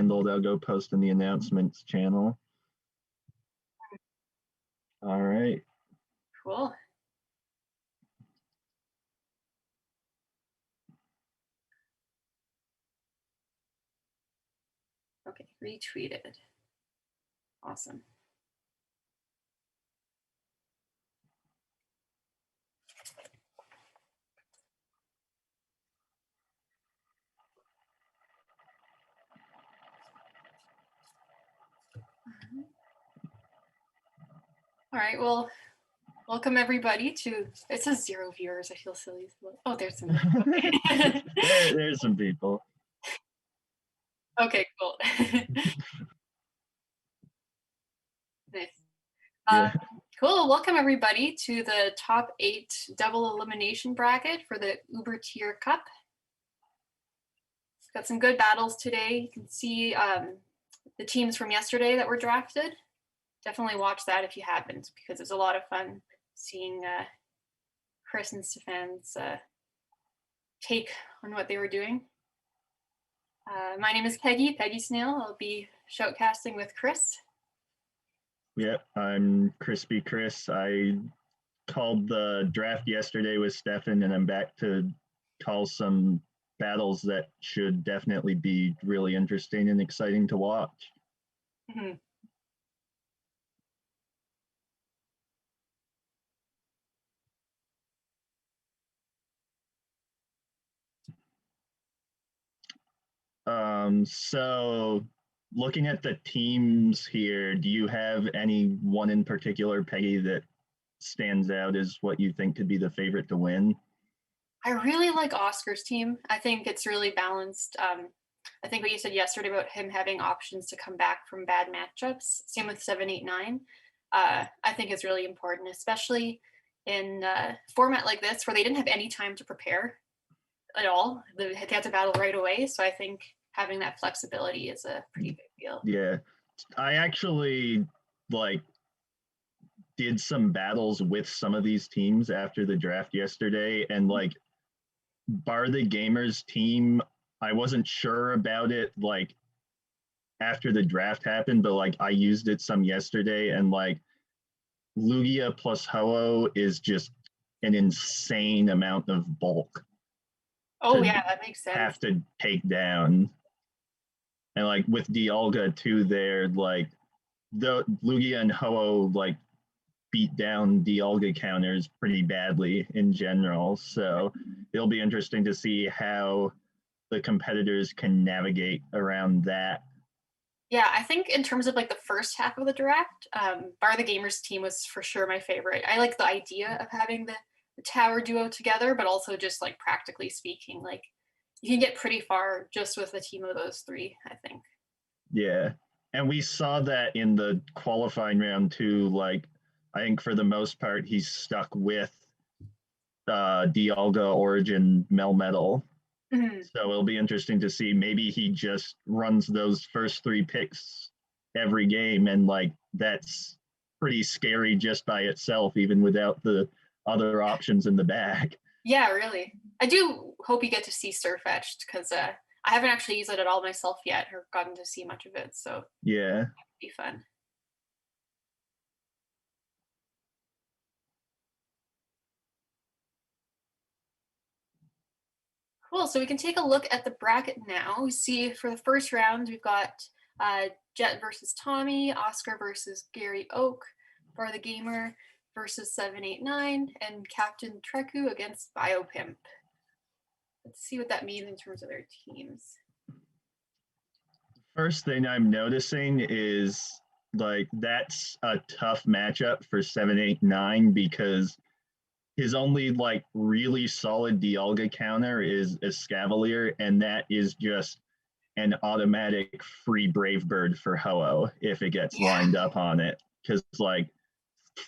handled. I'll go post in the announcements channel. All right. Cool. Okay, retweeted. Awesome. All right, well, welcome everybody to, it says 0 viewers, I feel silly. Oh, there's some. Okay. there's some people. Okay, cool. Nice. Yeah. Cool, welcome everybody to the top 8 double elimination bracket for the Uber Tier Cup. Got some good battles today. You can see the teams from yesterday that were drafted. Definitely watch that if you haven't, because it's a lot of fun seeing Chris and Stefan's take on what they were doing. My name is Peggy Snail. I'll be shoutcasting with Chris. Yep, I'm Crispy Chris. I called the draft yesterday with Stefan, and I'm back to call some battles that should definitely be really interesting and exciting to watch. Mm-hmm. So looking at the teams here, do you have any one in particular, Peggy, that stands out as what you think could be the favorite to win? I really like Oscar's team. I think it's really balanced. I think what you said yesterday about him having options to come back from bad matchups, same with 789, I think is really important, especially in a format like this where they didn't have any time to prepare at all. They had to battle right away. So I think having that flexibility is a pretty big deal. Yeah, I actually did some battles with some of these teams after the draft yesterday, and bar the Gamers team, I wasn't sure about it after the draft happened, but I used it some yesterday, and Lugia plus Ho-Oh is just an insane amount of bulk. Oh yeah, that makes sense. Have to take down. And with Dialga too, there the Lugia and Ho-Oh beat down Dialga counters pretty badly in general. So it'll be interesting to see how the competitors can navigate around that. Yeah, I think in terms of the first half of the draft, Bar the Gamers team was for sure my favorite. I like the idea of having the tower duo together, but also just practically speaking, you can get pretty far just with a team of those three, I think. Yeah. And we saw that in the qualifying round too. I think for the most part, he's stuck with Dialga, Origin, Melmetal. Mm-hmm. So it'll be interesting to see. Maybe he just runs those first 3 picks every game, and that's pretty scary just by itself, even without the other options in the bag. Yeah, really. I do hope you get to see Surfetched, because I haven't actually used it at all myself yet or gotten to see much of it. So yeah, it'd be fun. Cool, so we can take a look at the bracket now. We see for the first round, we've got Jet versus Tommy, Oscar versus Gary Oak, Bar the Gamer versus 789, and Captain Trekku against Biopimp. Let's see what that means in terms of their teams. First thing I'm noticing is that's a tough matchup for 789 because his only really solid Dialga counter is Escavalier, and that is just an automatic free Brave Bird for Ho-Oh if it gets lined up on it. Because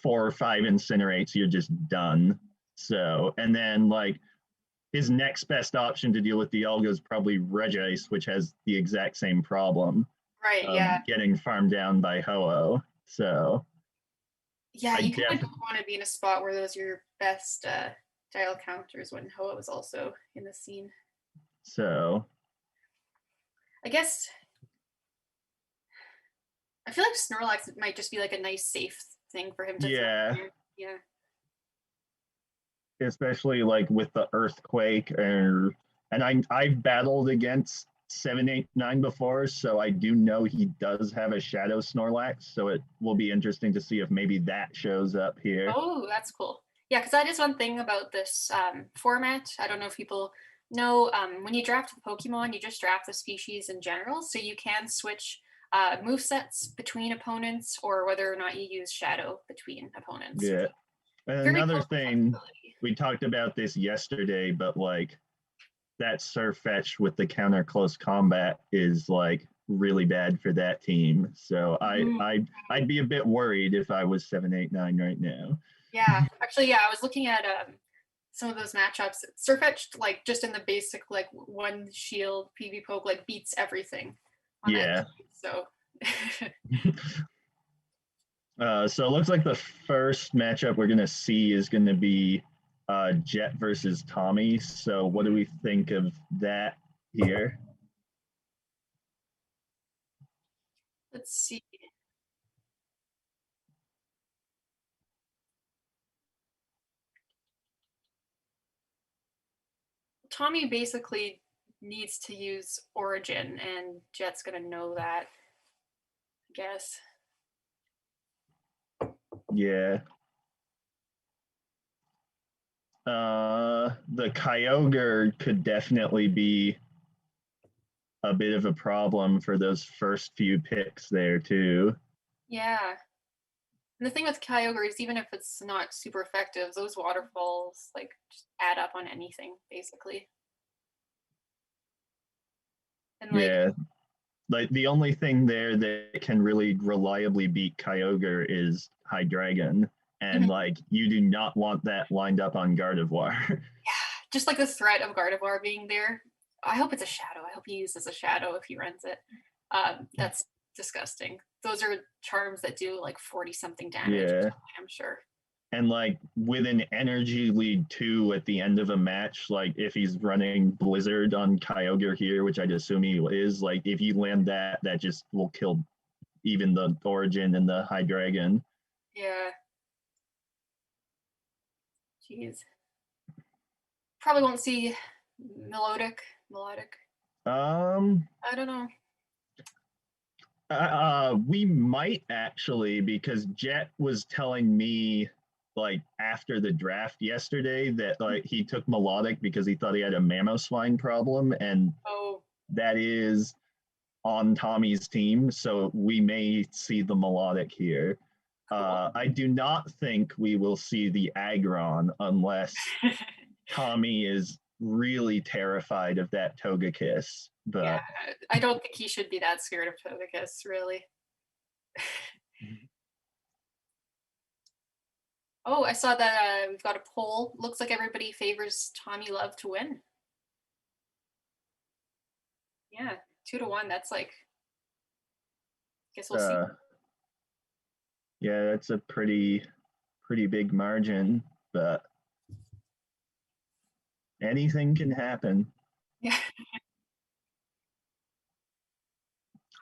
4 or 5 incinerates, you're just done. So, and then his next best option to deal with Dialga is probably Regice, which has the exact same problem. Right, yeah. Getting farmed down by Ho-Oh. So yeah, you kind of don't want to be in a spot where those are your best dial counters when Ho-Oh was also in the scene. So I guess I feel like Snorlax might just be like a nice safe thing for him to throw Yeah, in there. Yeah. especially like with the earthquake, and I've battled against 789 before, so I do know he does have a Shadow Snorlax. So it will be interesting to see if maybe that shows up here. Oh, that's cool. Yeah, because that is one thing about this format. I don't know if people know, when you draft a Pokemon, you just draft the species in general, so you can switch move sets between opponents, or whether or not you use Shadow between opponents. Yeah. And Very another cool thing, flexibility. we talked about this yesterday, but like that Surfetch with the counter close combat is like really bad for that team. So I'd be a bit worried if I was 789 right now. Yeah, actually, yeah, I was looking at some of those matchups. Surfetched, like just in the basic like one shield PV poke, like beats everything on that Yeah. team. So So it looks like the first matchup we're gonna see is gonna be Jet versus Tommy. So what do we think of that here? let's see. Tommy basically needs to use Origin, and Jet's gonna know that, I guess. Yeah. The Kyogre could definitely be a bit of a problem for those first few picks there too. Yeah. And the thing with Kyogre is even if it's not super effective, those waterfalls like just add up on anything, basically. And like, Yeah, like the only thing there that can really reliably beat Kyogre is Hydreigon, and mhm, like you do not want that lined up on Gardevoir. just like the threat of Gardevoir being there. I hope it's a shadow. I hope he uses a shadow if he runs it. That's disgusting. Those are charms that do like 40 something damage, Yeah, I'm sure. and like with an energy lead two at the end of a match, like if he's running Blizzard on Kyogre here, which I'd assume he is, like if you land that, that just will kill even the Origin and the Hydreigon. Yeah. Jeez. Probably won't see melodic. Melodic. Um, I don't know. we might actually, because Jet was telling me like after the draft yesterday that like he took melodic because he thought he had a Mamoswine problem, and Oh, that is on Tommy's team, so we may see the melodic here. cool. I do not think we will see the Aggron unless Tommy is really terrified of that Togekiss, Yeah, but I don't think he should be that scared of Togekiss, really. Oh, I saw that we've got a poll. Looks like everybody favors Tommy Love to win. Yeah, 2-1. That's like, guess we'll see. uh, yeah, that's a pretty big margin, but anything can happen. Yeah,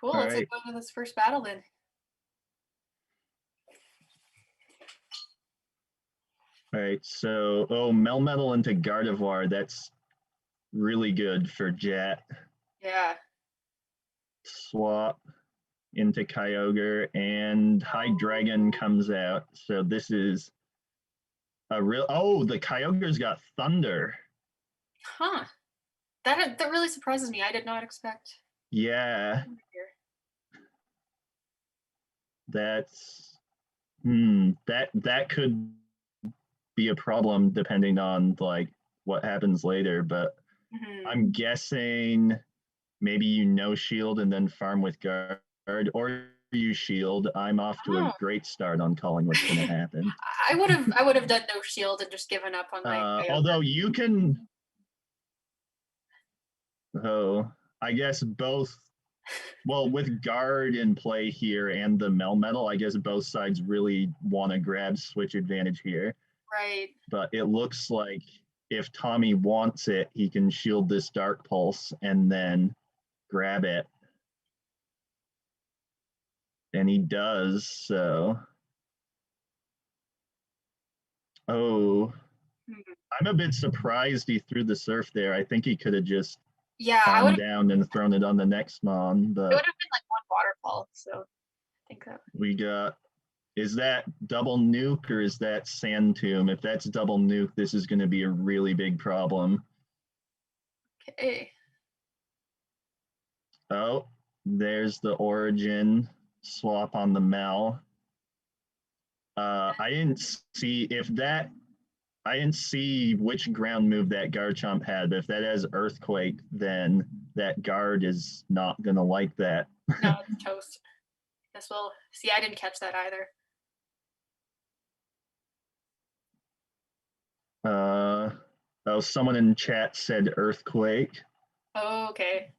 cool. All Let's get right. going to this first battle then. All right. So, Melmetal into Gardevoir. That's really good for Jet. Yeah. Swap into Kyogre, and Hydreigon comes out. So this is a real. Oh, the Kyogre's got Thunder. Huh. That really surprises me. I did not expect Yeah, here. that's that could be a problem depending on like what happens later. But Mhm. I'm guessing maybe you no shield and then farm with guard, or you shield. I'm off to a Oh. great start on calling what's going to happen. I would have done no shield and just given up on my Although Kyogre. you can, oh, I guess both. Well, with guard in play here and the Melmetal, I guess both sides really want to grab switch advantage here. Right. But it looks like if Tommy wants it, he can shield this Dark Pulse and then grab it. And he does, so. Oh, I'm a bit surprised he threw the surf there. I think he could have just farmed down and thrown it on the next mon, It but would have been like one waterfall, so I think that. we got. Is that double nuke or is that sand tomb? If that's double nuke, this is going to be a really big problem. Okay. Oh, there's the origin swap on the Mel. I didn't see which ground move that Garchomp had, but if that has Earthquake, then that guard is not gonna like that. No, it's toast. Guess we'll see. I didn't catch that either. Oh, someone in chat said Earthquake. Oh, okay.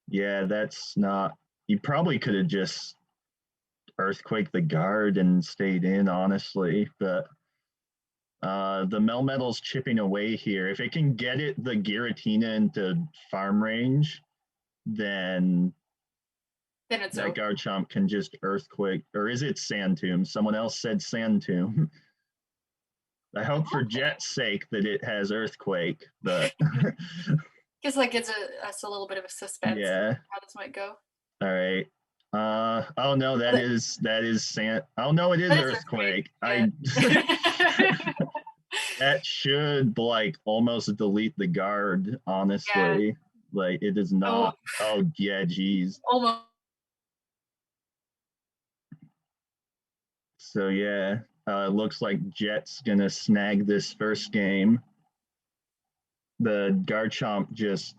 Yeah, that's not. You probably could have just Earthquake the guard and stayed in, honestly, but the Melmetal's chipping away here. If it can get the Giratina into farm range, then it's that over. Garchomp can just Earthquake. Or is it Sand Tomb? Someone else said Sand Tomb. I hope for Jet's sake that it has Earthquake, but guess that gives us a little bit of a suspense. Yeah. How this might go. All right. Oh no, that is sand. Oh no, it is Earthquake. Yeah. That should like almost delete the guard, honestly. Yeah. Like it is not. Oh yeah, geez. Almost. So yeah, it looks like Jet's gonna snag this first game. The Garchomp just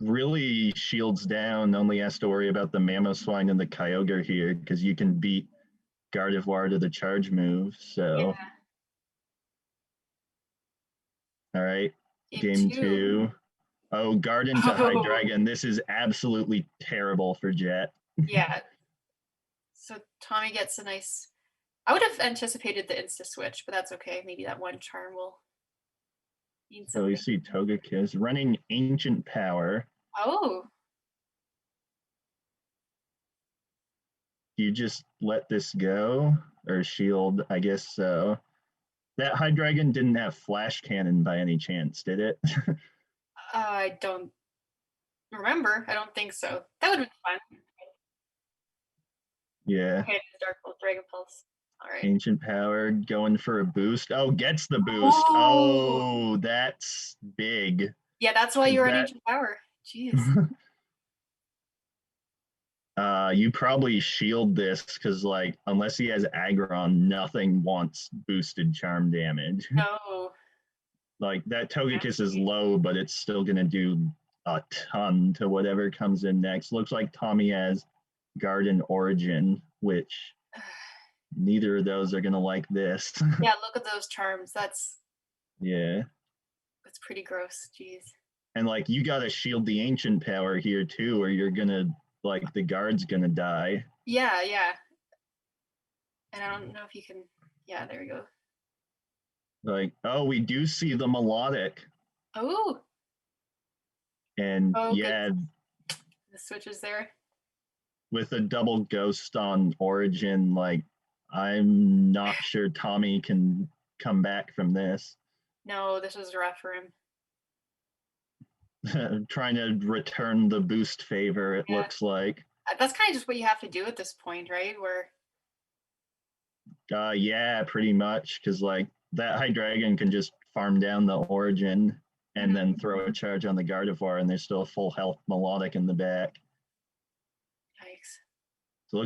really shields down, only has to worry about the Mamoswine and the Kyogre here because you can beat Gardevoir to the charge move. So, All right, game two. Oh, Garden to Hydreigon. This is absolutely terrible for Jet. Yeah. So Tommy gets a nice. I would have anticipated the insta switch, but that's okay. Maybe that one charm will. So you see Togekiss running Ancient Power. Oh. You just let this go or shield? I guess so. That Hydreigon didn't have Flash Cannon by any chance, did it? I don't remember. I don't think so. That would have been fun. Yeah. Okay, Dark Pulse, Dragon Pulse. All right. Ancient Power going for a boost. Oh, gets the boost. Oh, that's big. Yeah, that's why you're on Ancient Power. Jeez. You probably shield this because, like, unless he has Aggron, nothing wants boosted charm damage. No. Like, that Togekiss is low, but it's still going to do a ton to whatever comes in next. Looks like Tommy has Garden Origin, which neither of those are going to like this. Yeah, look at those charms. Yeah. That's pretty gross. Jeez. And, like, you got to shield the Ancient Power here, too, or you're going to, like, the guard's going to die. Yeah, yeah. And I don't know if you can. Yeah, there we go. Like, oh, we do see the Melodic. Oh. And yeah. Good. The switch is there. With a double ghost on Origin, like, I'm not sure Tommy can come back from this. No, this was rough for him. Trying to return the boost favor, it looks like. That's kind of just what you have to do at this point, right? Where. Yeah, pretty much, because like that Hydreigon can just farm down the Origin and then throw a charge on the Gardevoir, and there's still a full health Melodic in the back. Yikes. So it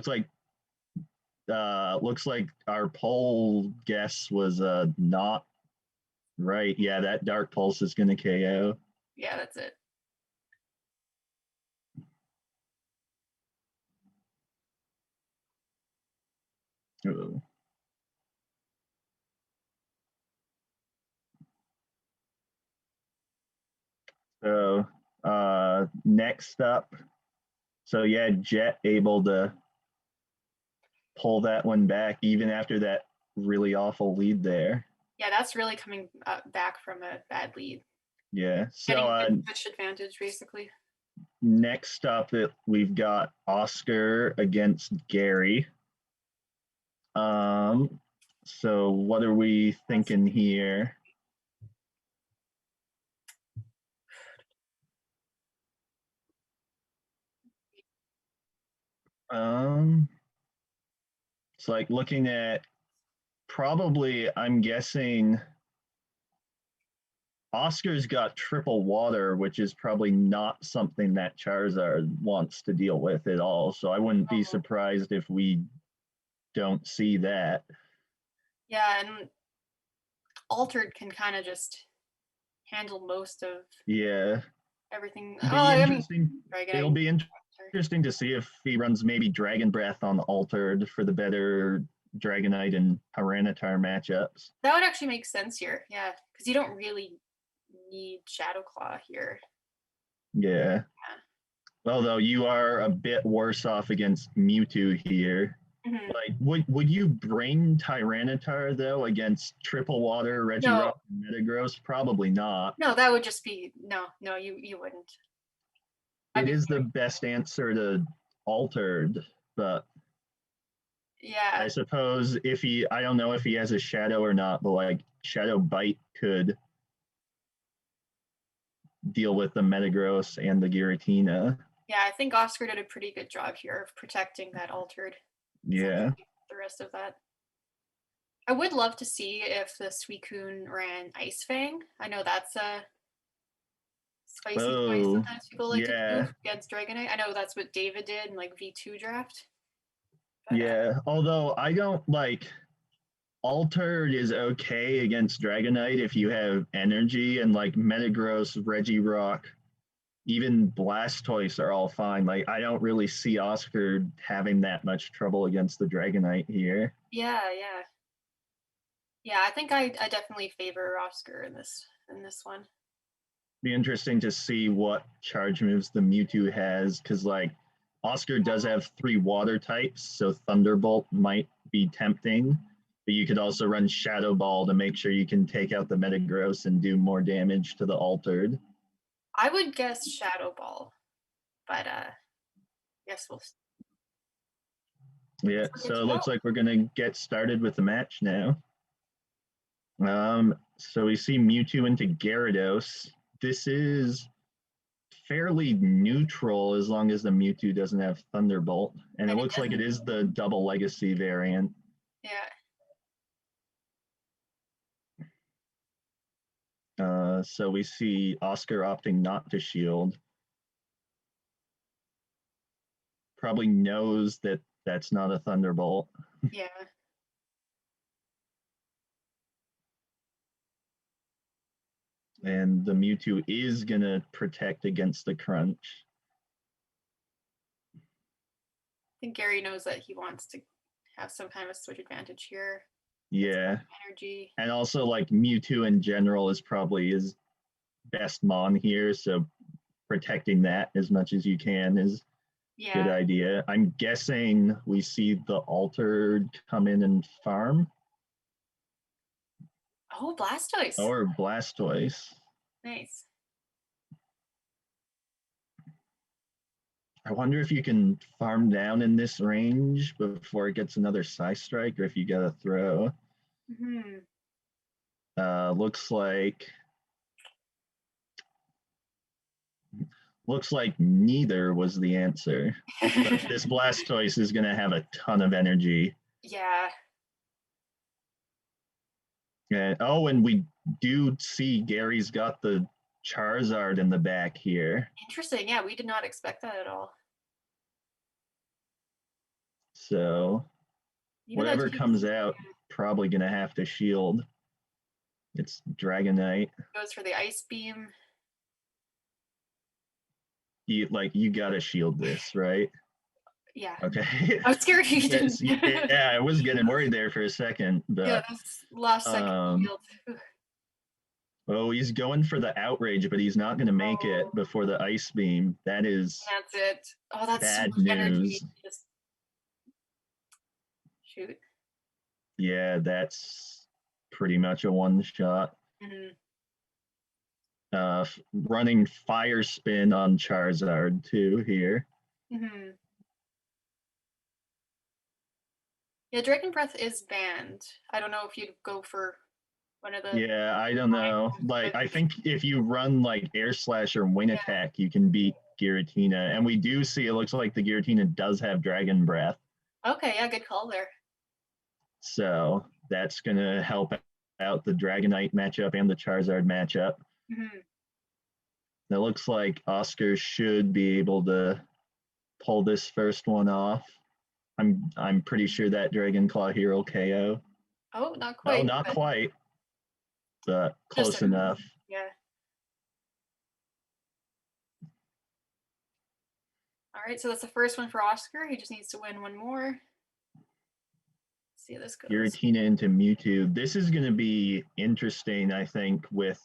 looks like our poll guess was not right. Yeah, that Dark Pulse is going to KO. Yeah, that's it. Uh-oh. So next up, so yeah, Jet able to pull that one back even after that really awful lead there. Yeah, that's really coming back from a bad lead. Yeah, so getting switch advantage basically. next up, we've got Oscar against Gary. So what are we thinking here? It's like looking at probably, I'm guessing Oscar's got triple water, which is probably not something that Charizard wants to deal with at all. So I wouldn't be surprised if we don't see that. Yeah, and Altered can kind of just handle most of everything. It'll be interesting to see if he runs maybe Dragon Breath on Altered for the better Dragonite and Tyranitar matchups. That would actually make sense here, yeah, because you don't really need Shadow Claw here. Yeah. Although you are a bit worse off against Mewtwo here. Mm-hmm. Like, would you bring Tyranitar though against Triple Water, Regirock, and Metagross? Probably not. No, that would just be no. You wouldn't. It is the best answer to Altered, but yeah, I suppose I don't know if he has a Shadow or not, but like Shadow Bite could deal with the Metagross and the Giratina. Yeah, I think Oscar did a pretty good job here of protecting that Altered. Yeah. The rest of that. I would love to see if the Suicune ran Ice Fang. I know that's a spicy choice sometimes people like to do against Dragonite. I know that's what David did in like V2 draft. But, although I don't like Altered is okay against Dragonite if you have energy, and like Metagross, Regirock, even Blastoise are all fine. Like I don't really see Oscar having that much trouble against the Dragonite here. Yeah. I think I definitely favor Oscar in this one. Be interesting to see what charge moves the Mewtwo has, because like Oscar does have 3 water types, so Thunderbolt might be tempting. But you could also run Shadow Ball to make sure you can take out the Metagross and do more damage to the Altered. I would guess Shadow Ball, but yes, we'll. Yeah, so it looks like we're gonna get started with the match now. So we see Mewtwo into Gyarados. This is fairly neutral as long as the Mewtwo doesn't have Thunderbolt, and it looks like it is the double legacy variant. Yeah. So we see Oscar opting not to shield. Probably knows that that's not a Thunderbolt. Yeah. And the Mewtwo is going to protect against the crunch. I think Gary knows that he wants to have some kind of switch advantage here. Yeah. Energy. And also, like, Mewtwo in general is probably his best Mon here, so protecting that as much as you can is a good idea. I'm guessing we see the Altered come in and farm. Oh, Blastoise. Or Blastoise. Nice. I wonder if you can farm down in this range before it gets another Psy Strike, or if you got to throw. Looks like neither was the answer. But this Blastoise is going to have a ton of energy. Yeah. And we do see Gary's got the Charizard in the back here. Interesting. Yeah, we did not expect that at all. So whatever comes out, probably going to have to shield. It's Dragonite. Goes for the Ice Beam. You got to shield this, right? Yeah. Okay. I was scared he didn't. Yeah, I was getting worried there for a second. But, yeah, this last second shield. Oh, he's going for the Outrage, but he's not going to make it before the Ice Beam. That's it. Oh, that's bad so much news. energy. Just shoot. Yeah, that's pretty much a one-shot. Mm-hmm. running Fire Spin on Charizard too here. Mm-hmm. Yeah, Dragon Breath is banned. I don't know if you'd go for one of the. Yeah, I don't know. Like, I think if you run like Air Slash or Wing Attack, you can beat Giratina. And we do see it looks like the Giratina does have Dragon Breath. Okay, yeah, good call there. So that's going to help out the Dragonite matchup and the Charizard matchup. Mm-hmm. It looks like Oscar should be able to pull this first one off. I'm pretty sure that Dragon Claw Hero KO. Oh, not No, quite. not quite, but Just close enough. Yeah. All right, so that's the first one for Oscar. He just needs to win one more. Let's see how this goes. Giratina into Mewtwo. This is going to be interesting, I think, with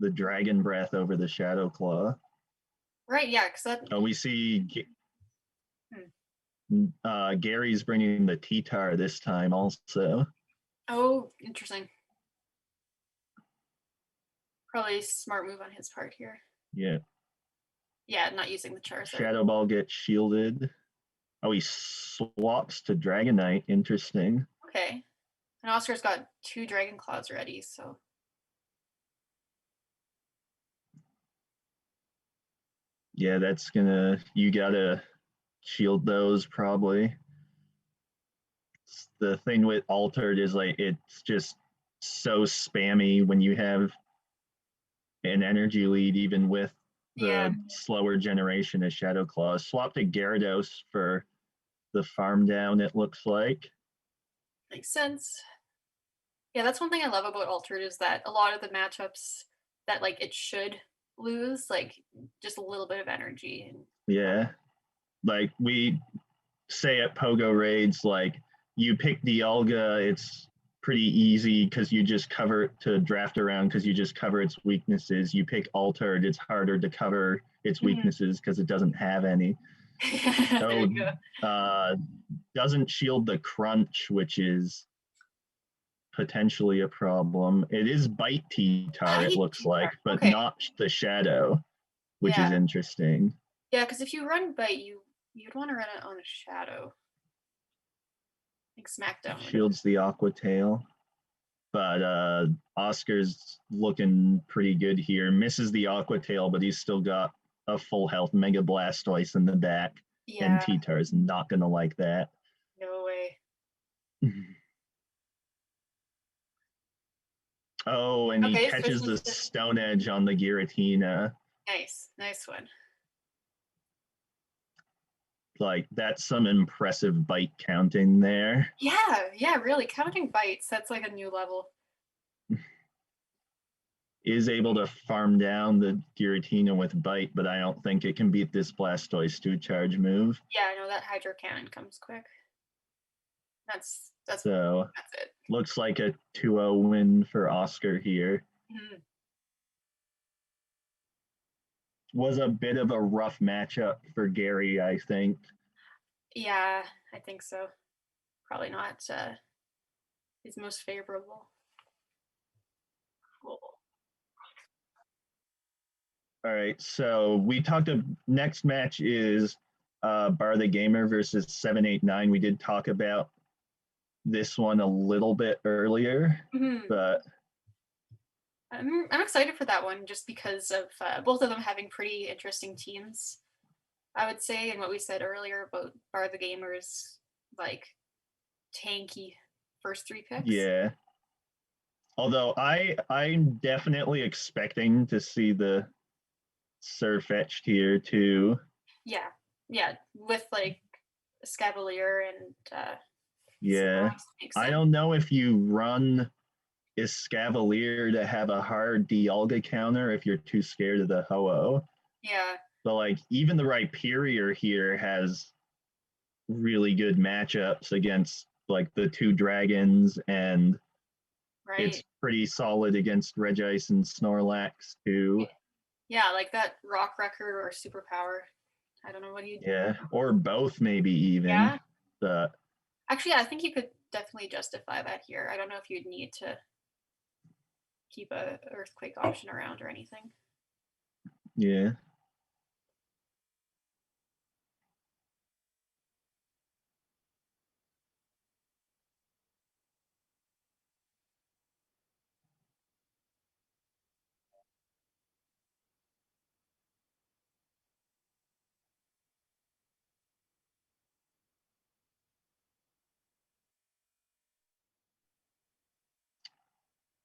the Dragon Breath over the Shadow Claw. Right, yeah, because that. Oh, we see Gary's bringing the T-Tar this time also. Oh, interesting. Probably a smart move on his part here. Yeah. Yeah, not using the Charizard. Shadow Ball gets shielded. Oh, he swaps to Dragonite. Interesting. Okay. And Oscar's got 2 Dragon Claws ready, so. Yeah, that's gonna, you gotta shield those probably. The thing with Altered is like, it's just so spammy when you have an energy lead, even with the slower generation of Shadow Claws. Swap to Gyarados for the farm down, it looks like. Makes sense. Yeah, that's one thing I love about Altered is that a lot of the matchups that like it should lose, like just a little bit of energy. Yeah. Like we say at Pogo Raids, like you pick Dialga, it's pretty easy because you just cover it to draft around because you just cover its weaknesses. You pick Altered, it's harder to cover its weaknesses because it doesn't have any. So doesn't shield the crunch, which is potentially a problem. It is Bite T-Tar, it looks like, but not the Shadow, which is interesting. Yeah, because if you run Bite, you'd want to run it on a Shadow. Like Smackdown. Shields the Aqua Tail. But Oscar's looking pretty good here. Misses the Aqua Tail, but he's still got a full health Mega Blastoise in the back. Yeah. And T-Tar's not going to like that. No way. Oh, and he catches the Stone Edge on the Giratina. Nice one. Like, that's some impressive bite counting there. Yeah, really. Counting bites, that's like a new level. Is able to farm down the Giratina with bite, but I don't think it can beat this Blastoise to a charge move. Yeah, I know that Hydro Cannon comes quick. That's it. Looks like a 2-0 win for Oscar here. Was a bit of a rough matchup for Gary, I think. Yeah, I think so. Probably not his most favorable. Cool. All right, so we talked next match is Bar the Gamer versus 789. We did talk about this one a little bit earlier, but I'm excited for that one just because of both of them having pretty interesting teams, I would say, and what we said earlier about Bar the Gamer's like tanky first 3 picks. Yeah. Although I'm definitely expecting to see the Surfetched here too. Yeah, with like Escavalier and yeah. I don't know if you run Escavalier to have a hard Dialga counter if you're too scared of the Ho-Oh. Yeah. But like even the Rhyperior here has really good matchups against like the 2 dragons, and it's pretty solid against Regice and Snorlax too. Yeah, like that Rock Record or Superpower. I don't know what you do. Yeah, or both maybe even. Yeah. But actually, I think you could definitely justify that here. I don't know if you'd need to keep a Earthquake option around or anything. Yeah.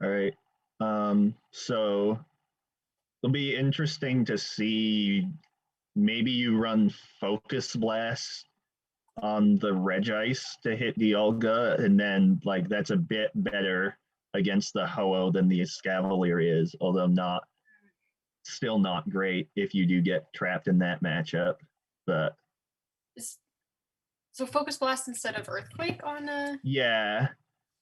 All right. So it'll be interesting to see. Maybe you run Focus Blast on the Regice to hit the Olga, and then like that's a bit better against the Ho-Oh than the Escavalier is, although not still not great if you do get trapped in that matchup. But So Focus Blast instead of Earthquake on yeah,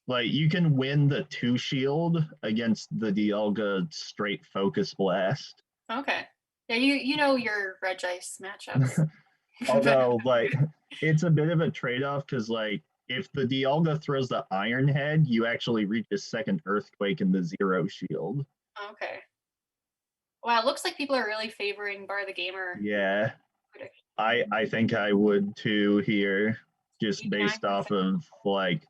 like you can win the 2 shield against the Dialga straight Focus Blast. Okay. Yeah, you know your Regice matchups. Although like it's a bit of a trade-off because like if the Dialga throws the Iron Head, you actually reach a second Earthquake in the 0 shield. Okay. Wow, it looks like people are really favoring Bar the Gamer Yeah, prediction. I think I would too here, just 89%. based off of like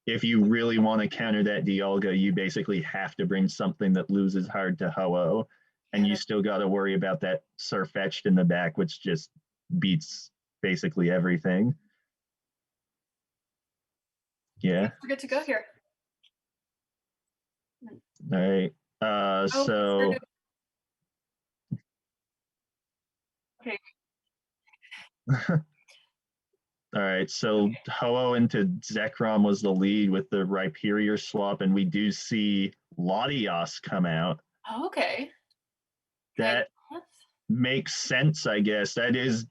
if you really want to counter that Dialga, you basically have to bring something that loses hard to Ho-Oh, and Yeah, you still got to worry about that Surfetched in the back, which just beats basically everything. Yeah. we're good to go here. All right. Oh, So okay. all right. So Ho-Oh into Zekrom was the lead with the Rhyperior swap, and we do see Latios come out. Oh, okay. That makes sense, I guess. That is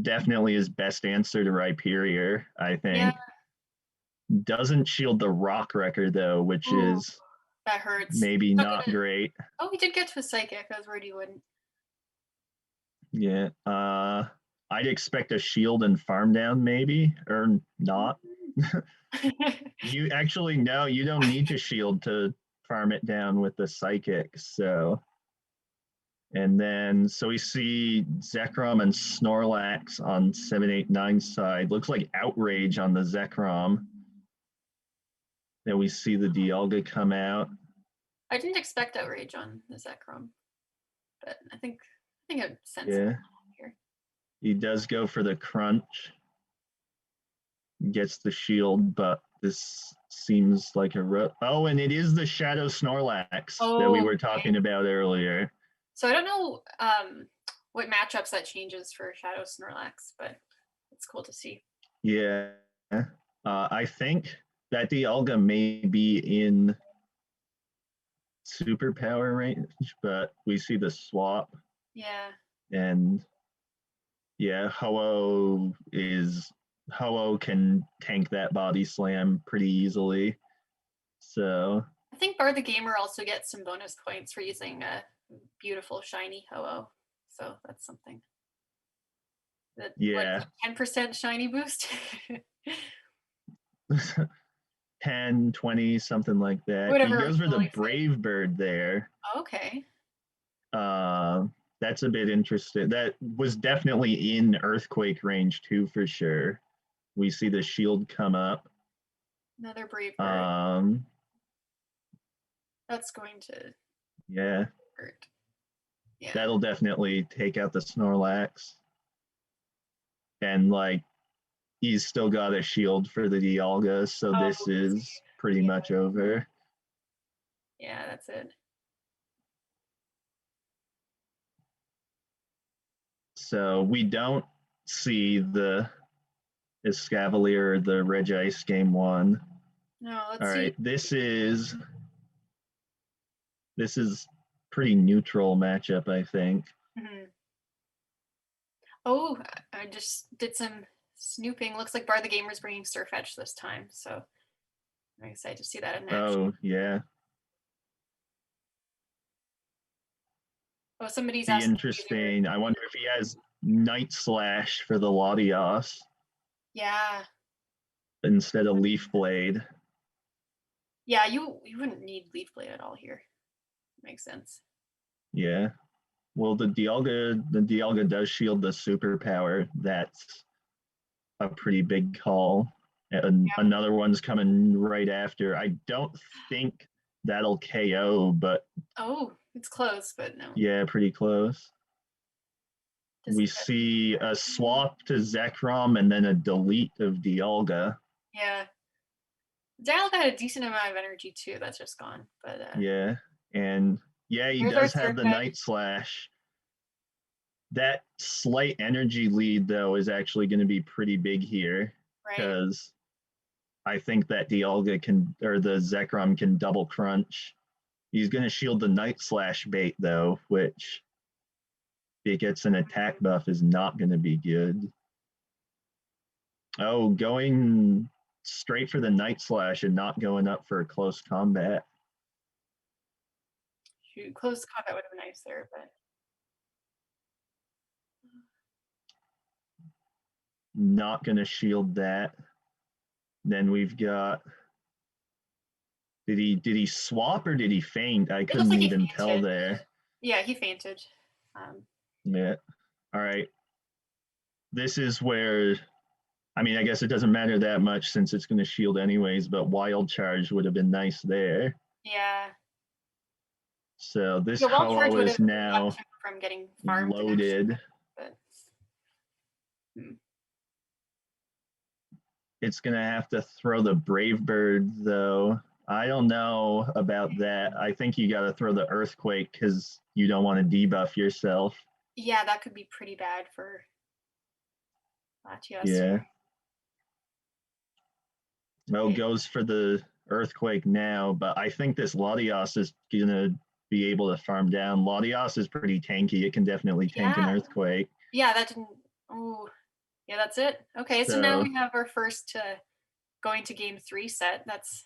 definitely his best answer to Rhyperior, I Yeah. think. Doesn't shield the rock record though, which Ooh, is that hurts. maybe not great. Oh, he did get to a Psychic. I was worried he wouldn't. Yeah. I'd expect a shield and farm down maybe, or not. You actually no, you don't need to shield to farm it down with the psychic. So and then so we see Zekrom and Snorlax on 789 side. Looks like outrage on the Zekrom. Then we see the Dialga come out. I didn't expect outrage on the Zekrom, but I think it sense Yeah. here. He does go for the crunch. Gets the shield, but this seems like oh, and it is the Shadow Snorlax that we were talking about earlier. So I don't know what matchups that changes for Shadow Snorlax, but it's cool to see. Yeah. I think that Dialga may be in superpower range, but we see the swap. Yeah. And yeah, Ho-Oh can tank that body slam pretty easily. So I think Bar the Gamer also gets some bonus points for using a beautiful shiny Ho-Oh. So that's something. That yeah. 10% shiny boost. 10, 20, something like that. Whatever. He goes for the Brave Bird there. Okay. That's a bit interesting. That was definitely in Earthquake range too, for sure. We see the shield come up. Another Brave Bird. That's going to hurt. Yeah. That'll definitely take out the Snorlax. And like he's still got a shield for the Dialga, so this is pretty much over. Yeah, that's it. So we don't see the Escavalier or the Regice game 1. No, let's All see. right, this is pretty neutral matchup, I think. Mm-hmm. Oh, I just did some snooping. Looks like Bar the Gamer's bringing Surfetch this time, so I'm excited to see that in action. Oh, yeah. Oh, somebody's asking. Interesting. I wonder if he has Night Slash for the Latios. Yeah. Instead of Leaf Blade. Yeah, you wouldn't need Leaf Blade at all here. Makes sense. Yeah. Well, the Dialga does shield the superpower. That's a pretty big call. And Yeah. another one's coming right after. I don't think that'll KO, but Oh, it's close, but no. yeah, pretty close. Does We it get- see a swap to Zekrom and then a delete of Dialga. Yeah. Dial got a decent amount of energy too. That's just gone. But Yeah, and yeah, he here's our does have the Surfetch. Night Slash. That slight energy lead, though, is actually going to be pretty big here Right. because I think that Dialga can, or the Zekrom can double crunch. He's going to shield the Night Slash bait, though, which if it gets an attack buff is not going to be good. Oh, going straight for the Night Slash and not going up for a close combat. Shoot, close combat would have been nice there, but Not going to shield that. Then we've got. Did he swap or did he faint? I couldn't like even tell there. Yeah, he fainted. Yeah. All right. This is where, I mean, I guess it doesn't matter that much since it's going to shield anyways, but Wild Charge would have been nice there. Yeah. So this Yeah, Wild Charge Ho-Oh would is have now kept him from getting farmed loaded. But It's going to have to throw the Brave Bird, though. I don't know about that. I think you got to throw the Earthquake because you don't want to debuff yourself. yeah, that could be pretty bad for Latios. Yeah. Oh, goes for the Earthquake now, but I think this Latios is going to be able to farm down. Latios is pretty tanky. It can definitely tank an Earthquake. Yeah, that didn't. Oh, yeah, that's it. Okay, so now we have our first going to game 3 set. That's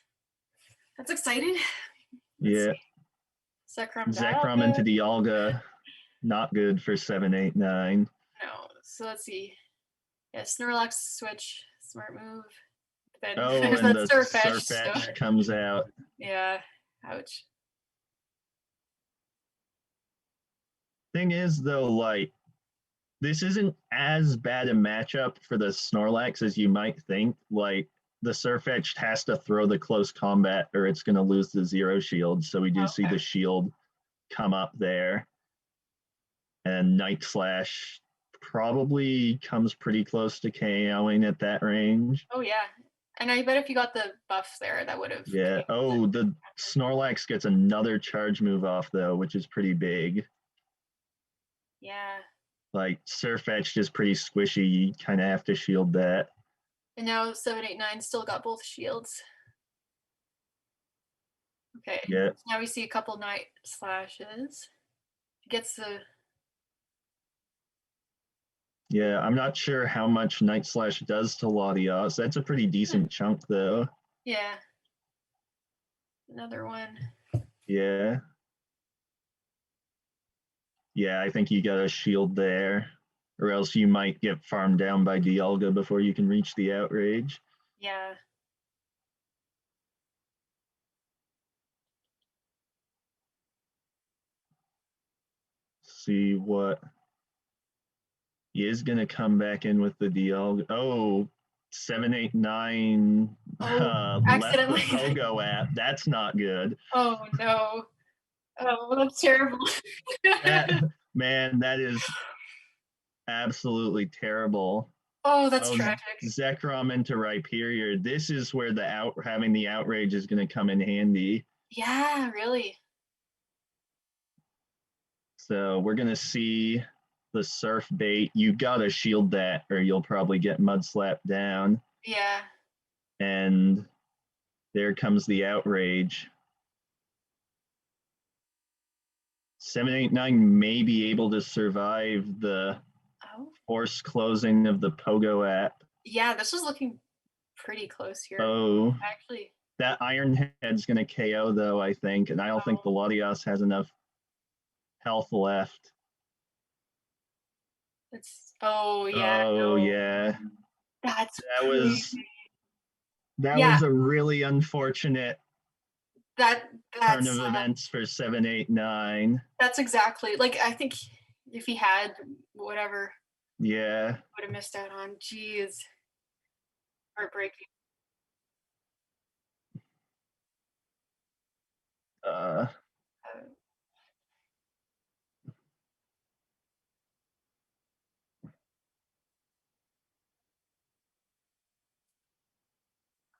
exciting. Yeah. Zekrom into Dialga, not good for 7-8-9. No, so let's see. Yeah, Snorlax switch, smart move. Then oh, there's and that the Surfetch so. comes out. Yeah, ouch. Thing is, though, like, this isn't as bad a matchup for the Snorlax as you might think. Like, the Surfetch has to throw the close combat or it's going to lose the zero shield. So we do see the shield come up there. And Night Slash probably comes pretty close to KOing at that range. Oh, yeah. And I bet if you got the buff there, that would have. Yeah. Oh, the Snorlax gets another charge move off, though, which is pretty big. Yeah. Like, Surfetch is pretty squishy. You kind of have to shield that. And now 7-8-9 still got both shields. Okay. Yeah. So now we see a couple Night Slashes. Gets the. Yeah, I'm not sure how much Night Slash does to Latios. That's a pretty decent chunk, though. Yeah. Another one. Yeah. Yeah, I think you got a shield there, or else you might get farmed down by Dialga before you can reach the outrage. Yeah. See what he is going to come back in with the Dialga. Oh, 7-8-9 left the Pogo app. That's not good. Oh, no. Oh, that's terrible. Man, that is absolutely terrible. Oh, that's tragic. Zekrom into Rhyperior. This is where having the outrage is going to come in handy. Yeah, really. So we're going to see the Surf bait. You got to shield that or you'll probably get mud slapped down. Yeah. And there comes the outrage. 7-8-9 may be able to survive the forced closing of the Pogo app. Yeah, this was looking pretty close here. Oh, actually, that Iron Head's going to KO though, I think, and I don't think the Latios has enough health left. Yeah. Oh, yeah. That was a really unfortunate turn of events for 7-8-9. That's exactly, like, I think If he had whatever, Yeah. would have missed out on. Jeez. Heartbreaking. Uh, Uh,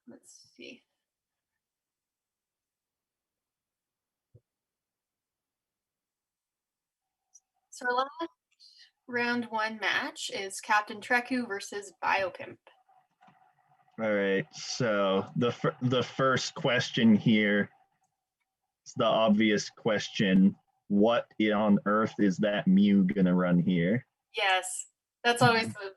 let's see. So our last round 1 match is Captain Trekku versus Biopimp. all right. So the first question here is the obvious question. What on earth is that Mew gonna run here? Yes, that's always the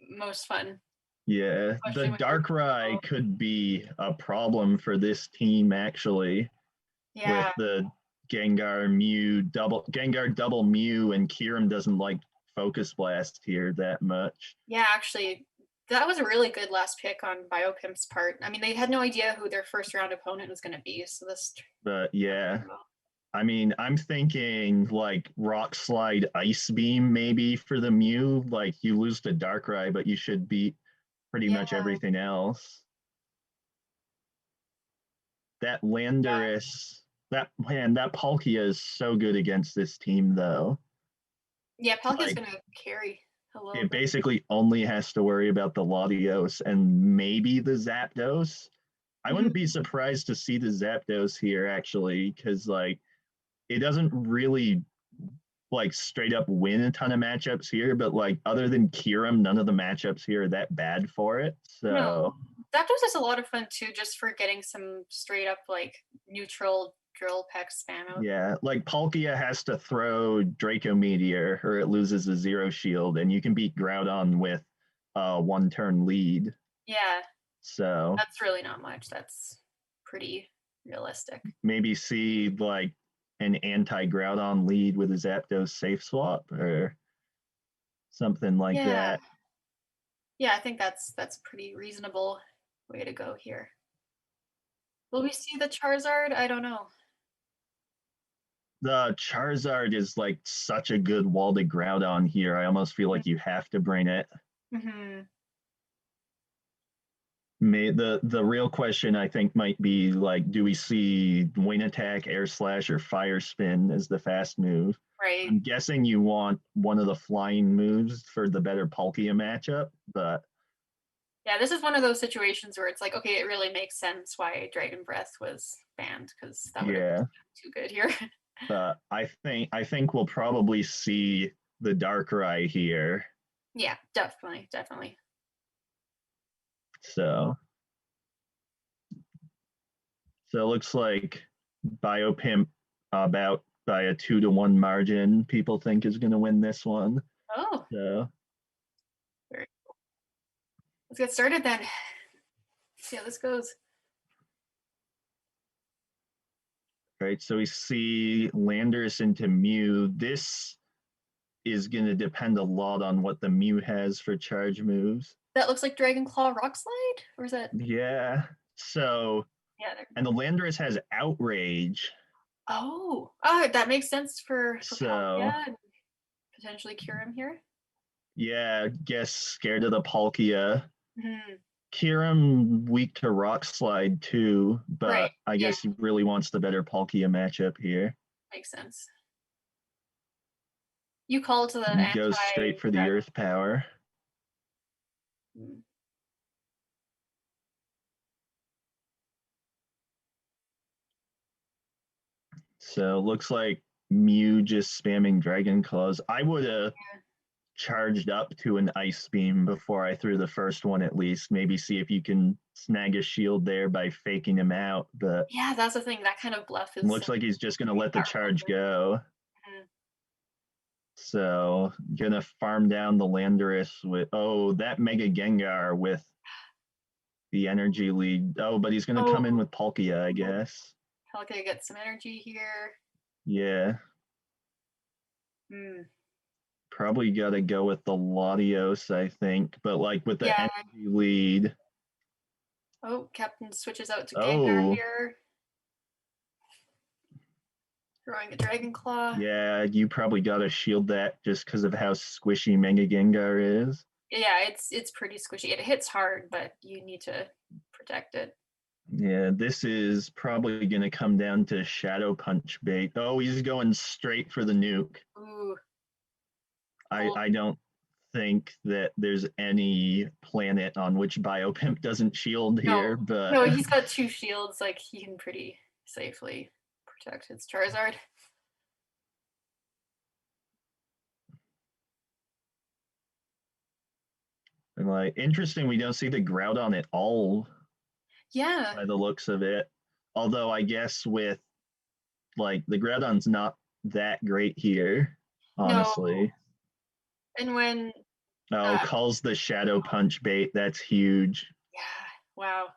most fun Yeah, the question with your Darkrai could be a problem for this team actually, with yeah. the Gengar double Mew, and Kieran doesn't like Focus Blast here that much. Yeah, actually, that was a really good last pick on Biopimp's part. I mean, they had no idea who their first round opponent was going to be, so this. But yeah, I mean, I'm thinking like Rock Slide Ice Beam maybe for the Mew. Like you lose to Darkrai, but you should beat pretty Yeah, much everything else. That yeah, Landorus, that Palkia is so good against this team though. yeah. Palkia's Like going to carry a little it bit. basically only has to worry about the Latios and maybe the Zapdos. I wouldn't be surprised to see the Zapdos here actually, because like it doesn't really like straight up win a ton of matchups here, but like other than Kiram, none of the matchups here are that bad for it. No, So Zapdos is a lot of fun too, just for getting some straight up like neutral drill peck spam out. yeah, like Palkia has to throw Draco Meteor or it loses a zero shield, and you can beat Groudon with a 1 turn lead. Yeah, So that's really not much. That's pretty realistic. maybe see like an anti Groudon lead with a Zapdos safe swap or something like Yeah, that. yeah. I think that's pretty reasonable way to go here. Will we see the Charizard? I don't know. The Charizard is like such a good wall to Groudon here. I almost feel like you have to bring it. Mm-hmm. The real question I think might be like, do we see Wing Attack, Air Slash, or Fire Spin as the fast move? Right. I'm guessing you want one of the flying moves for the better Palkia matchup, but Yeah, this is one of those situations where it's like, okay, it really makes sense why Dragon Breath was banned because that would have yeah. been too good here. But I think we'll probably see the Darkrai here. Yeah, definitely, definitely. So it looks like Biopimp about by a 2-1 margin. People think is going to win this one. Oh, So very cool. Let's get started then. See how this goes. right, so we see Landorus into Mew. This is going to depend a lot on what the Mew has for charge moves. That looks like Dragon Claw Rock Slide, or is that? Yeah. So Yeah. and the Landorus has Outrage. Oh, that makes sense for So Palkia and potentially cure him here. yeah, guess scared of the Palkia. Mm-hmm. Kiram weak to Rock Slide too, Right. but I Yeah, guess he really wants the better Palkia matchup here. makes sense. You call to the And goes straight for the anti-dragon. Earth Power. Mm. So looks like Mew just spamming Dragon Claws. I would have charged up to an Ice Beam before I threw the first one at least. Maybe see if you can snag a shield there by faking him out. But Yeah, that's the thing. That kind of bluff is looks like he's just going to pretty let the powerful. charge go. Mhm. So gonna farm down the Landorus with that Mega Gengar with the energy lead. Oh, but he's gonna come in Oh, with Palkia, I guess. Palkia gets some energy here. Yeah, Hmm. probably gotta go with the Latios, I think. But like with the Yeah. energy lead. Oh, Captain switches out to Gengar Oh, here. Throwing a Dragon Claw. Yeah, you probably got to shield that just because of how squishy Mega Gengar is. Yeah, it's pretty squishy. It hits hard, but you need to protect it. Yeah, this is probably going to come down to Shadow Punch bait. Oh, he's going straight for the nuke. Ooh. I don't think that there's any planet on which Biopimp doesn't shield here, but No, he's got 2 shields. Like, he can pretty safely protect his Charizard. and like interesting, we don't see the Groudon at all Yeah. by the looks of it. Although I guess with like the Groudon's not that great here, No. honestly. And when Oh, calls the Shadow Punch bait. That's huge. yeah, wow.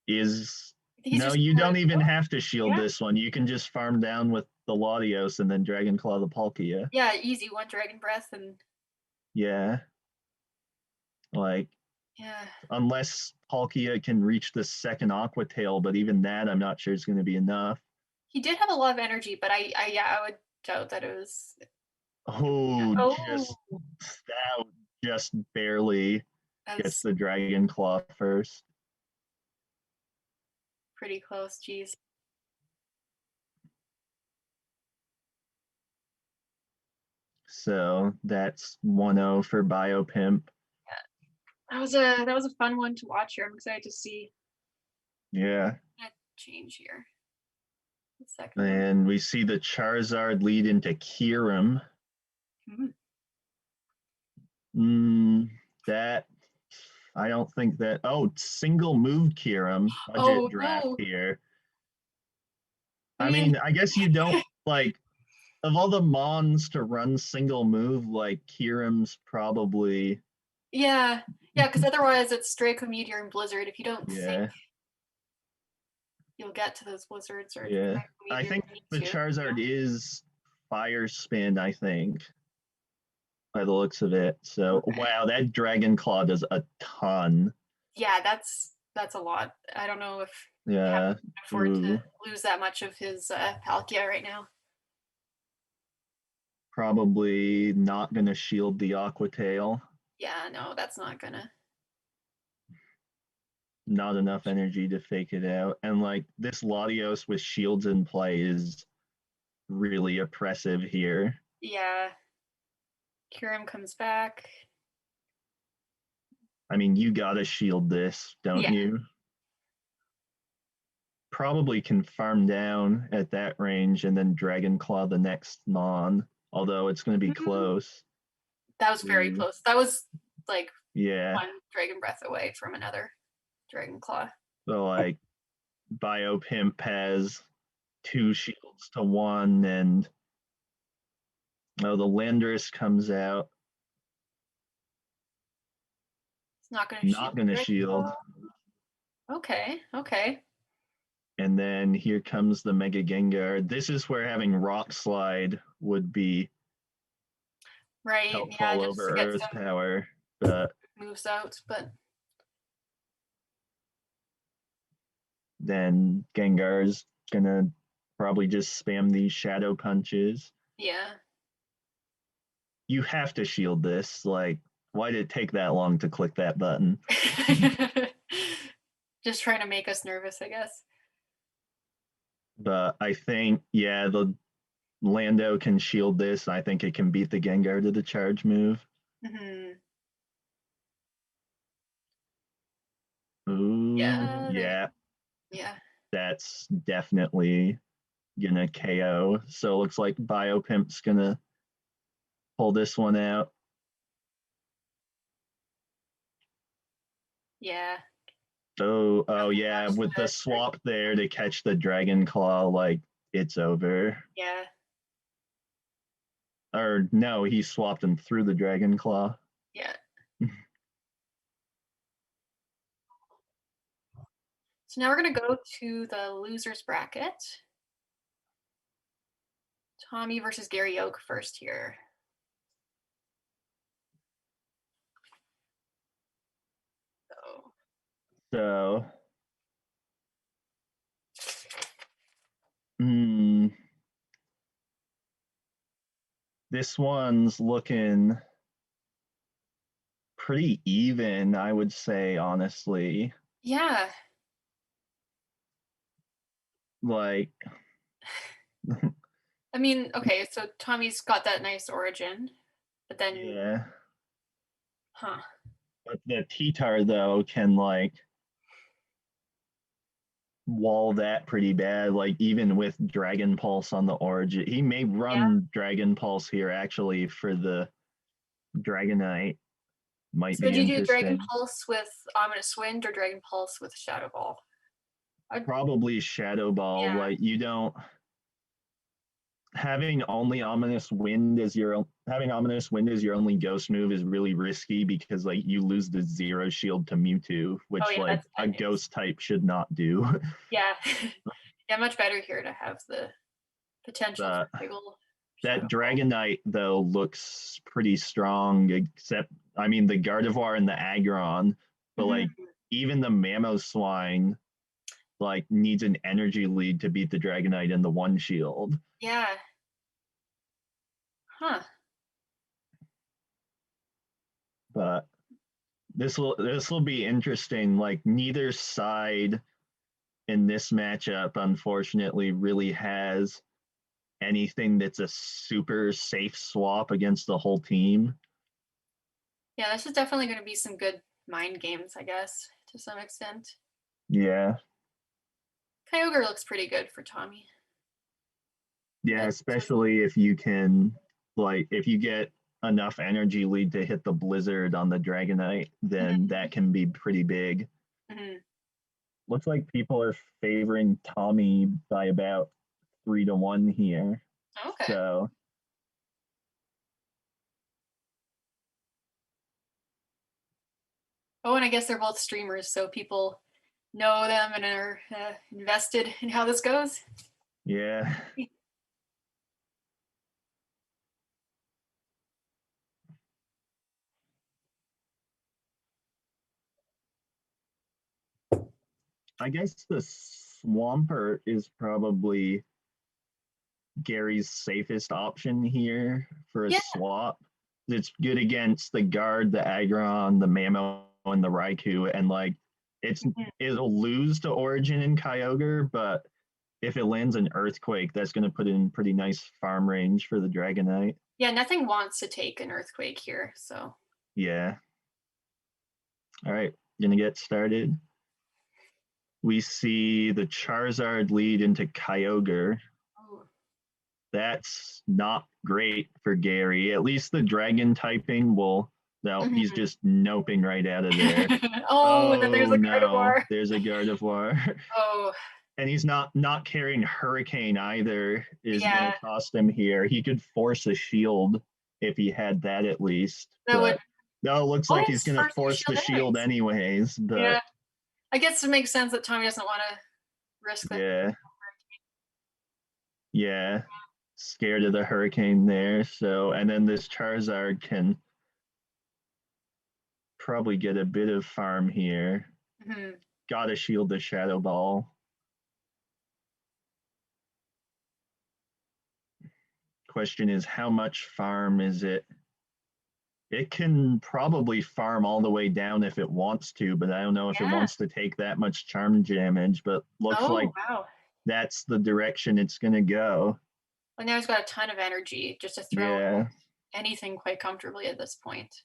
Is I think he's no, just you don't even have to shield yeah. this one. You can just farm down with the Latios and then Dragon Claw the Palkia. Yeah, easy 1 Dragon Breath and Yeah. Like yeah. unless Palkia can reach the second Aqua Tail, but even that I'm not sure is going to be enough. He did have a lot of energy, but I would doubt that it was Oh, Oh, that just barely gets that's the Dragon Claw first. pretty close, geez. So that's 1-0 for Biopimp. That was a fun one to watch here. I'm excited to see Yeah. that change here. The second one. And we see the Charizard lead into Kyurem. Mhm. That I don't think that. Oh, single move Kyurem budget Oh draft no. here. I I mean, mean, I guess you don't like of all the Mons to run single move. Like Kyurem's probably yeah. Yeah, because otherwise it's Draco Meteor and Blizzard. If you don't think yeah, you'll get to those blizzards or yeah. Draco I Meteor, think you need the to. Charizard is Fire Spin. I think by the looks of it. So Okay. wow, that Dragon Claw does a ton. Yeah, that's a lot. I don't know if Cap Yeah. can afford to Ooh. lose that much of his Palkia right now. Probably not gonna shield the Aqua Tail. Yeah, no, that's not gonna. Not enough energy to fake it out. And like this Latios with shields in play is really oppressive here. Yeah, Kyurem comes back. I mean, you gotta shield this, don't Yeah. you? Probably can farm down at that range and then Dragon Claw the next Mon, although it's gonna be Mhm. close. That was very Ooh. close. That was like Yeah. 1 Dragon Breath away from another Dragon Claw. So like Biopimp has 2 shields to 1 and oh the Landorus comes out. It's not gonna Not shield gonna Dragon shield. Claw. Okay, okay. And then here comes the Mega Gengar. This is where having Rock Slide would be Right, yeah, helpful just to over get Earth some Power. But moves out, but then Gengar's gonna probably just spam these Shadow Punches. yeah. You have to shield this. Like, why did it take that long to click that button? Just trying to make us nervous, I guess. But I think, yeah, the Lando can shield this. I think it can beat the Gengar to the charge move. Mhm. Ooh, Yeah, yeah, yeah. that's definitely gonna KO. So it looks like Biopimp's gonna pull this one out. Yeah. Oh yeah, with the swap there to catch the Dragon Claw, like it's over. Yeah. Or no, he swapped him through the Dragon Claw. Yeah. So now we're gonna go to the losers bracket. Tommy versus Gary Oak first here. So So, hmm, This one's looking pretty even, I would say, honestly. Yeah. Like, I mean, okay, so Tommy's got that nice origin, but then, yeah. huh? But the T-Tar, though, can, like, wall that pretty bad, like, even with Dragon Pulse on the origin. He may Yeah. run Dragon Pulse here, actually, for the Dragonite. Might So be do you do Dragon interesting. Pulse with Ominous Wind or Dragon Pulse with Shadow Ball? Probably Shadow Ball. Yeah. Like, you don't having only ominous wind as your having ominous wind as your only ghost move is really risky because like you lose the zero shield to Mewtwo, Oh which yeah, like that's a bad news. ghost type should not do. Yeah. Yeah, much better here to have the potential for But Piggle that Shadow Ball. Dragonite though looks pretty strong, except I mean the Gardevoir and the Aggron, but like Mhm. even the Mamoswine like needs an energy lead to beat the Dragonite in the one shield. Yeah. Huh. But this will be interesting. Like neither side in this matchup, unfortunately, really has anything that's a super safe swap against the whole team. Yeah, this is definitely going to be some good mind games, I guess, to some extent. Yeah. Kyogre looks pretty good for Tommy. Yeah, But especially if you can like if you get enough energy lead to hit the blizzard on the Dragonite, then that can be pretty big. mhm. Looks like people are favoring Tommy by about 3-1 here. Okay. So Oh, and I guess they're both streamers, so people know them and are invested in how this goes. yeah. I guess the Swampert is probably Gary's safest option here for a Yeah. swap. It's good against the guard, the Aggron, the Mamo, and the Raikou, and like Mhm. it'll lose to Origin and Kyogre, but if it lands an Earthquake, that's going to put it in pretty nice farm range for the Dragonite. Yeah, nothing wants to take an earthquake here, so. Yeah. All right, gonna get started. We see the Charizard lead into Kyogre. Oh. That's not great for Gary. At least the dragon typing will. No, Mhm. he's just noping right out of there. Oh, and then there's Oh a no, Gardevoir. there's a Gardevoir. Oh, And he's not carrying Hurricane either, is yeah. gonna cost him here. He could force a shield if he had that at least. That would. But no, it looks Oh, like he's he's gonna forcing a force the shield shield anyways. anyways. Yeah. But I guess it makes sense that Tommy doesn't want to risk that. yeah, yeah. Scared of the hurricane there. So and then this Charizard can probably get a bit of farm here. Mhm. Gotta shield the Shadow Ball. Question is, how much farm is it? It can probably farm all the way down if it wants to, but I don't know if it Yeah. wants to take that much charm damage. But looks Oh, like wow. that's the direction it's gonna go. Well, now he's got a ton of energy just to throw Yeah, anything quite comfortably at this point.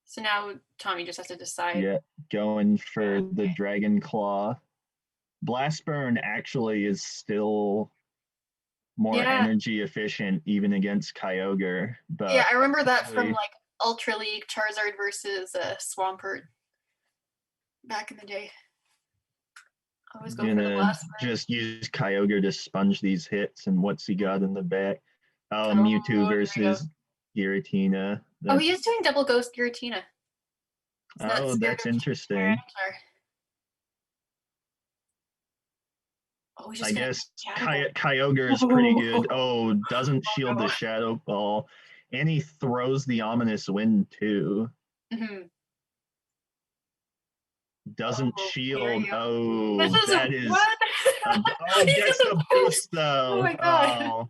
So now Tommy just has to decide. yeah. Going Yeah. for the Dragon Claw. Blast Burn actually is still more Yeah. energy efficient even against Kyogre, Yeah, but I remember that from actually like Ultra League Charizard versus Swampert back in the day. I always go for the gonna blast burn. just use Kyogre to sponge these hits. And what's he got in the back? Oh, Mewtwo Oh, here we go. versus Giratina. Oh, he is That's doing double ghost Giratina. He's not oh, scared that's of interesting. Tyranitar. Oh, he's I just gonna guess Shadow Ball. Kyogre is pretty good. Oh, doesn't shield the Shadow Ball, and he throws the Ominous Wind too. Mhm. Doesn't Oh, here shield. you go. This Oh, is that is. what? Oh, He's got gets the the boost. boost Oh though. my god. Oh,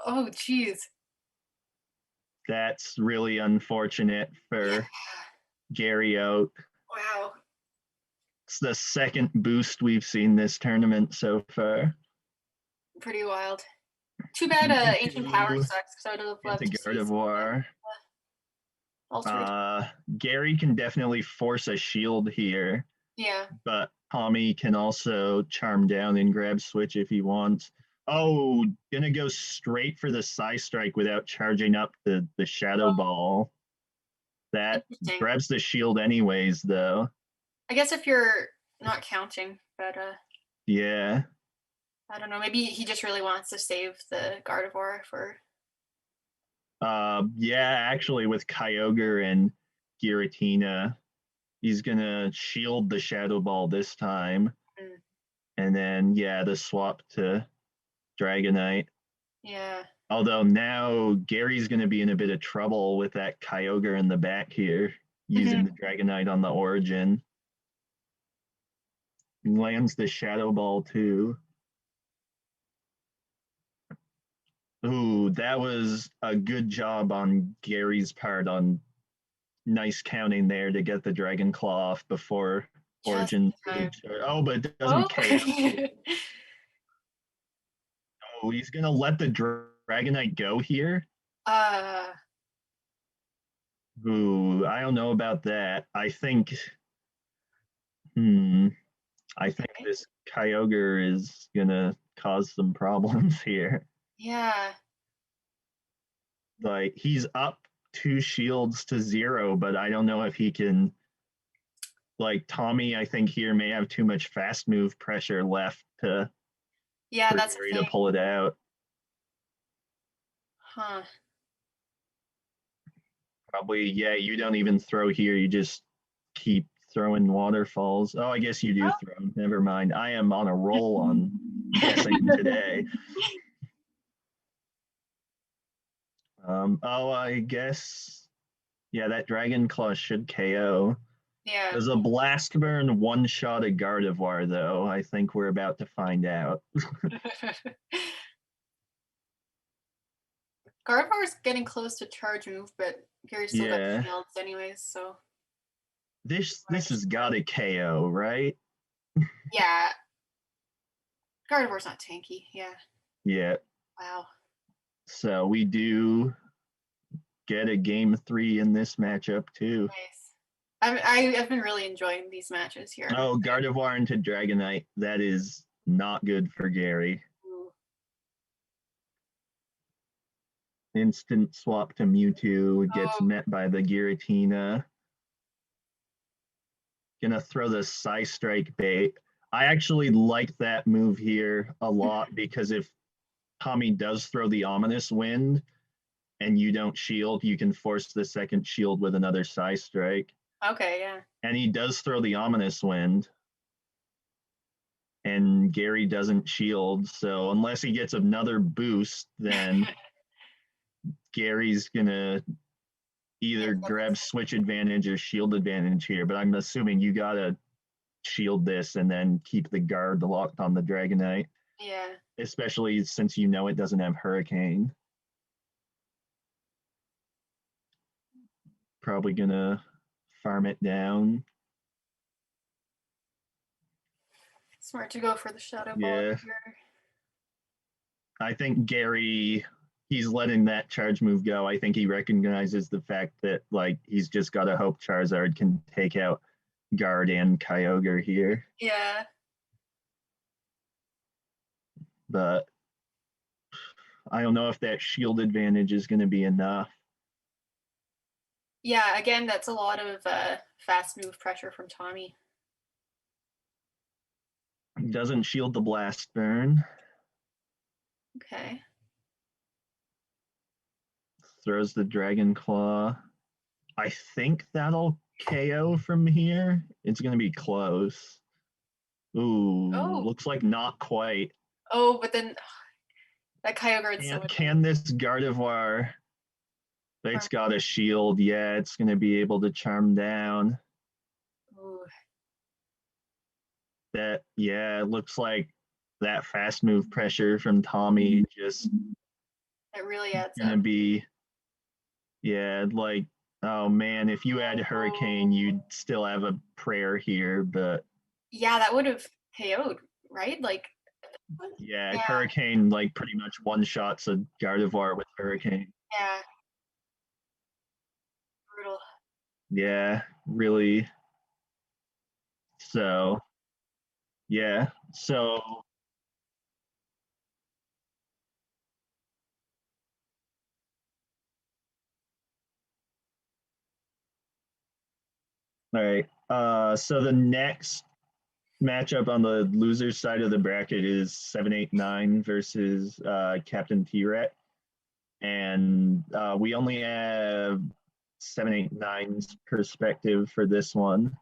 Oh, geez. That's really unfortunate Yeah. for Gary Oak. Wow. It's the second boost we've seen this tournament so far. Pretty wild. Too bad Ancient Power Mewtwo sucks because I would have into loved to see some of that Gardevoir. altered. Gary can definitely force a shield here, Yeah. but Tommy can also charm down and grab switch if he wants. Oh, gonna go straight for the Psy Strike without charging up the Shadow Ball. That Interesting. grabs the shield anyways, though. I guess if you're not counting, but Yeah. I don't know. Maybe he just really wants to save the Gardevoir for. Yeah, actually, with Kyogre and Giratina, he's gonna shield the Shadow Ball this time. Mm, And then, yeah, the swap to Dragonite. yeah. Although now Gary's going to be in a bit of trouble with that Kyogre in the back here, using Mhm. the Dragonite on the origin. Lands the Shadow Ball too. Ooh, that was a good job on Gary's part on nice counting there to get the Dragon Claw off before Just Origin. in time. Oh, but it doesn't Oh. KO. Oh, he's going to let the Dragonite go here. uh. Ooh, I don't know about that. I think Okay. this Kyogre is gonna cause some problems here. Yeah. Like he's up 2 shields to 0, but I don't know if he can. Like Tommy, I think here may have too much fast move pressure left to Yeah, for that's the Gary to thing. pull it out. Huh. Probably, yeah. You don't even throw here. You just keep throwing waterfalls. Oh, I guess you do throw. Never mind. I am on a roll on guessing today. Oh, I guess. Yeah, that Dragon Claw should KO. Yeah. Does a Blast Burn one shot a Gardevoir, though? I think we're about to find out. Gardevoir's getting close to charge move, but Gary's still got Yeah, shields anyways, so. this has got a KO, right? Yeah. Gardevoir's not tanky. Yeah. Yeah. Wow. So we do get a game 3 in this matchup too. Nice. I've been really enjoying these matches here. Oh, Gardevoir into Dragonite. That is not good for Gary. Ooh. Instant swap to Mewtwo gets Oh, met by the Giratina. Gonna throw the Psy Strike bait. I actually like that move here a lot because if Tommy does throw the Ominous Wind and you don't shield, you can force the second shield with another Psy Strike. okay, yeah. And he does throw the Ominous Wind, and Gary doesn't shield. So unless he gets another boost, then Gary's gonna either grab switch advantage or shield advantage here. But I'm assuming you gotta shield this and then keep the guard locked on the Dragonite, Yeah. especially since you know it doesn't have Hurricane. Probably gonna farm it down. Smart to go for the shadow ball Yeah, here. I think Gary, he's letting that charge move go. I think he recognizes the fact that like he's just got to hope Charizard can take out Guard and Kyogre here. Yeah. But I don't know if that shield advantage is going to be enough. Yeah, again, that's a lot of fast move pressure from Tommy. Doesn't shield the Blast Burn. Okay. Throws the Dragon Claw. I think that'll KO from here. It's going to be close. Ooh, Oh. looks like not quite. Oh, but then that Kyogre is so Can this Gardevoir? It's got a shield. Yeah, it's going to be able to charm down. Ooh. That, yeah, it looks like that fast move pressure from Tommy just It really adds gonna up. be, yeah, like, oh man, if you add Hurricane, you'd still have a prayer here, but Yeah, that would have KO'd, right? Like, yeah, yeah, Hurricane like pretty much one shots a Gardevoir with Hurricane. yeah, brutal. Yeah, really. So yeah, so all right. So the next matchup on the loser side of the bracket is 789 versus Captain T-Rex. And we only have 789's perspective for this one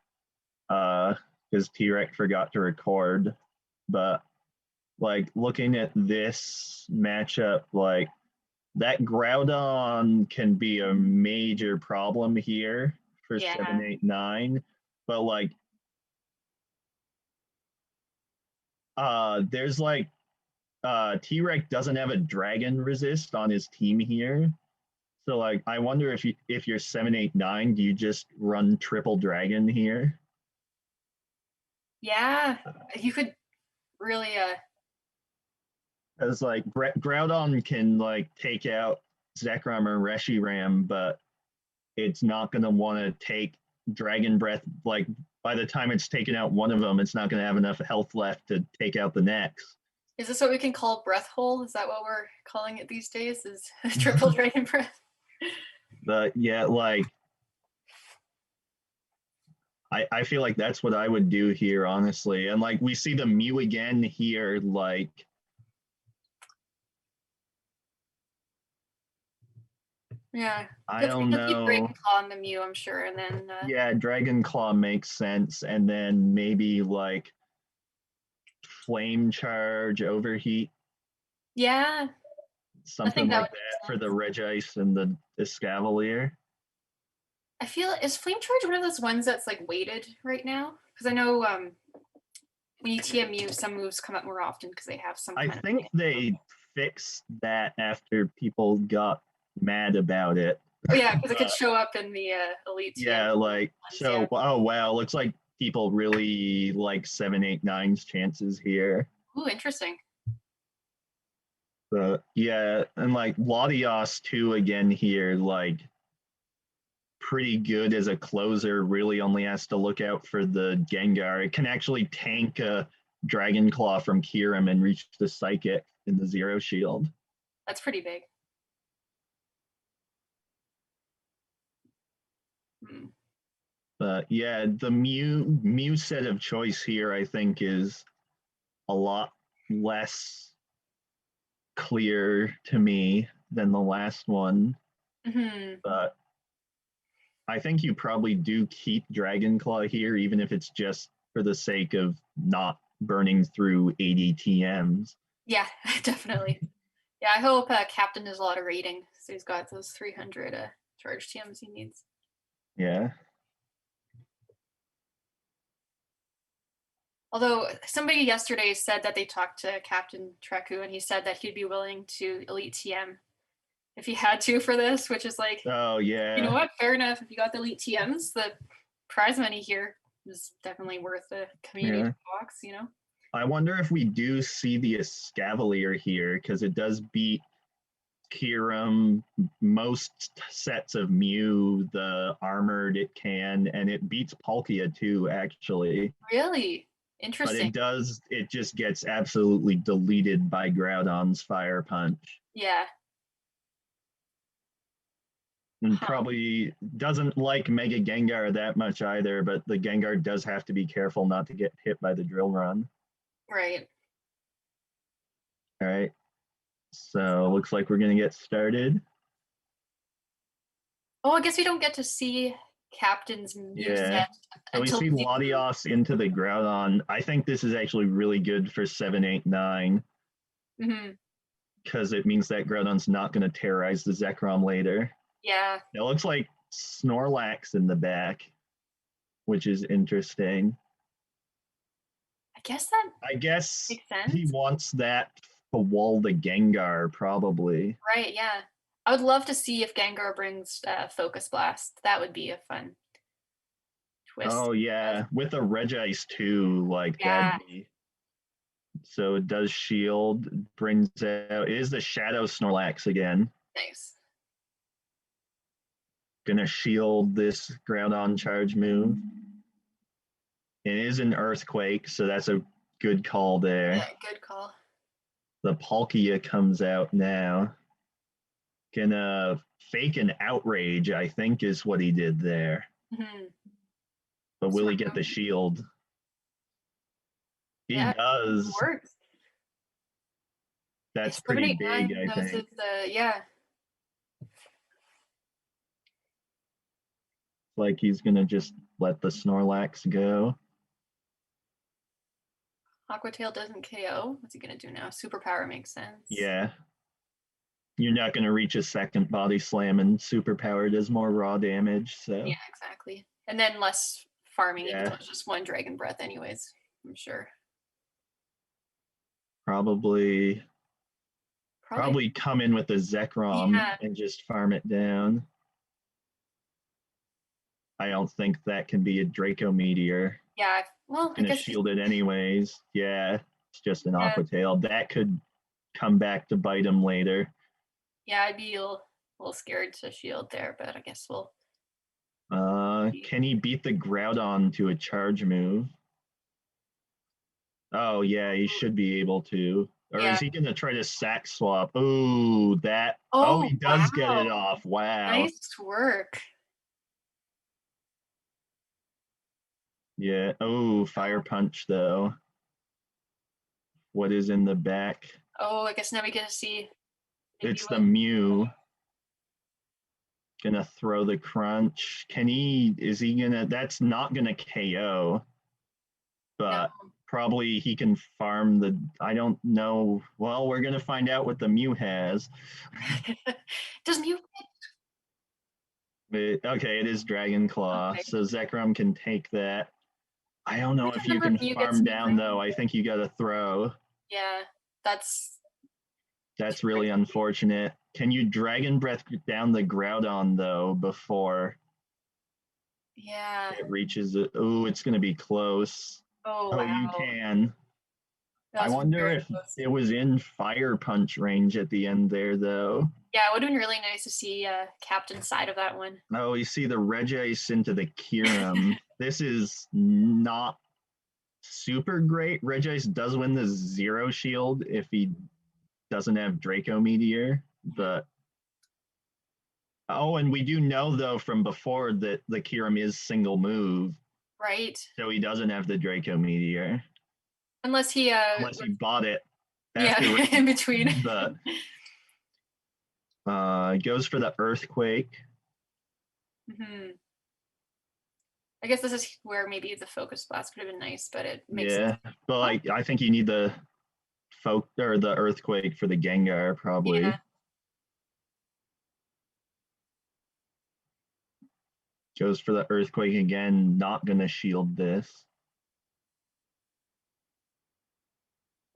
because T-Rex forgot to record. But like looking at this matchup, like that Groudon can be a major problem here for Yeah. 789. But like there's like T-Rex doesn't have a dragon resist on his team here. So like I wonder if you're 789, do you just run triple dragon here? Yeah, you could really, Because like Groudon can like take out Zekrom or Reshiram, but it's not gonna want to take Dragon Breath. Like by the time it's taken out one of them, it's not gonna have enough health left to take out the next. is this what we can call breath hole? Is that what we're calling it these days? Is triple dragon breath? But yeah, like I feel like that's what I would do here, honestly. And like we see the Mew again here, like Yeah, I he'll, don't he'll keep Dragon know. Claw on the Mew, I'm sure, and then Yeah, Dragon Claw makes sense. And then maybe like Flame Charge, Overheat, yeah, I something think that like would that make for the sense. Regice and the Escavalier. I feel is Flame Charge one of those ones that's like weighted right now? Because I know when you TMU, some moves come up more often because they have some I kind of. think they fixed that after people got mad about it. Oh yeah, because it could But show up in the Elite TM yeah, like ones. Yeah. so. Oh wow, looks like people really like 789's chances here. Ooh, interesting. But yeah, and like Latios too again here, like pretty good as a closer. Really only has to look out for the Gengar. It can actually tank a Dragon Claw from Kyurem and reach the Psychic in the Zero Shield. That's pretty big. Hmm. But yeah, the Mew set of choice here, I think, is a lot less clear to me than the last one. Mm-hmm. But I think you probably do keep Dragon Claw here, even if it's just for the sake of not burning through 80 TMs. Yeah, definitely. Yeah, I hope Captain has a lot of rating, so he's got those 300 charge TMs he needs. Yeah. Although somebody yesterday said that they talked to Captain Trekku and he said that he'd be willing to Elite TM if he had to for this, which is like, Oh, you know yeah. what? Fair enough. If you got the Elite TMs, the prize money here is definitely worth the community Yeah. box, you know? I wonder if we do see the Escavalier here, because it does beat Kyurem, most sets of Mew, the armored it can, and it beats Palkia too, actually. Really But interesting. it just gets absolutely deleted by Groudon's Fire Punch. Yeah. And Huh. probably doesn't like Mega Gengar that much either, but the Gengar does have to be careful not to get hit by the Drill Run. Right. All right. So looks like we're going to get started. Oh, I guess we don't get to see Captain's Mew Yeah. set So we until see season. Latios into the Groudon. I think this is actually really good for 789 Mm-hmm. because it means that Groudon's not going to terrorize the Zekrom later. Yeah. It looks like Snorlax in the back, which is interesting. I guess that I guess makes he sense. wants that to wall the Gengar, probably. Right, yeah. I would love to see if Gengar brings Focus Blast. That would be a fun twist. Oh yeah, with a Regice too, like that'd Yeah, be. So it does shield, brings out. It is the Shadow Snorlax again. nice. Gonna shield this Groudon charge move. It is an Earthquake, so that's a good call Yeah, there. good call. The Palkia comes out now. Gonna fake an Outrage, I think, is what he did there. Mhm. But will he Smart get the move. shield? He Yeah, it does. works. That's It's pretty big, 789 I knows think. his yeah. Like he's gonna just let the Snorlax go. Aqua Tail doesn't KO. What's he gonna do now? Superpower makes sense. Yeah. You're not gonna reach a second body slam, and superpower does more raw damage, Yeah, so exactly. And then less farming, even yeah. though it's just one Dragon Breath, anyways. I'm sure. Probably Probably. probably come in with the Zekrom Yeah. and just farm it down. I don't think that can be a Draco Meteor. Yeah. Well, I Gonna guess he's shield it anyways. Yeah, it's just an yeah. Aqua Tail. That could come back to bite him later. Yeah, I'd be a little scared to shield there, but I guess we'll see. Can he beat the Groudon to a charge move? Oh yeah, he should be able to. Or is Yeah. he gonna try to sack swap? Oh, that. Oh, Oh he does get it wow. off. Wow. Nice work. Yeah. Oh, Fire Punch though. What is in the back? Oh, I guess now we get to see maybe It's the what Mew. Gonna throw the crunch. Can he? Is he gonna? That's not gonna KO, no. but probably he can farm the. I don't know. Well, we're gonna find out what the Mew has. Does Mew Okay, it is Dragon Claw, okay. so Zekrom can take that. I don't I know can't if you remember can if Mew gets farm any down green. though. I think you got to throw. Yeah, that's That's too really risky. unfortunate. Can you Dragon Breath down the Groudon though before Yeah. it reaches it? Oh, it's gonna be close. Oh Oh, you wow. can. That I was wonder very if close. it was in Fire Punch range at the end there, though. Yeah, it would have been really nice to see Captain's side of that one. Oh, you see the Regice into the Kyurem. This is not super great. Regice does win the zero shield if he doesn't have Draco Meteor, Mhm. but oh, and we do know though from before that the Kyurem is single move, Right. so he doesn't have the Draco Meteor Unless he unless he bought it yeah, after, in between. but goes for the Earthquake. hmm I guess this is where maybe the focus blast could have been nice, but it makes sense. Yeah, but Oh, like I think you need the folk or the Earthquake for the Gengar yeah, probably. Goes for the Earthquake again. Not gonna shield this.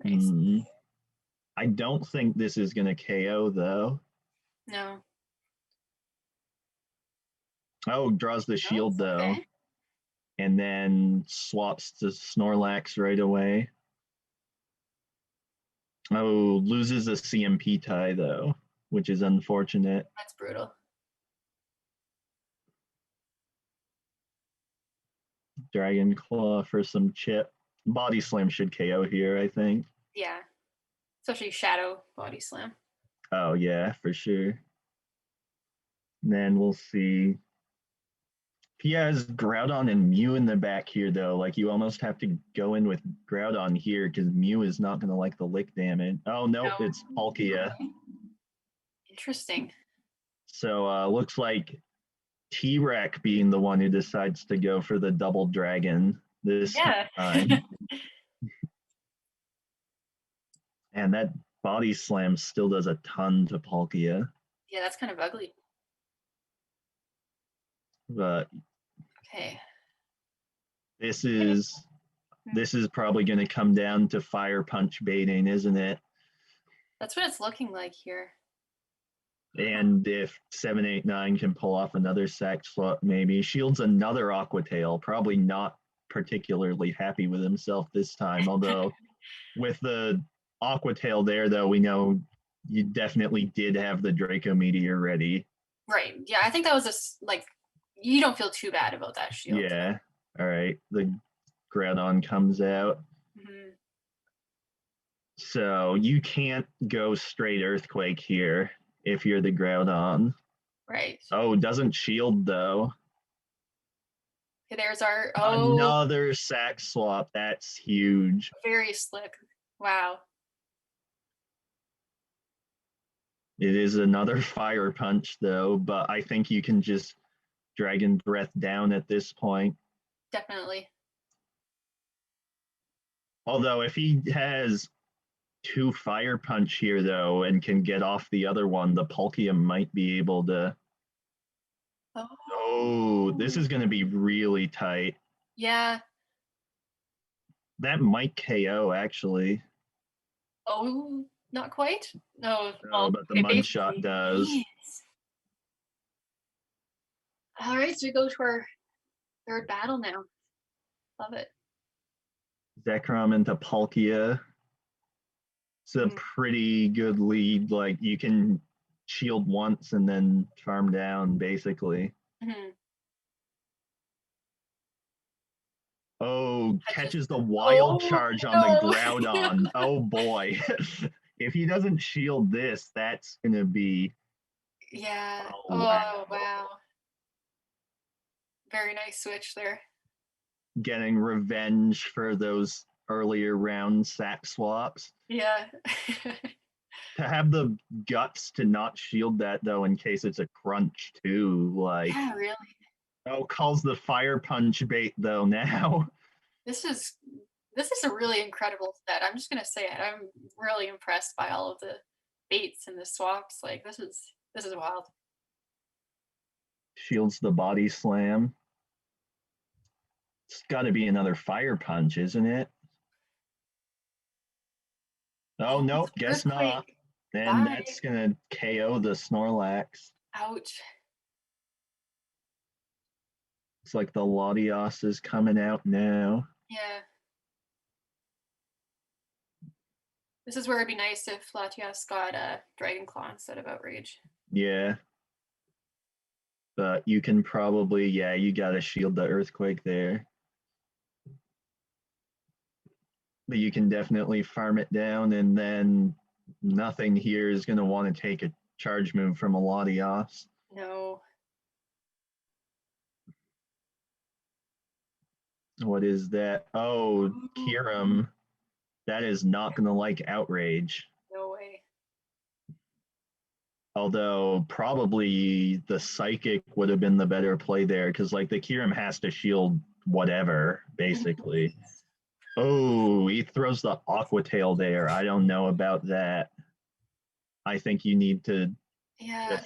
nice. I don't think this is gonna KO though. No. Oh, draws the No, shield it's though, okay. and then swaps to Snorlax right away. Oh, loses a CMP tie though, which is unfortunate. That's brutal. Dragon Claw for some chip. Body Slam should KO here, I think. Yeah. Especially Shadow Body Slam. Oh yeah, for sure. And then we'll see. He has Groudon and Mew in the back here, though. Like, you almost have to go in with Groudon here because Mew is not going to like the lick damage. Oh, no, No. it's Palkia. Interesting. So, looks like T-Rex being the one who decides to go for the double dragon this Yeah. time. And that body slam still does a ton to Palkia. Yeah, that's kind of ugly. But Okay. this Okay. is this is probably going to come down to fire punch baiting, isn't it? That's what it's looking like here. And if 789 can pull off another sack swap, maybe shields another Aqua Tail. Probably not particularly happy with himself this time. Although with the Aqua Tail there, though, we know you definitely did have the Draco Meteor ready. Right. Yeah, I think that was like, you don't feel too bad about that shield. Yeah. All right. The Groudon comes out. Mm-hmm. So you can't go straight Earthquake here if you're the Groudon. Right. Oh, doesn't shield though. Okay, there's our Another sack swap. That's huge. Very slick. Wow. It is another Fire Punch though, but I think you can just Dragon Breath down at this point. Definitely. Although if he has 2 Fire Punch here though and can get off the other one, the Palkia might be able to. Oh, this is going to be really tight. Yeah. That might KO actually. Oh, not quite. No, well, but the Mud Shot does. Yes. All right, so we go to our third battle now. Love it. Zekrom into Palkia. It's a pretty good lead. Like you can shield once and then farm down basically. Mm-hmm. Oh, catches the wild charge on the Groudon. Oh boy. If he doesn't shield this, that's gonna be. Yeah. Wow. Wow. Very nice switch there. Getting revenge for those earlier round sack swaps. Yeah. To have the guts to not shield that though in case it's a crunch too. Like yeah, really. Oh, calls the Fire Punch bait though now. This is a really incredible set. I'm just gonna say it. I'm really impressed by all of the baits and the swaps. Like this is wild. Shields the Body Slam. It's got to be another Fire Punch, isn't it? Oh no, guess not. And that's gonna KO the Snorlax. Ouch. It's like the Latios is coming out now. Yeah. This is where it'd be nice if Latios got a Dragon Claw instead of Outrage. Yeah. But you can probably, you gotta shield the Earthquake there. But you can definitely farm it down, and then nothing here is gonna want to take a charge move from a Latios. No. What is that? Oh, Kyurem. That is not going to like Outrage. No way. Although probably the Psychic would have been the better play there because like the Kyurem has to shield whatever, basically. Oh, he throws the Aqua Tail there. I don't know about that. I think you need to. Yeah.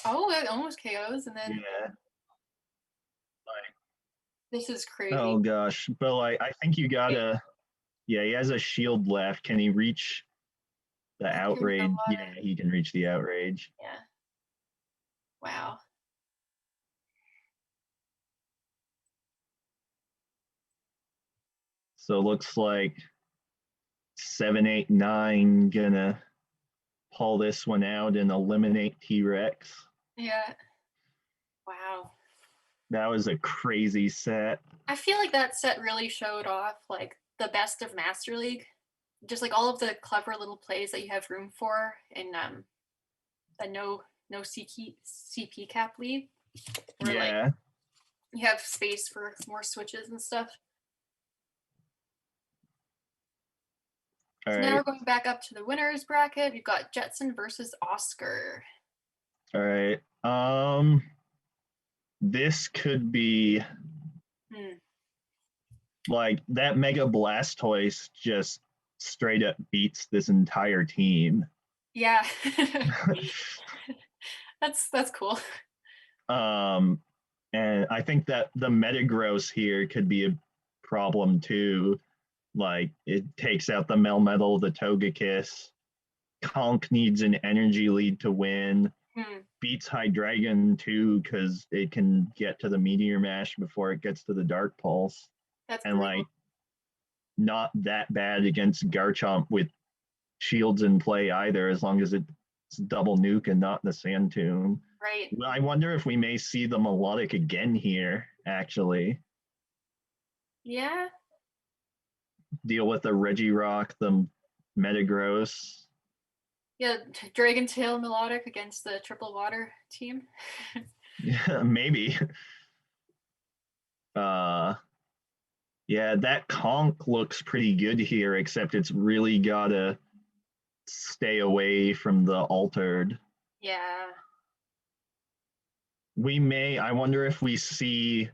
Oh, it almost KOs and then. Yeah. This is crazy. Oh gosh, but like I think you gotta. Yeah, he has a shield left. Can he reach the Outrage? Yeah, he can reach the Outrage. Yeah. Wow. So looks like 789 gonna pull this one out and eliminate T-Rex. Yeah. Wow. That was a crazy set. I feel like that set really showed off like the best of Master League. Just like all of the clever little plays that you have room for in a no CP cap league. Yeah. Like, you have space for more switches and stuff. So now we're going back up to the winners bracket. We've got Jetson versus Oscar. All right. This could be like that Mega Blastoise just straight up beats this entire team. Yeah. That's cool. And I think that the Metagross here could be a problem too. Like it takes out the Melmetal, the Togekiss. Conk needs an energy lead to win. Hmm, Beats Hydreigon too because it can get to the Meteor Mash before it gets to the Dark Pulse. that's And brutal. like not that bad against Garchomp with shields in play either, as long as it's double nuke and not the Sand Tomb. Right. I wonder if we may see the Melodic again here, actually. Yeah. Deal with the Regirock, the Metagross. Yeah. Dragon Tail Melodic against the Triple Water team. Yeah, maybe. Yeah, that Conk looks pretty good here, except it's really gotta stay away from the altered. Yeah. I wonder if we see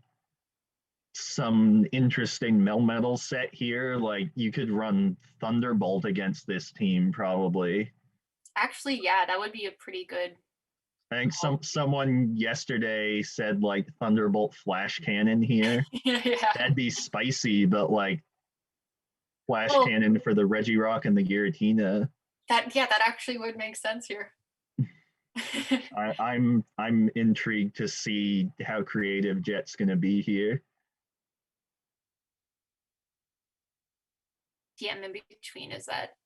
some interesting Melmetal set here. Like you could run Thunderbolt against this team probably. Actually, yeah, that would be a pretty good. I think someone yesterday said like Thunderbolt Flash Cannon here. Yeah. That'd be spicy, but like Flash Well, Cannon for the Regirock and the Giratina. that actually would make sense here. I'm intrigued to see how creative Jet's gonna be here. DM in between is that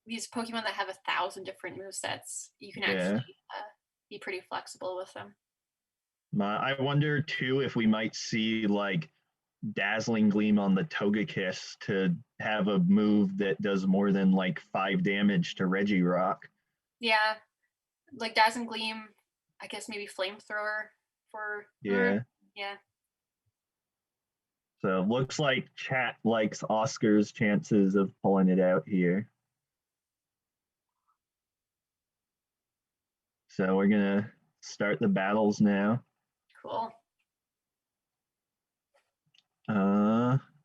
these Pokemon that have 1,000 different movesets, you can Yeah. actually be pretty flexible with them. I wonder too if we might see like Dazzling Gleam on the Togekiss to have a move that does more than like 5 damage to Regirock. Yeah, like Dazzling Gleam, I guess maybe Flamethrower for. Yeah. Yeah. So looks like chat likes Oscar's chances of pulling it out here. So we're gonna start the battles now. Cool.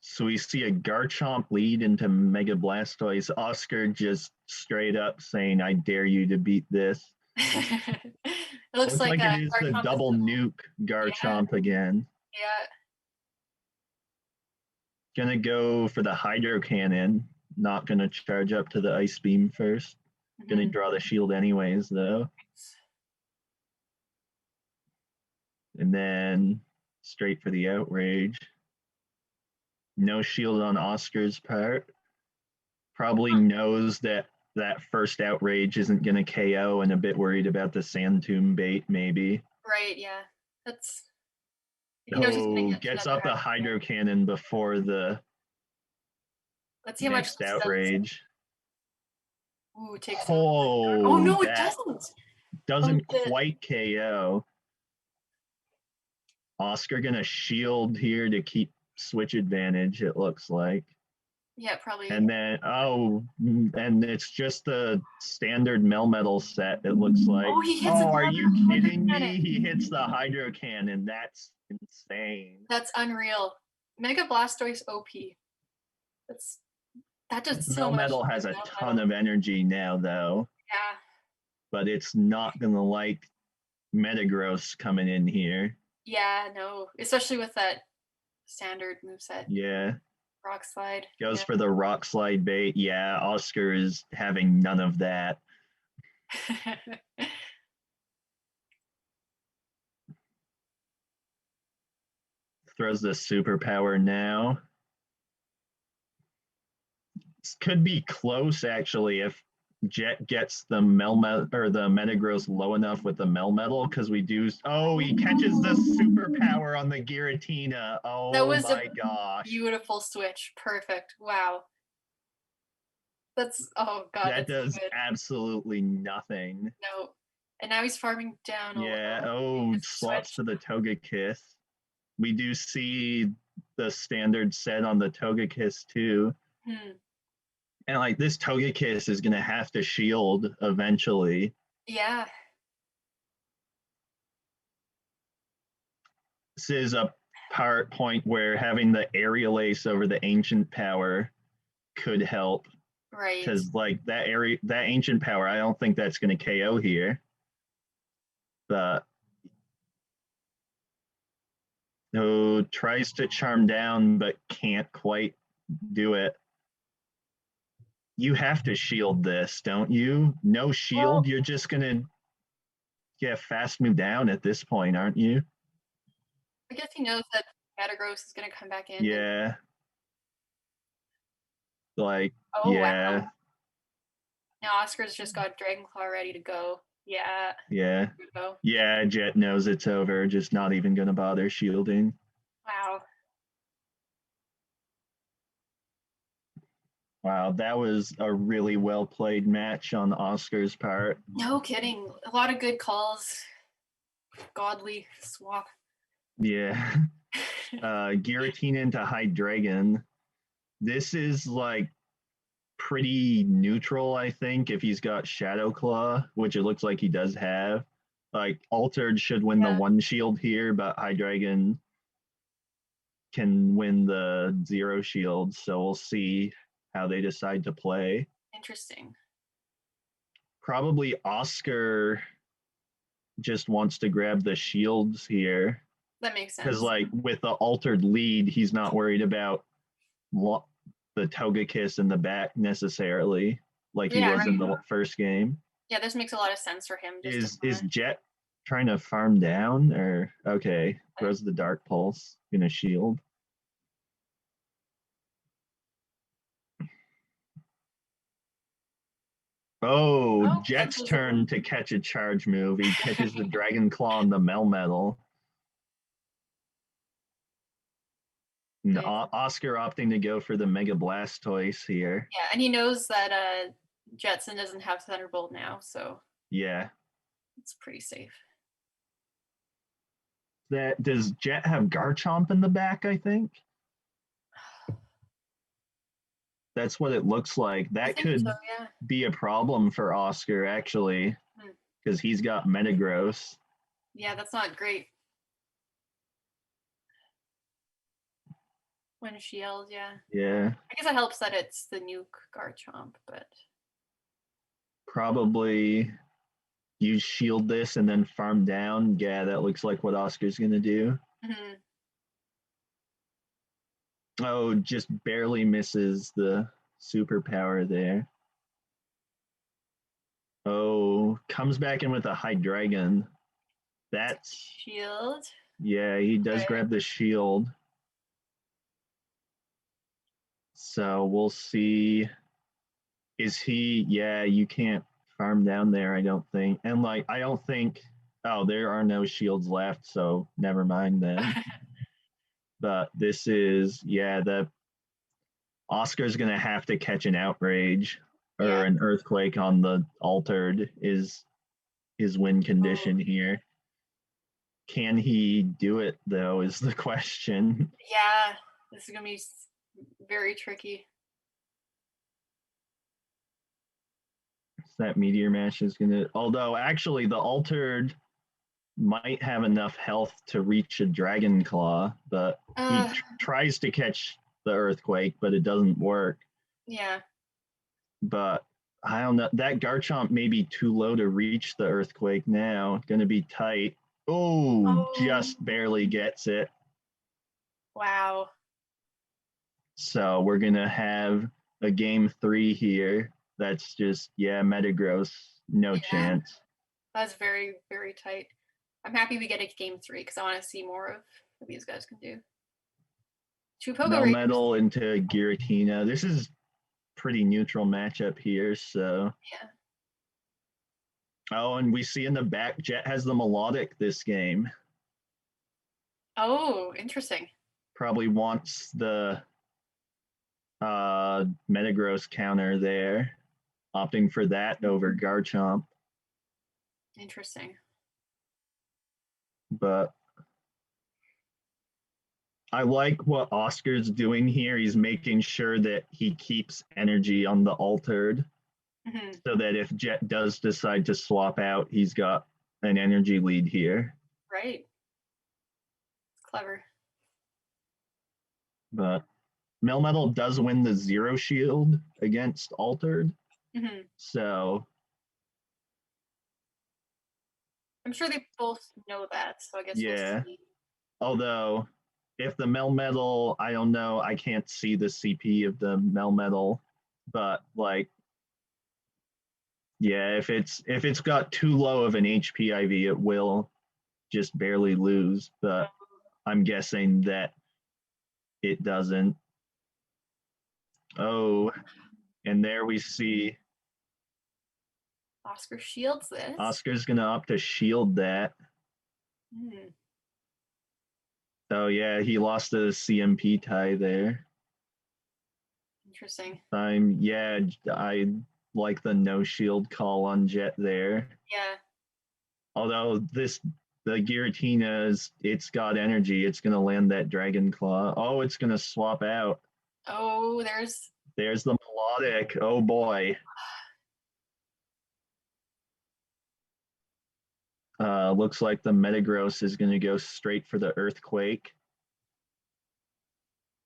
So we see a Garchomp lead into Mega Blastoise. Oscar just straight up saying, "I dare you to beat this." It looks like it is the Garchomp double nuke Garchomp again. Yeah. Gonna go for the Hydro Cannon. Not gonna charge up to the Ice Beam first. Gonna draw the shield anyways, though. And then straight for the Outrage. No shield on Oscar's part. Probably knows that that first Outrage isn't going to KO and a bit worried about the Sand Tomb bait, maybe. Right, yeah. That's. Gets up the Hydro Cannon before the Let's see how next much Outrage. Ooh, it takes oh no, it doesn't. Doesn't quite KO. Oscar gonna shield here to keep switch advantage, it looks like. Yeah, probably. And then and it's just the standard Melmetal set, it looks like. Oh, he hits are you kidding me? He hits the Hydro Cannon. That's insane. That's unreal. Mega Blastoise OP. That does so much. Melmetal has a ton of energy now, though. Yeah. But it's not gonna like Metagross coming in here. Yeah, no. Especially with that standard moveset. Yeah. Rock Slide. Goes for the Rock Slide bait. Yeah, Oscar is having none of that. Throws the superpower now. This could be close actually if Jet gets the Metagross low enough with the Melmetal, because we do. Oh, he catches the superpower on the Giratina. Oh, that was my gosh! Beautiful switch. Perfect. Wow. That's that does so absolutely nothing. No, and now he's farming down. Yeah. Swaps to the Togekiss. We do see the standard set on the Togekiss too. And like this Togekiss is gonna have to shield eventually. Yeah. This is a point where having the Aerial Ace over the Ancient Power could help. Right. Because like that Ancient Power, I don't think that's gonna KO here. But tries to charm down but can't quite do it. you have to shield this, don't you? No shield, Well, you're just gonna get fast move down at this point, aren't you? I guess he knows that Metagross is going to come back in. And, Yeah. Like, oh, yeah, wow. Now Oscar's just got Dragon Claw ready to go. Yeah. yeah. Here we go. Yeah, Jet knows it's over, just not even gonna bother shielding. Wow. Wow, that was a really well played match on Oscar's part. No kidding. A lot of good calls. Godly swap. Yeah. Giratina into Hydreigon. This is like pretty neutral, I think, if he's got Shadow Claw, which it looks like he does have. Like Altered should win the Yeah. one shield here, but Hydreigon can win the zero shield. So we'll see how they decide to play. Interesting. Probably Oscar just wants to grab the shields here. That makes Because, sense. like, with the altered lead, he's not worried about the Togekiss in the back necessarily, like he Yeah, was right. in the first game. Yeah, this makes a lot of sense for him. Just Is Jet trying to farm down, or okay, throws the Dark Pulse, gonna shield. Oh, Jet's turn to catch a charge move. He catches the Dragon Claw and the Melmetal. And Oscar opting to go for the Mega Blastoise here. Yeah, and he knows that Jetson doesn't have Thunderbolt now, so yeah, it's pretty safe. That does Jet have Garchomp in the back? I think that's what it looks like. That could be a problem for Oscar actually, because he's got Metagross. Yeah, that's not great. When she yells, yeah. Yeah. I guess it helps that it's the nuke Garchomp, but probably use shield this and then farm down. Yeah, that looks like what Oscar's gonna do. Mm-hmm. Oh, just barely misses the superpower there. Oh, comes back in with a Hydreigon. That's shield. Yeah, he does grab the shield. So we'll see. Is he? Yeah, you can't farm down there, I don't think. And like, I don't think. Oh, there are no shields left, so never mind then. But this is, yeah, the Oscar's gonna have to catch an outrage or an earthquake on the altered is his win condition here. Can he do it though? Is the question. Yeah, this is gonna be very tricky. That meteor mash is gonna. Although actually, the altered might have enough health to reach a dragon claw, but he tries to catch the earthquake, but it doesn't work. Yeah. But I don't know. That Garchomp may be too low to reach the earthquake now. Going to be tight. Oh, just barely gets it. Wow. So we're going to have a game 3 here. That's just, Metagross, no chance. That's very, very tight. I'm happy we get a game 3 because I want to see more of what these guys can do. Melmetal into Giratina. This is pretty neutral matchup here, so. Yeah. Oh, and we see in the back, Jet has the Melodic this game. Oh, interesting. Probably wants the Metagross counter there, opting for that over Garchomp. Interesting. But I like what Oscar's doing here. He's making sure that he keeps energy on the altered, so that if Jet does decide to swap out, he's got an energy lead here. Right. Clever. But Melmetal does win the zero shield against altered. So I'm sure they both know that, so I guess we'll see. Although if the Melmetal, I don't know, I can't see the CP of the Melmetal but like, yeah, if it's got too low of an HP IV, it will just barely lose. But I'm guessing that it doesn't. Oh, and there we see Oscar shields this. Oscar's gonna opt to shield that. Oh yeah, he lost the CMP tie there. Interesting. Yeah, I like the no shield call on Jet there. Yeah. Although the Giratina it's got energy, it's gonna land that Dragon Claw. Oh, it's gonna swap out. Oh, There's the melodic. Oh boy. Looks like the Metagross is gonna go straight for the Earthquake.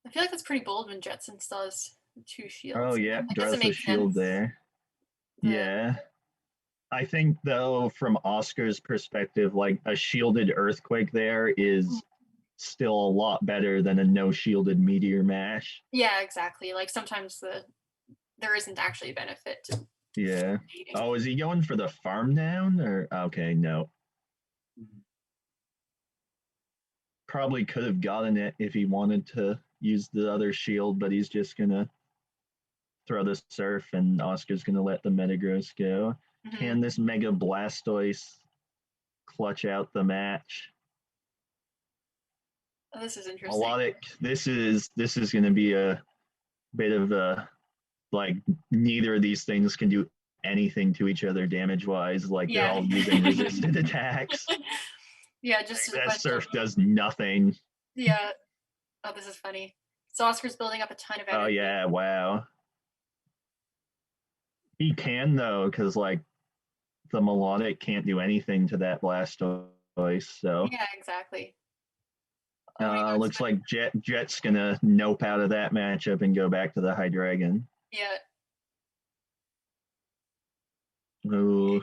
I feel like that's pretty bold when Jetson still has 2 shields. Oh yeah, I guess draws it a makes shield sense. there. Yeah. I think though, from Oscar's perspective, like a shielded Earthquake there is still a lot better than a no shielded Meteor Mash. Yeah, exactly. Like sometimes there isn't actually a benefit to Yeah. dating. Oh, is he going for the farm down or okay, no. Probably could have gotten it if he wanted to use the other shield, but he's just gonna throw the surf and Oscar's gonna let the Metagross go. Can this Mega Blastoise clutch out the match? Oh, this is interesting. Melodic. This is gonna be a bit of a like neither of these things can do anything to each other damage wise. Like they're all using resisted attacks. Yeah, just that surf does nothing. Yeah. Oh, this is funny. So Oscar's building up a ton of energy. Oh yeah, wow. He can though, because like the melodic can't do anything to that Blastoise. So yeah, exactly. looks like Jet's gonna nope out of that matchup and go back to the Hydreigon. Yeah. Ooh.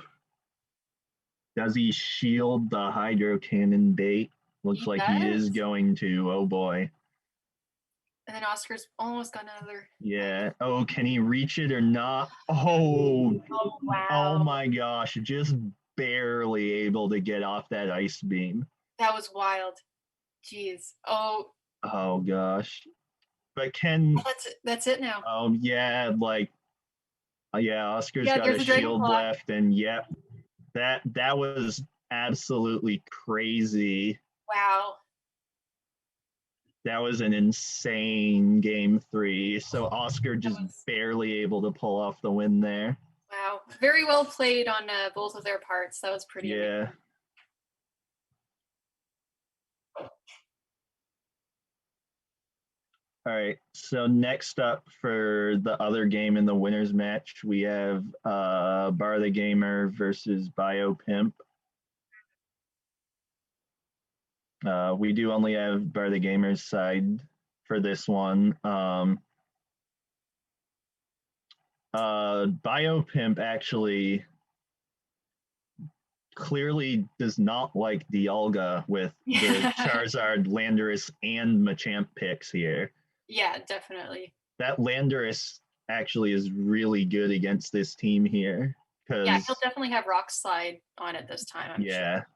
Does he shield the Hydro Cannon bait? Looks like he is going to. Oh boy. And then Oscar's almost got another. Yeah. Oh, can he reach it or not? Oh. Oh wow. Oh my gosh. Just barely able to get off that Ice Beam. That was wild. Jeez. Oh. Oh gosh. But can. That's it now. Yeah, like. Yeah, Oscar's got a shield left, and yep. That was absolutely crazy. Wow. That was an insane game 3. So Oscar just barely able to pull off the win there. Wow. Very well played on both of their parts. That was pretty amazing. All right. So next up for the other game in the winners match, we have Bar the Gamer versus Biopimp. We do only have Bar the Gamer's side for this one. Biopimp actually clearly does not like Dialga with the Charizard, Landorus, and Machamp picks here. Yeah, definitely. That Landorus actually is really good against this team here. Yeah, he'll definitely have Rock Slide on it this time, I'm sure.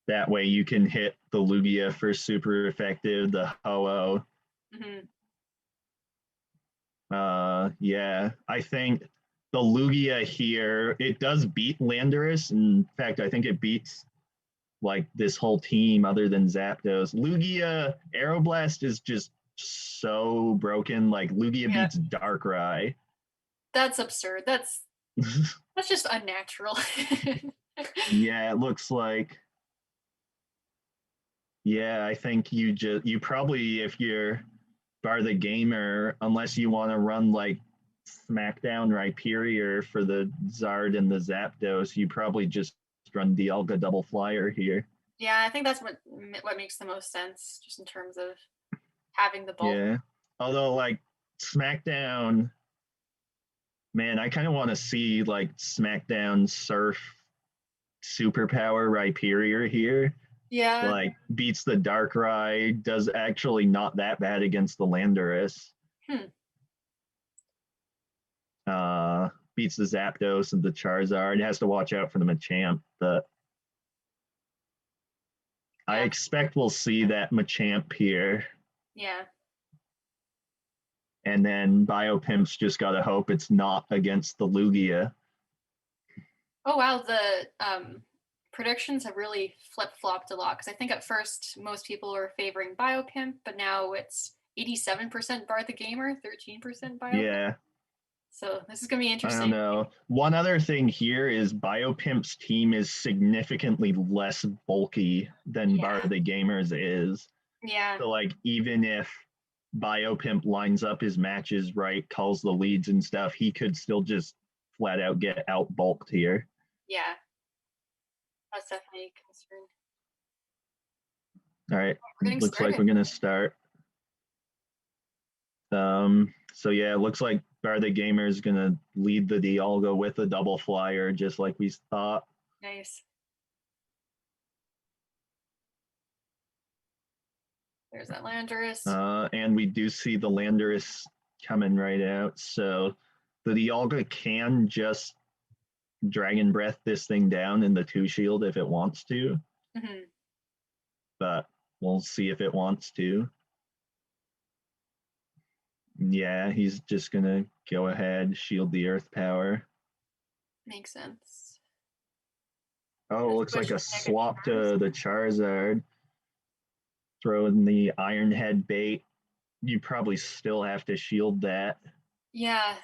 That way you can hit the Lugia for super effective, the Ho-Oh. I think the Lugia here, it does beat Landorus. In fact, I think it beats like this whole team other than Zapdos. Lugia Aeroblast is just so broken. Like Lugia beats Darkrai. That's absurd. That's just unnatural. Yeah, it looks like. Yeah, I think you probably, if you're Bar the Gamer, unless you want to run like Smackdown Rhyperior for the Zard and the Zapdos, you probably just run Dialga Double Flyer here. Yeah, I think that's what makes the most sense, just in terms of having the bulk. Yeah, although like Smackdown, man, I kind of want to see like Smackdown Surf Superpower Rhyperior here. Yeah. Like beats the Darkrai, does actually not that bad against the Landorus. Beats the Zapdos and the Charizard. Has to watch out for the Machamp, but I Yeah. expect we'll see that Machamp here. Yeah. And then Biopimp's just got to hope it's not against the Lugia. Oh wow, the predictions have really flip-flopped a lot because I think at first most people were favoring Biopimp, but now it's 87% Bard the Gamer, 13% Biopimp. Yeah. So this is gonna be I interesting. don't know. One other thing here is Biopimp's team is significantly less bulky than Bar the Gamers is. Yeah. So like even if Biopimp lines up his matches right, calls the leads and stuff, he could still just flat out get out bulked here. Yeah. That's definitely a concern. All right. Looks started. like we're gonna start. So yeah, it looks like Bar the Gamer is gonna lead the Dialga with a double flyer, just like we thought. Nice. There's that Landorus. And we do see the Landorus coming right out. So the Dialga can just Dragon Breath this thing down in the 2 shield if it wants to. Mm-hmm. But we'll see if it wants to. Yeah, he's just going to go ahead, shield the Earth Power. Makes sense. Oh, looks like a swap to the Charizard. Throw in the Iron Head bait. You probably still have to shield that. Yeah.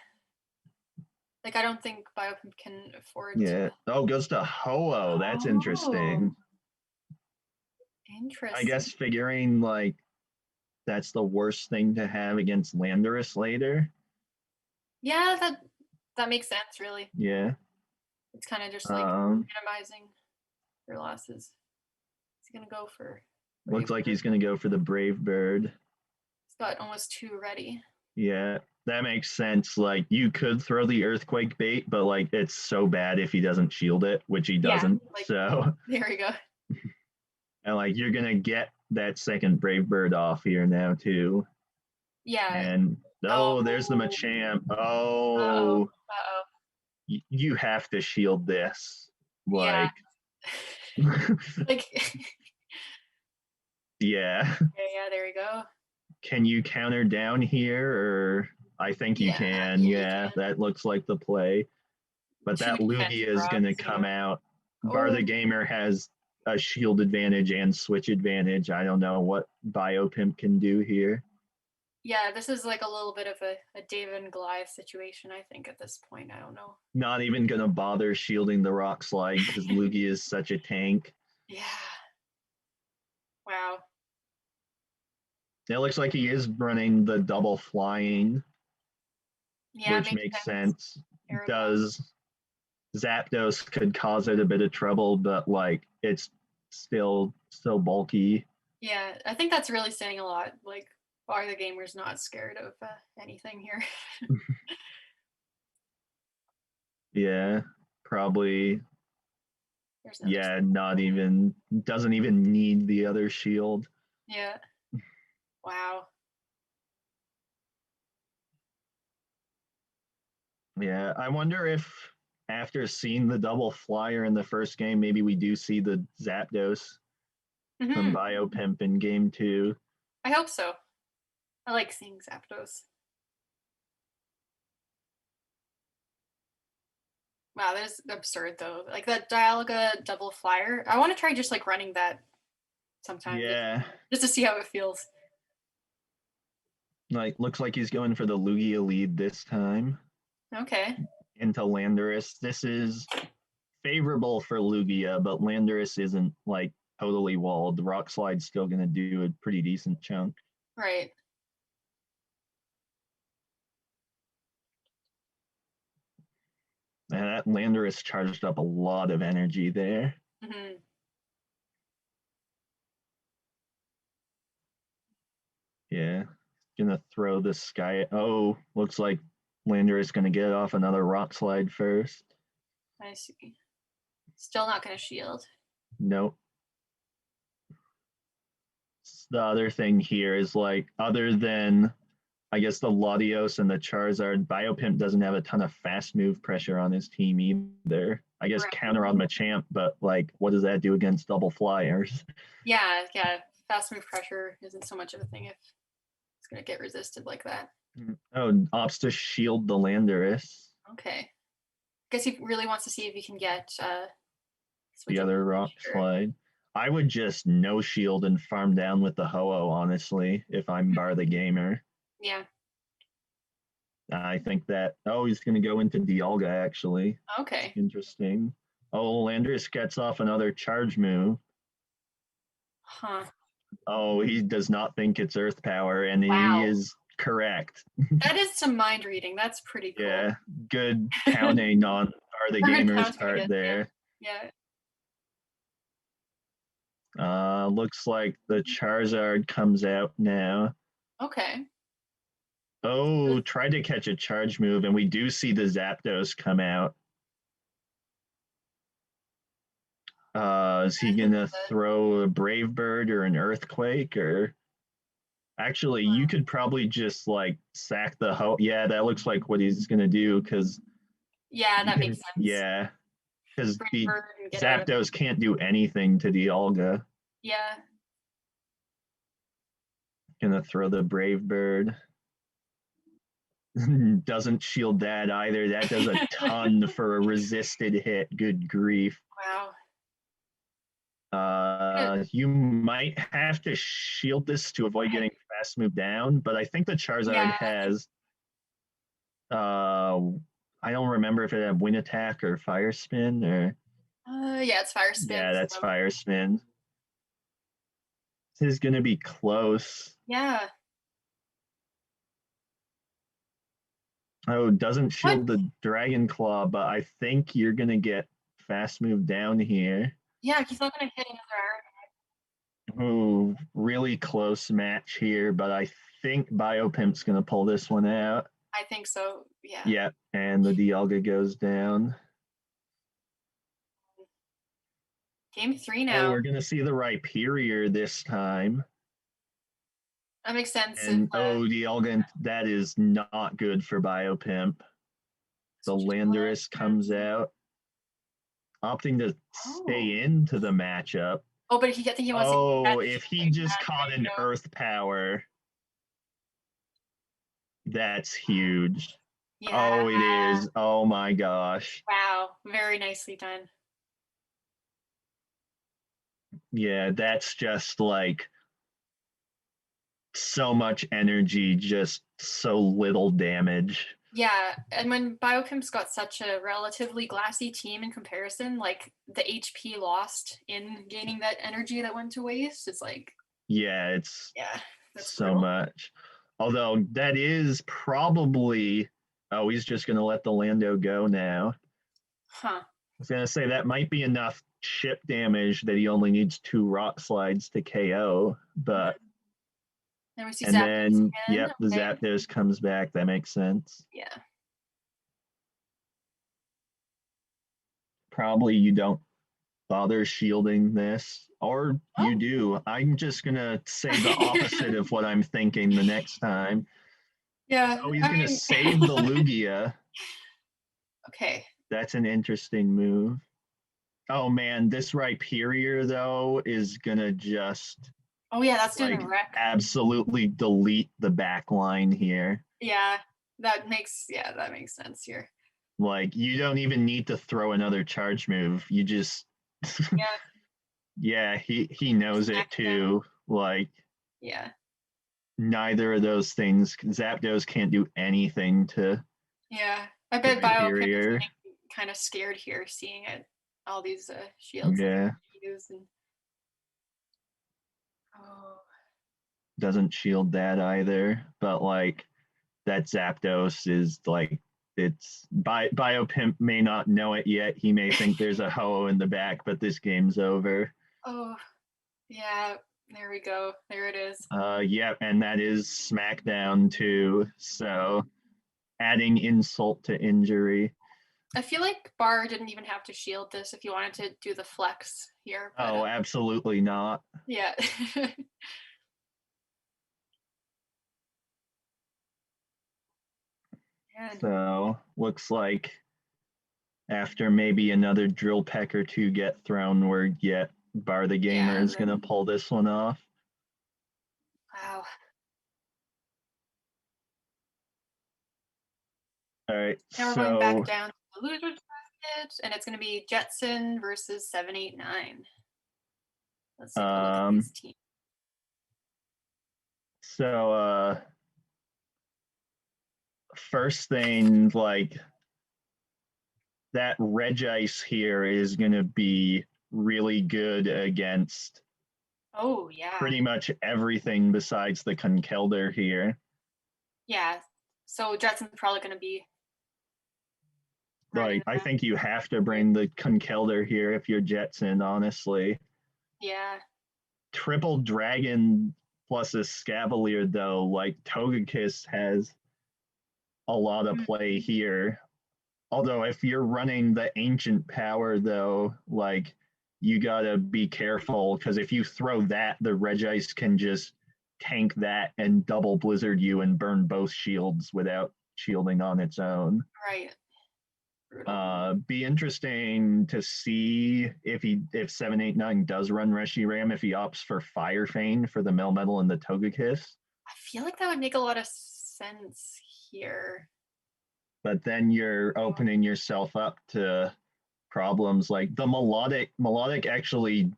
Like, I don't think Biopimp can afford to... Oh, goes to Ho-Oh. That's interesting. Interesting. I guess figuring, like, that's the worst thing to have against Landorus later. Yeah, that makes sense, really. Yeah. It's kind of just, like, minimizing your losses. He's going to go for... Looks like he's going to go for the Brave Bird. He's got almost 2 ready. Yeah, that makes sense. Like, you could throw the Earthquake bait, but, like, it's so bad if he doesn't shield it, which he doesn't. Like, so there we go. And, like, you're going to get that second Brave Bird off here now, too. Yeah. And, there's the Machamp. Oh. Uh-oh. You have to shield this. Like. Yeah. Like. Yeah. Yeah, there we go. Can you counter down here? Or I think you can. Yeah, that looks like the play. But that Lugia is going to come out. Bar the Gamer has a shield advantage and switch advantage. I don't know what Biopimp can do here. Yeah, this is like a little bit of a David and Goliath situation, I think, at this point. I don't know. Not even going to bother shielding the Rock Slide because Lugia is such a tank. Yeah. Wow. It looks like he is running the double flying, which makes sense. Does Zapdos could cause it a bit of trouble, but like it's still so bulky. Yeah, I think that's really saying a lot. Like, Bar the Gamer's not scared of anything here. Yeah, probably. Yeah, not even, doesn't even need the other shield. Yeah. Wow. Yeah, I wonder if after seeing the double flyer in the first game, maybe we do see the Zapdos from Biopimp in game 2. I hope so. I like seeing Zapdos. Wow, that is absurd though. Like that Dialga double flyer. I want to try just like running that sometime. Yeah. Just to see how it feels. Like, looks like he's going for the Lugia lead this time. Okay. Into Landorus. This is favorable for Lugia, but Landorus isn't like totally walled. The Rock Slide's still going to do a pretty decent chunk. Right. And that Landorus charged up a lot of energy there. Mm-hmm. Yeah. Gonna throw the sky. Oh, looks like Landorus gonna get off another Rock Slide first. I see. Still not gonna shield. Nope. The other thing here is like, other than I guess the Latios and the Charizard. Biopimp doesn't have a ton of fast move pressure on his team either. I guess Right. counter on Machamp, but like, what does that do against double flyers? Yeah. Fast move pressure isn't so much of a thing if it's gonna get resisted like that. Oh, opts to shield the Landorus. Okay. Guess he really wants to see if he can get The other rock slide. I would just no shield and farm down with the Ho-Oh, honestly, if I'm Bar the Gamer. Yeah. I think that, he's going to go into Dialga, actually. Okay. Interesting. Oh, Landorus gets off another charge move. Huh. Oh, he does not think it's Earth Power, and Wow. he is correct. That is some mind reading. That's pretty cool. Yeah, good counting on Bar the Gamer's part there. Yeah. Looks like the Charizard comes out now. Okay. Oh, tried to catch a charge move, and we do see the Zapdos come out. Is he gonna throw a Brave Bird or an Earthquake? Or actually, you could probably just like sack the Ho. Yeah, that looks like what he's gonna do because. Yeah, that makes sense. Yeah, because the Zapdos Zapdos can't do anything to Dialga. Yeah. Gonna throw the Brave Bird. Doesn't shield that either. That does a ton for a resisted hit. Good grief. Wow. You might have to shield this to avoid getting fast move down, but I think the Charizard has. I don't remember if it had Wind Attack or Fire Spin or. Yeah, it's Fire Spin. Yeah, that's Fire Spin. This is gonna be close. Yeah. Oh, doesn't shield the Dragon Claw, but I think you're gonna get fast move down here. Yeah, he's not gonna hit another Iron. Oh, really close match here, but I think Biopimp's gonna pull this one out. I think so. Yeah. Yep, and the Dialga goes down. Game 3 now. Oh, we're gonna see the Rhyperior this time. That makes sense. And Dialga, that is not good for Biopimp. The Landorus comes out, opting to stay into the matchup. Oh, but I think he wants to. If he just caught an Earth Power, that's huge. Yeah. Oh, it is. Oh my gosh. Wow. Very nicely done. Yeah, that's just like so much energy, just so little damage. Yeah, and when Biopimp's got such a relatively glassy team in comparison, like the HP lost in gaining that energy that went to waste, it's like. Yeah, it's that's so much. Although that is probably, he's just going to let the Lando go now. Huh. I was going to say that might be enough chip damage that he only needs 2 rock slides to KO, but. And we see and Zapdos then, again. Yep, the Zapdos comes back. That makes sense. Yeah. Probably you don't bother shielding this, or you do. I'm just going to say the opposite of what I'm thinking the next time. Yeah. Oh, he's going to save the Lugia. Okay. That's an interesting move. Oh, man, this Rhyperior, though, is going to just... Oh, yeah, that's doing a wreck. Absolutely delete the back line here. Yeah, that makes sense here. Like, you don't even need to throw another charge move. You just... Yeah. Yeah, he knows it too. Like... Yeah. Neither of those things. Zapdos can't do anything to... Yeah, I bet Biopimp is kind of scared here, seeing it. All these shields. Yeah. And... Doesn't shield that either, but like that Zapdos is like it's Biopimp may not know it yet. He may think there's a Ho-Oh in the back, but this game's over. Oh, yeah. There we go. There it is. Yeah, and that is SmackDown too. So adding insult to injury. I feel like Bar didn't even have to shield this if you wanted to do the flex here. But, absolutely not. Yeah. And So looks like after maybe another drill peck or two get thrown, we're yet Bar the Gamer yeah, is gonna pull this one off. wow. All right, Now we're going back so down to the loser's bracket, and it's going to be Jetson versus 789. Let's take a look at um these teams. so first thing, like that Regice here is gonna be really good against Oh, yeah. pretty much everything besides the Conkelder here. Yeah. So Jetson's probably going to be running Like, I that. think you have to bring the Conkelder here if you're Jetson, honestly. Yeah. Triple Dragon plus a Scavalier, though, like Togekiss has a lot of play here. Although, if you're running the Ancient Power, though, like, you gotta be careful because if you throw that, the Regice can just tank that and double Blizzard you and burn both shields without shielding on its own. Right. Brutal. Be interesting to see if 789 does run Reshiram, if he opts for Fire Feign for the Melmetal and the Togekiss. I feel like that would make a lot of sense here. But then you're opening yourself up to problems like the melodic actually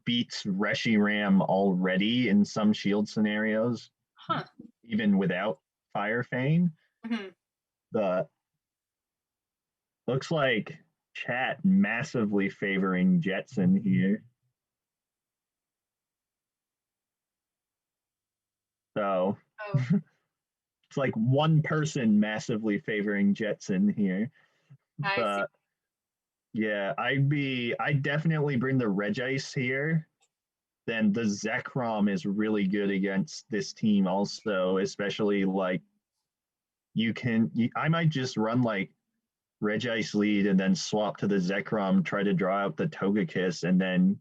beats Reshiram already in some shield scenarios, Huh. even without Fire Feign. Mhm. The looks like chat massively favoring Jetson here. So Oh, it's like one person massively favoring Jetson here. I see. But yeah, I'd definitely bring the Regice here. Then the Zekrom is really good against this team also, especially like I might just run like Regice lead and then swap to the Zekrom, try to draw out the Togekiss, and then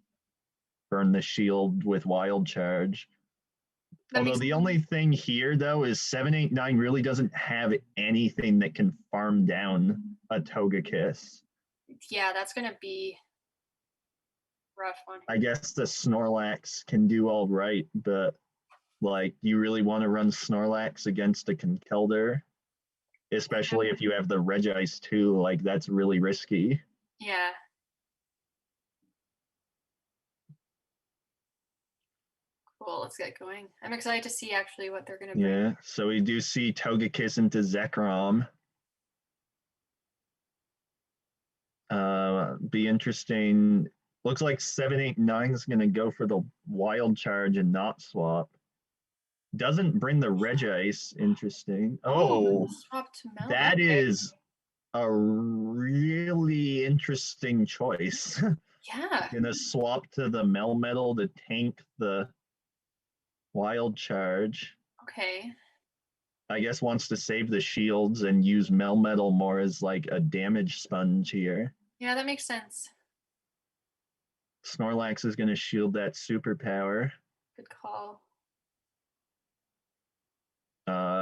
burn the shield with Wild Charge. That Although makes the only thing here though is 789 really doesn't have anything that can farm down a Togekiss. yeah, that's going to be rough one. I guess the Snorlax can do all right, but like, you really want to run Snorlax against a Conkelder, especially if you have the Regice too. Like, that's really risky. Yeah. Cool. Let's get going. I'm excited to see actually what they're going to bring. Yeah. So we do see Togekiss into Zekrom. Be interesting. Looks like 789 is going to go for the Wild Charge and not swap. Doesn't bring the Regice. Interesting. Oh, swap to Mel. that Okay. is a really interesting choice. Yeah. Gonna swap to the Melmetal to tank the Wild Charge. Okay. I guess wants to save the shields and use Melmetal more as like a damage sponge here. Yeah, that makes sense. Snorlax is gonna shield that superpower. Good call.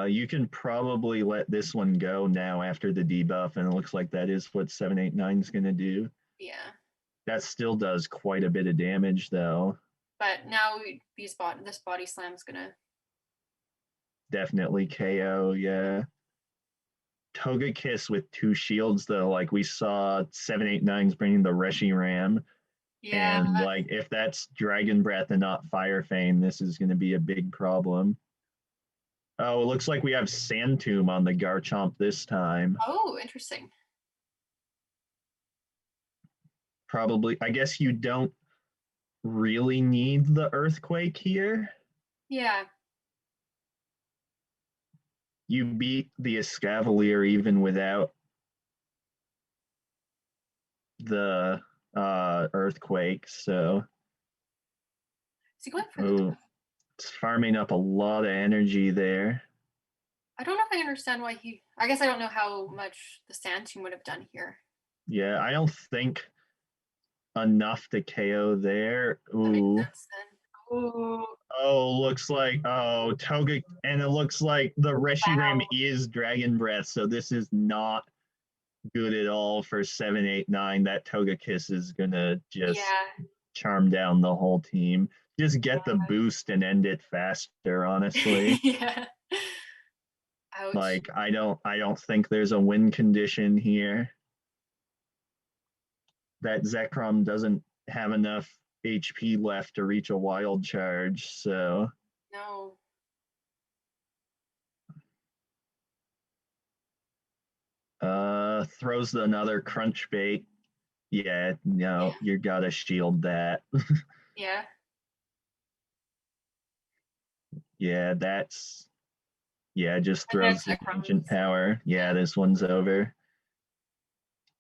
You can probably let this one go now after the debuff, and it looks like that is what 789 is gonna do. Yeah. That still does quite a bit of damage though. But now this body slam's gonna Definitely KO, yeah. Togekiss with two shields though, like we saw 789's bringing the Reshiram. Yeah. And like if that's Dragon Breath and not Fire Feign, this is gonna be a big problem. Oh, it looks like we have Sand Tomb on the Garchomp this time. Oh, interesting. Probably, I guess you don't really need the Earthquake here. Yeah. You beat the Escavalier even without the Earthquake, so Is he going for the it's farming up a lot of energy there. I don't know if I understand why I guess I don't know how much the Sand Tomb would have done here. Yeah, I don't think enough to KO there. That makes Ooh, sense then. Ooh, Oh, looks like Toga, and it looks like the Reshiram wow. is Dragon Breath, so this is not good at all for 789. That Togekiss is gonna just Yeah. charm down the whole team. Just get the boost and end it faster, honestly. Yeah. Ouch. Like I don't think there's a win condition here. That Zekrom doesn't have enough HP left to reach a wild charge, so No. throws another crunch bait. Yeah, no, Yeah. you gotta shield that. Yeah. Yeah, just And then throws the ancient Zekrom. power. Yeah, this one's over.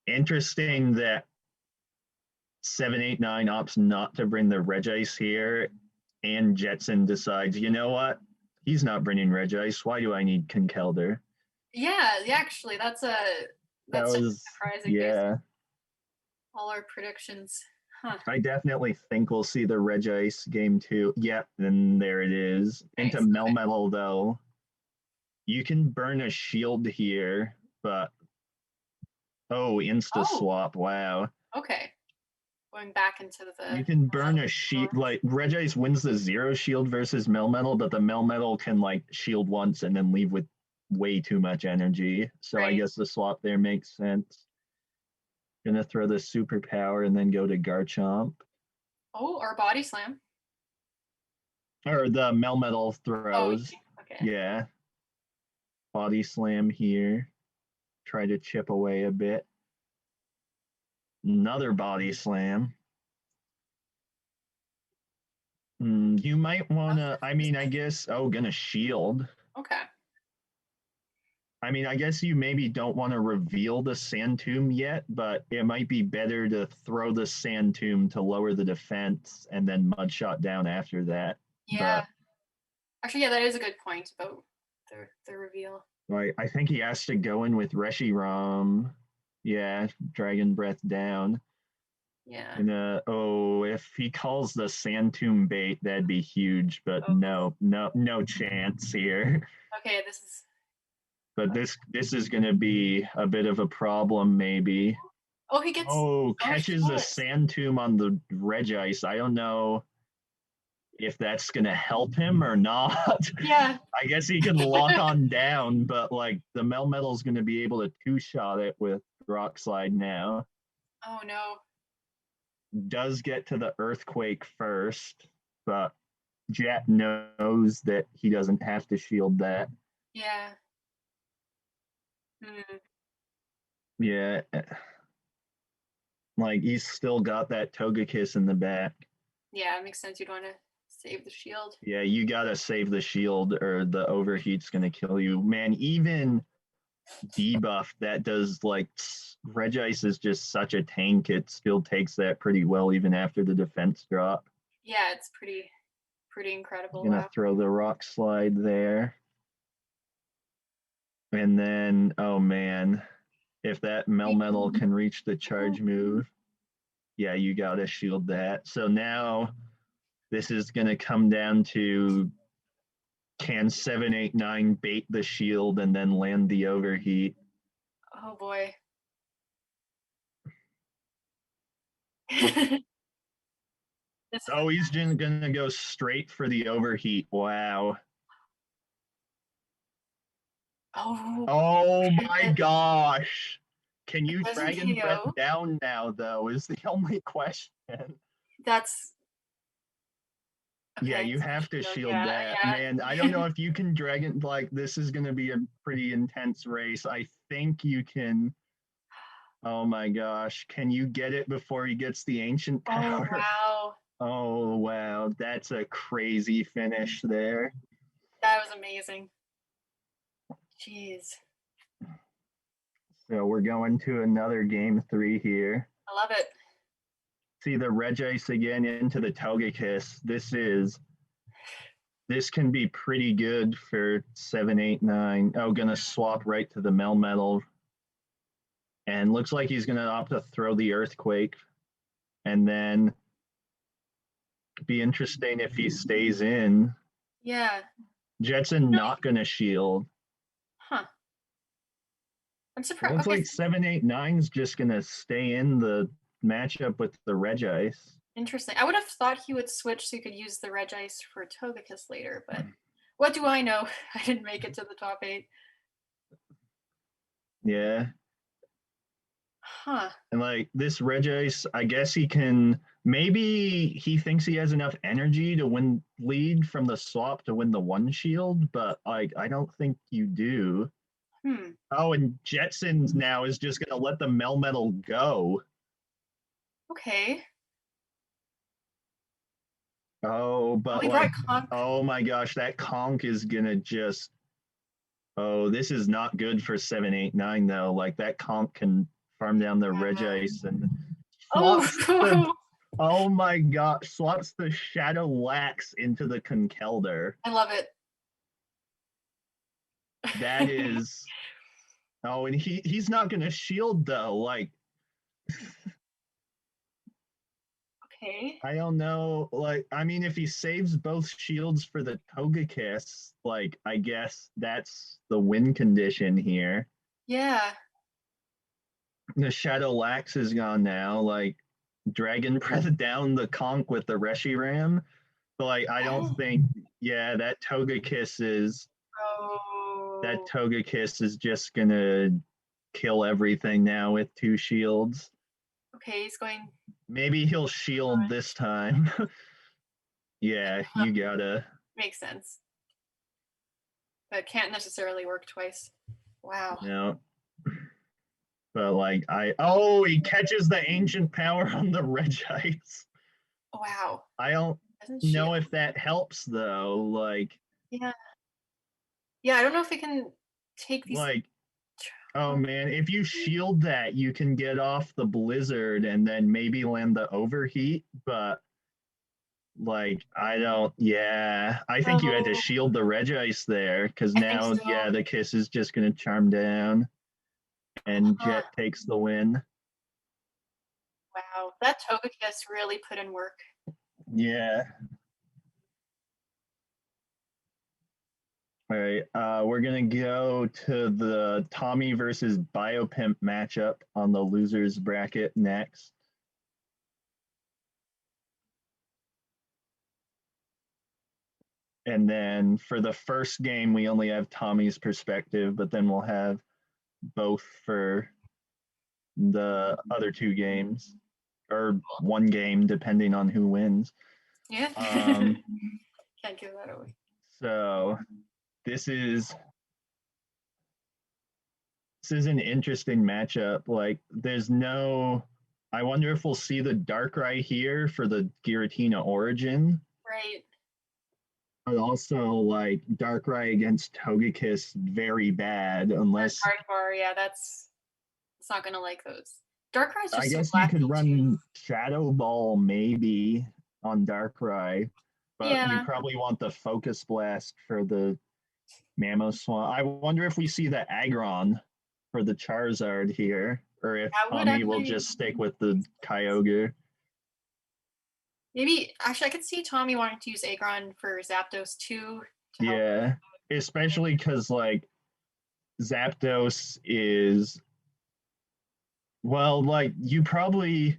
Interesting that 789 opts not to bring the Regice here, and Jetson decides, you know what? He's not bringing Regice. Why do I need Conkeldurr? Yeah, actually, That that's was, surprising based yeah. on all our predictions. Huh. I definitely think we'll see the Regice game too. Yep, and there it is. Into Nice. Okay. Melmetal, though. You can burn a shield here, but oh, insta Oh, swap. Wow. okay. Going back into You the can burn a metal. shield. Like, Regice wins the zero shield versus Melmetal, but the Melmetal can, like, shield once and then leave with way too much energy. So I Right. guess the swap there makes sense. Gonna throw the superpower and then go to Garchomp. Oh, or body slam. Or the Melmetal Oh, throws. okay. Yeah. Body slam here. Try to chip away a bit. Another body slam. You might want to, I mean, I guess, gonna shield. Okay. I mean, I guess you maybe don't want to reveal the Sand Tomb yet, but it might be better to throw the Sand Tomb to lower the defense and then Mud Shot down after that. Yeah. But Actually, yeah, that is a good point about the reveal. like, I think he has to go in with Reshiram. Yeah, Dragon Breath down. Yeah. And if he calls the Sand Tomb bait, that'd be huge. But Oh, no chance here. okay, this is But this is going to be a bit of a problem, maybe. Oh, he gets Oh, oh catches a shit. Sand Tomb on the Regice. I don't know if that's going to help him or not. Yeah. I guess he can lock on down, but like the Melmetal's going to be able to two-shot it with Rock Slide now. Oh no. Does get to the Earthquake first, but Jet knows that he doesn't have to shield that. Yeah. Hmm. Yeah. Like he's still got that Togekiss in the back. Yeah, it makes sense. You'd want to save the shield. Yeah, you gotta save the shield or the overheat's gonna kill you. Man, even debuff that does like Regice is just such a tank, it still takes that pretty well even after the defense drop. Yeah, it's pretty incredible. Gonna Wow. throw the rock slide there. And then, oh man, if that Melmetal can reach the charge move, yeah, you gotta shield that. So now this is gonna come down to can 789 bait the shield and then land the overheat? Oh boy. This is Oh, he's just gonna go straight for the overheat. Wow. oh Oh my gosh. Can it you doesn't Dragon Breath KO. down now, though, is the only question. That's Yeah, okay. you So have to shield, shield yeah, that. Man, I don't yeah. know if you can Dragon, like, this is going to be a pretty intense race. I think you can. Oh my gosh. Can you get it before he gets the ancient Oh power? wow. Oh, wow. That's a crazy finish there. That was amazing. Jeez. So we're going to another game 3 here. I love it. See the Regice again into the Togekiss. This can be pretty good for 789. Oh, gonna swap right to the Melmetal. And looks like he's gonna opt to throw the Earthquake. And then Be interesting if he stays in. Yeah. Jetson not gonna shield. Huh. I'm It surprised. looks Okay, like 789's just gonna stay in the matchup with the Regice. interesting. I would have thought he would switch so he could use the Regice for Togekiss later, but what do I know? I didn't make it to the top 8. Yeah. Huh. And like this Regice, I guess he can maybe he thinks he has enough energy to win lead from the swap to win the one shield, but like I don't think you do. Hmm. Oh, and Jetsons now is just gonna let the Melmetal go. Okay. Oh, Oh, but he like, brought Conk. oh my gosh, that conk is gonna just. Oh, this is not good for 789 though. Like that conk can farm down the Regice and swaps the. Oh, Oh my god, swaps the Shadow Lax into the Conkelder. I love it. That is. Oh, and he's not gonna shield though. Like Okay. I don't know. Like, I mean, if he saves both shields for the Togekiss, like, I guess that's the win condition here. Yeah. The Shadow Lax is gone now. Like, Dragon Breath down the conk with the Reshiram. But, like, I don't Oh. think, yeah, that Oh. Togekiss is just gonna kill everything now with two shields. Okay, he's going. Maybe he'll shield this time. Yeah, Huh. you gotta. Makes sense. But can't necessarily work twice. Wow. You know, but like he catches the ancient power on the Regites. Wow. I don't Doesn't know shield. if that helps though. Yeah. Yeah, I don't know if it can take these. Like oh man, if you shield that, you can get off the blizzard and then maybe land the overheat. But like I don't. Yeah, I think you had to Oh, shield the Regice there because I think now so. the kiss is just gonna charm down and Huh. Jet takes the win. Wow. That Togekiss really put in work. Yeah. All right, we're gonna go to the Tommy versus Biopimp matchup on the losers bracket next. And then for the first game, we only have Tommy's perspective, but then we'll have both for the other two games or one game, depending on who wins. Yeah. Um, Can't give that away. so this is an interesting matchup. Like, there's no. I wonder if we'll see the Darkrai here for the Giratina Origin, Right. but also like Darkrai against Togekiss very bad Or unless Gardevoir, yeah, it's not gonna like those. Darkrai's I just so guess you could flashy too. run Shadow Ball maybe on Darkrai, but you Yeah, probably want the Focus Blast for the Mamoswine. I wonder if we see the Aggron for the Charizard here, or if that would Tommy will actually just stick with the Kyogre. maybe actually I could see Tommy wanting to use Aggron for Zapdos too to help. Yeah, especially because like Zapdos is well, like you probably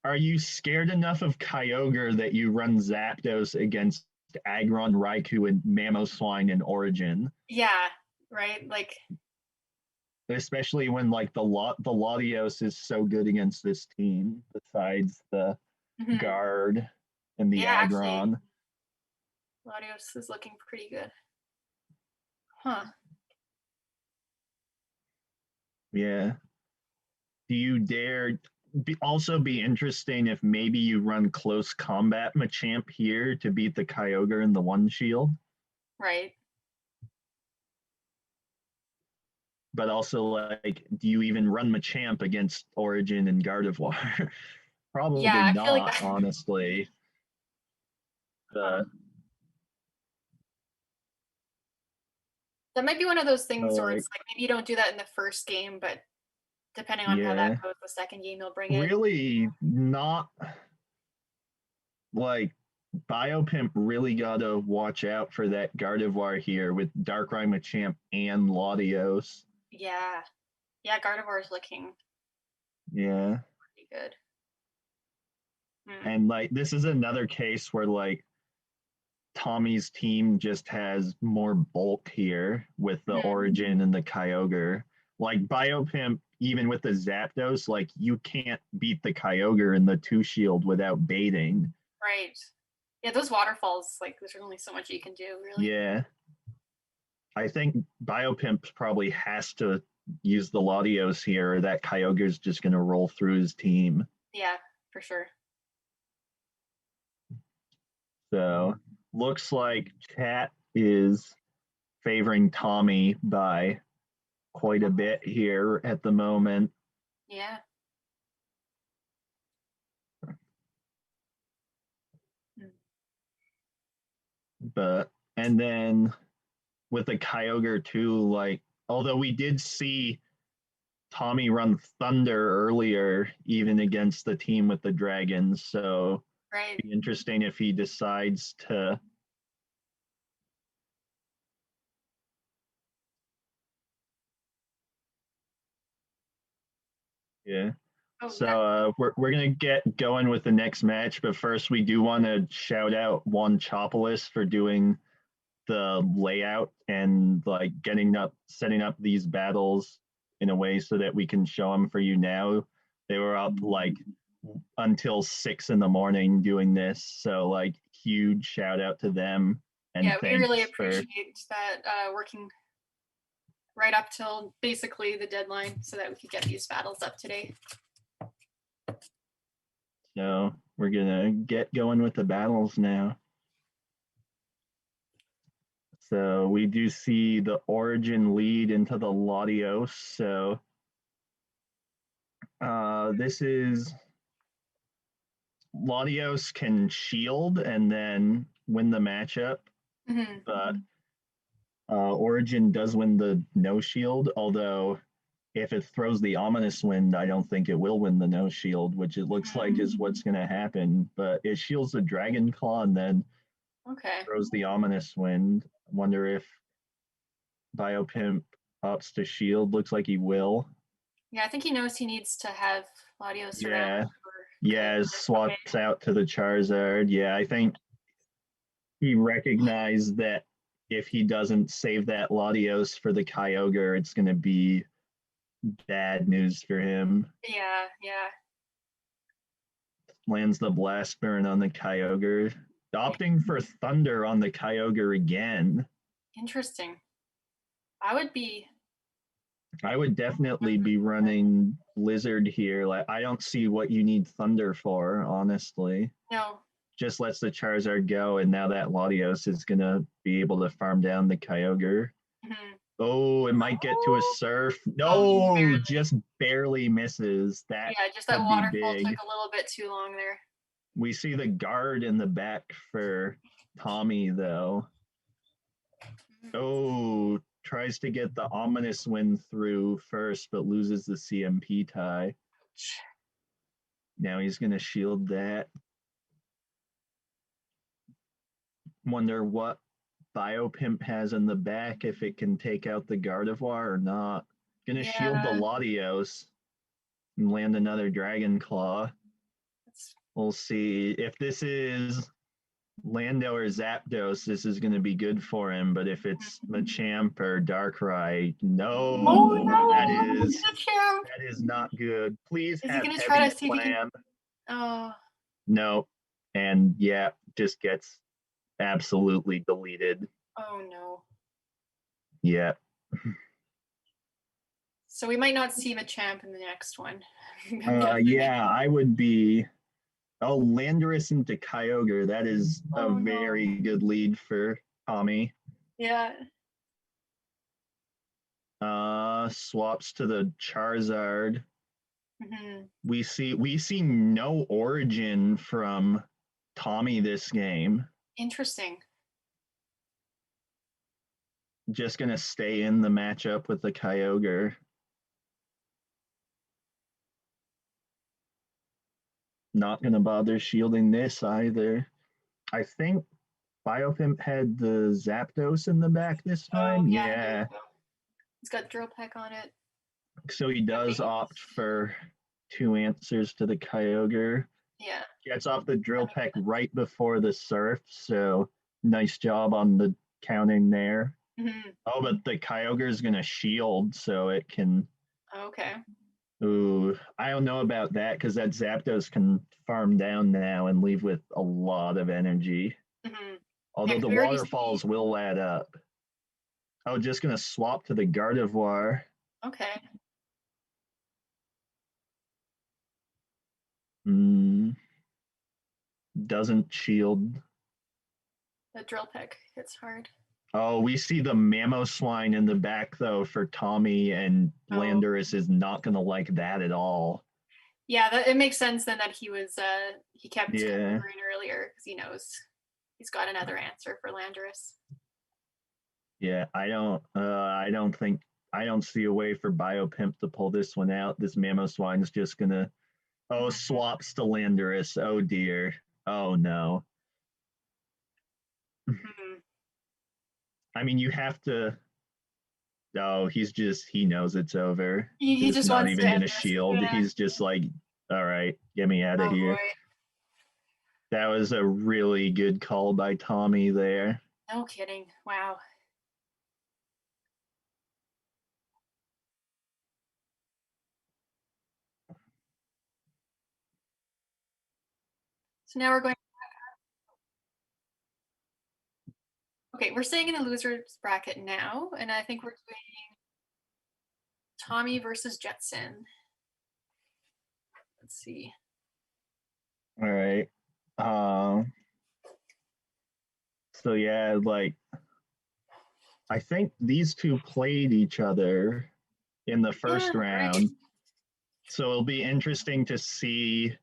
are you scared enough of Kyogre that you run Zapdos against Aggron, Raikou, and Mamoswine in Origin, Yeah, right. Like especially when like the Latios is so good against this team. Besides the mhm. Guard and the Yeah, actually, Aggron, Latios is looking pretty good. Huh. yeah. Do you dare? Also be interesting if maybe you run close combat Machamp here to beat the Kyogre and the one shield. Right. But also like do you even run Machamp against Origin and Gardevoir? Probably Yeah, I feel like not, honestly. Uh, that might be one of those so things where like it's like maybe you don't do that in the first game, but depending on how that yeah, goes, the second game you'll bring it. really not like Biopimp really gotta watch out for that Gardevoir here with Darkrai Machamp and Latios. Yeah. Yeah, Gardevoir is looking Yeah. pretty good. Hmm. And like this is another case where like Tommy's team just has more bulk here with the Mhm. Origin and the Kyogre. Like Biopimp, even with the Zapdos, like you can't beat the Kyogre and the two shield without baiting. Right. Yeah, those waterfalls, like there's only so much you can do, really. Yeah. I think Biopimp probably has to use the Latios here, or that Kyogre's just gonna roll through his team. Yeah, for sure. So looks like chat is favoring Tommy by quite a bit here at the moment. Yeah. Mm. But and then with the Kyogre too, like although we did see Tommy run Thunder earlier, even against the team with the Dragons, so Right. be interesting if he decides to. Yeah. Oh, So that, we're gonna get going with the next match, but first we do want to shout out Juan Chopolis for doing the layout and like getting up, setting up these battles in a way so that we can show them for you now. They were up like until 6 in the morning doing this, so like huge shout out to them and yeah, we really thanks for. appreciate that working right up till basically the deadline so that we could get these battles up today. So we're gonna get going with the battles now. So we do see the Origin lead into the Latios. So this is Latios can shield and then win the matchup, Hmm. but Origin does win the no shield. Although if it throws the ominous wind, I don't think it will win the no shield, which it looks like is what's going to happen. But it shields the Dragon Claw and then Okay. throws the ominous wind. I wonder if Biopimp opts to shield. Looks like he will. Yeah, I think he knows he needs to have Latios around Yeah. for Yeah, Kyogre. Okay. swaps out to the Charizard. Yeah, I think he recognized that if he doesn't save that Latios for the Kyogre, it's going to be bad news for him. Yeah, yeah. Lands the Blast Burn on the Kyogre. Opting for Thunder on the Kyogre again. Interesting. I would be. I would definitely be running Blizzard here. Like I don't see what you need Thunder for, honestly. No. Just lets the Charizard go, and now that Latios is gonna be able to farm down the Kyogre. Hmm. Oh, it might get to a surf. Oh, No, barely. just barely misses. That Yeah, just that could be waterfall took big. a little bit too long there. We see the guard in the back for Tommy, though. Oh, tries to get the ominous win through first, but loses the CMP tie. Now he's going to shield that. Wonder what Biopimp has in the back, if it can take out the Gardevoir or not. Going to shield the Yeah. Latios and land another Dragon Claw. That's, We'll see. If this is Lando or Zapdos, this is going to be good for him. But if it's Machamp or Darkrai, oh no, no! The champ. that is not good. Please Is he have gonna try heavy to see if he can? plan. Oh. No, and yeah, just gets absolutely deleted. Oh no. Yeah. So we might not see Machamp in the next one. I'm guessing. Yeah, I would be. Oh, Landorus into Kyogre. That is a Oh no. very good lead for Tommy. Yeah. Swaps to the Charizard. Hmm. We see no origin from Tommy this game. Interesting. Just gonna stay in the matchup with the Kyogre. Not gonna bother shielding this either. I think Biopimp had the Zapdos in the back this Oh, time. yeah, I believe Yeah. so. It's got Drill Peck on it. So he does opt for 2 answers to the Kyogre. Yeah. Gets off the Drill Peck right before the Surf. So nice job on the counting there. Mm-hmm. Oh, but the Kyogre is going to shield so it can. Okay. Ooh, I don't know about that because that Zapdos can farm down now and leave with a lot of energy. Mm-hmm. Although Yeah, the we already waterfalls see. will add up. Oh, just going to swap to the Gardevoir. Okay. Mm, doesn't shield. The Drill Peck hits hard. Oh, we see the Mamoswine in the back though for Tommy, and Oh. Landorus is not going to like that at all. Yeah, it makes sense then that he kept Yeah. Kyogre in earlier because he knows he's got another answer for Landorus. Yeah, I don't see a way for Biopimp to pull this one out. This Mamoswine's just gonna swaps to Landorus. Oh dear. Oh no. Mm-hmm. I mean you have to. Oh, he knows it's over. He Just just not wants to even end gonna this. shield. Yeah. He's just like, all right, get me out of Oh here. boy. That was a really good call by Tommy there. No kidding. Wow. So now we're going. Okay, we're staying in the losers bracket now, and I think we're doing Tommy versus Jetson. Let's see. All right. So yeah, like I think these two played each other in the Yeah, first right. round. So it'll be interesting to see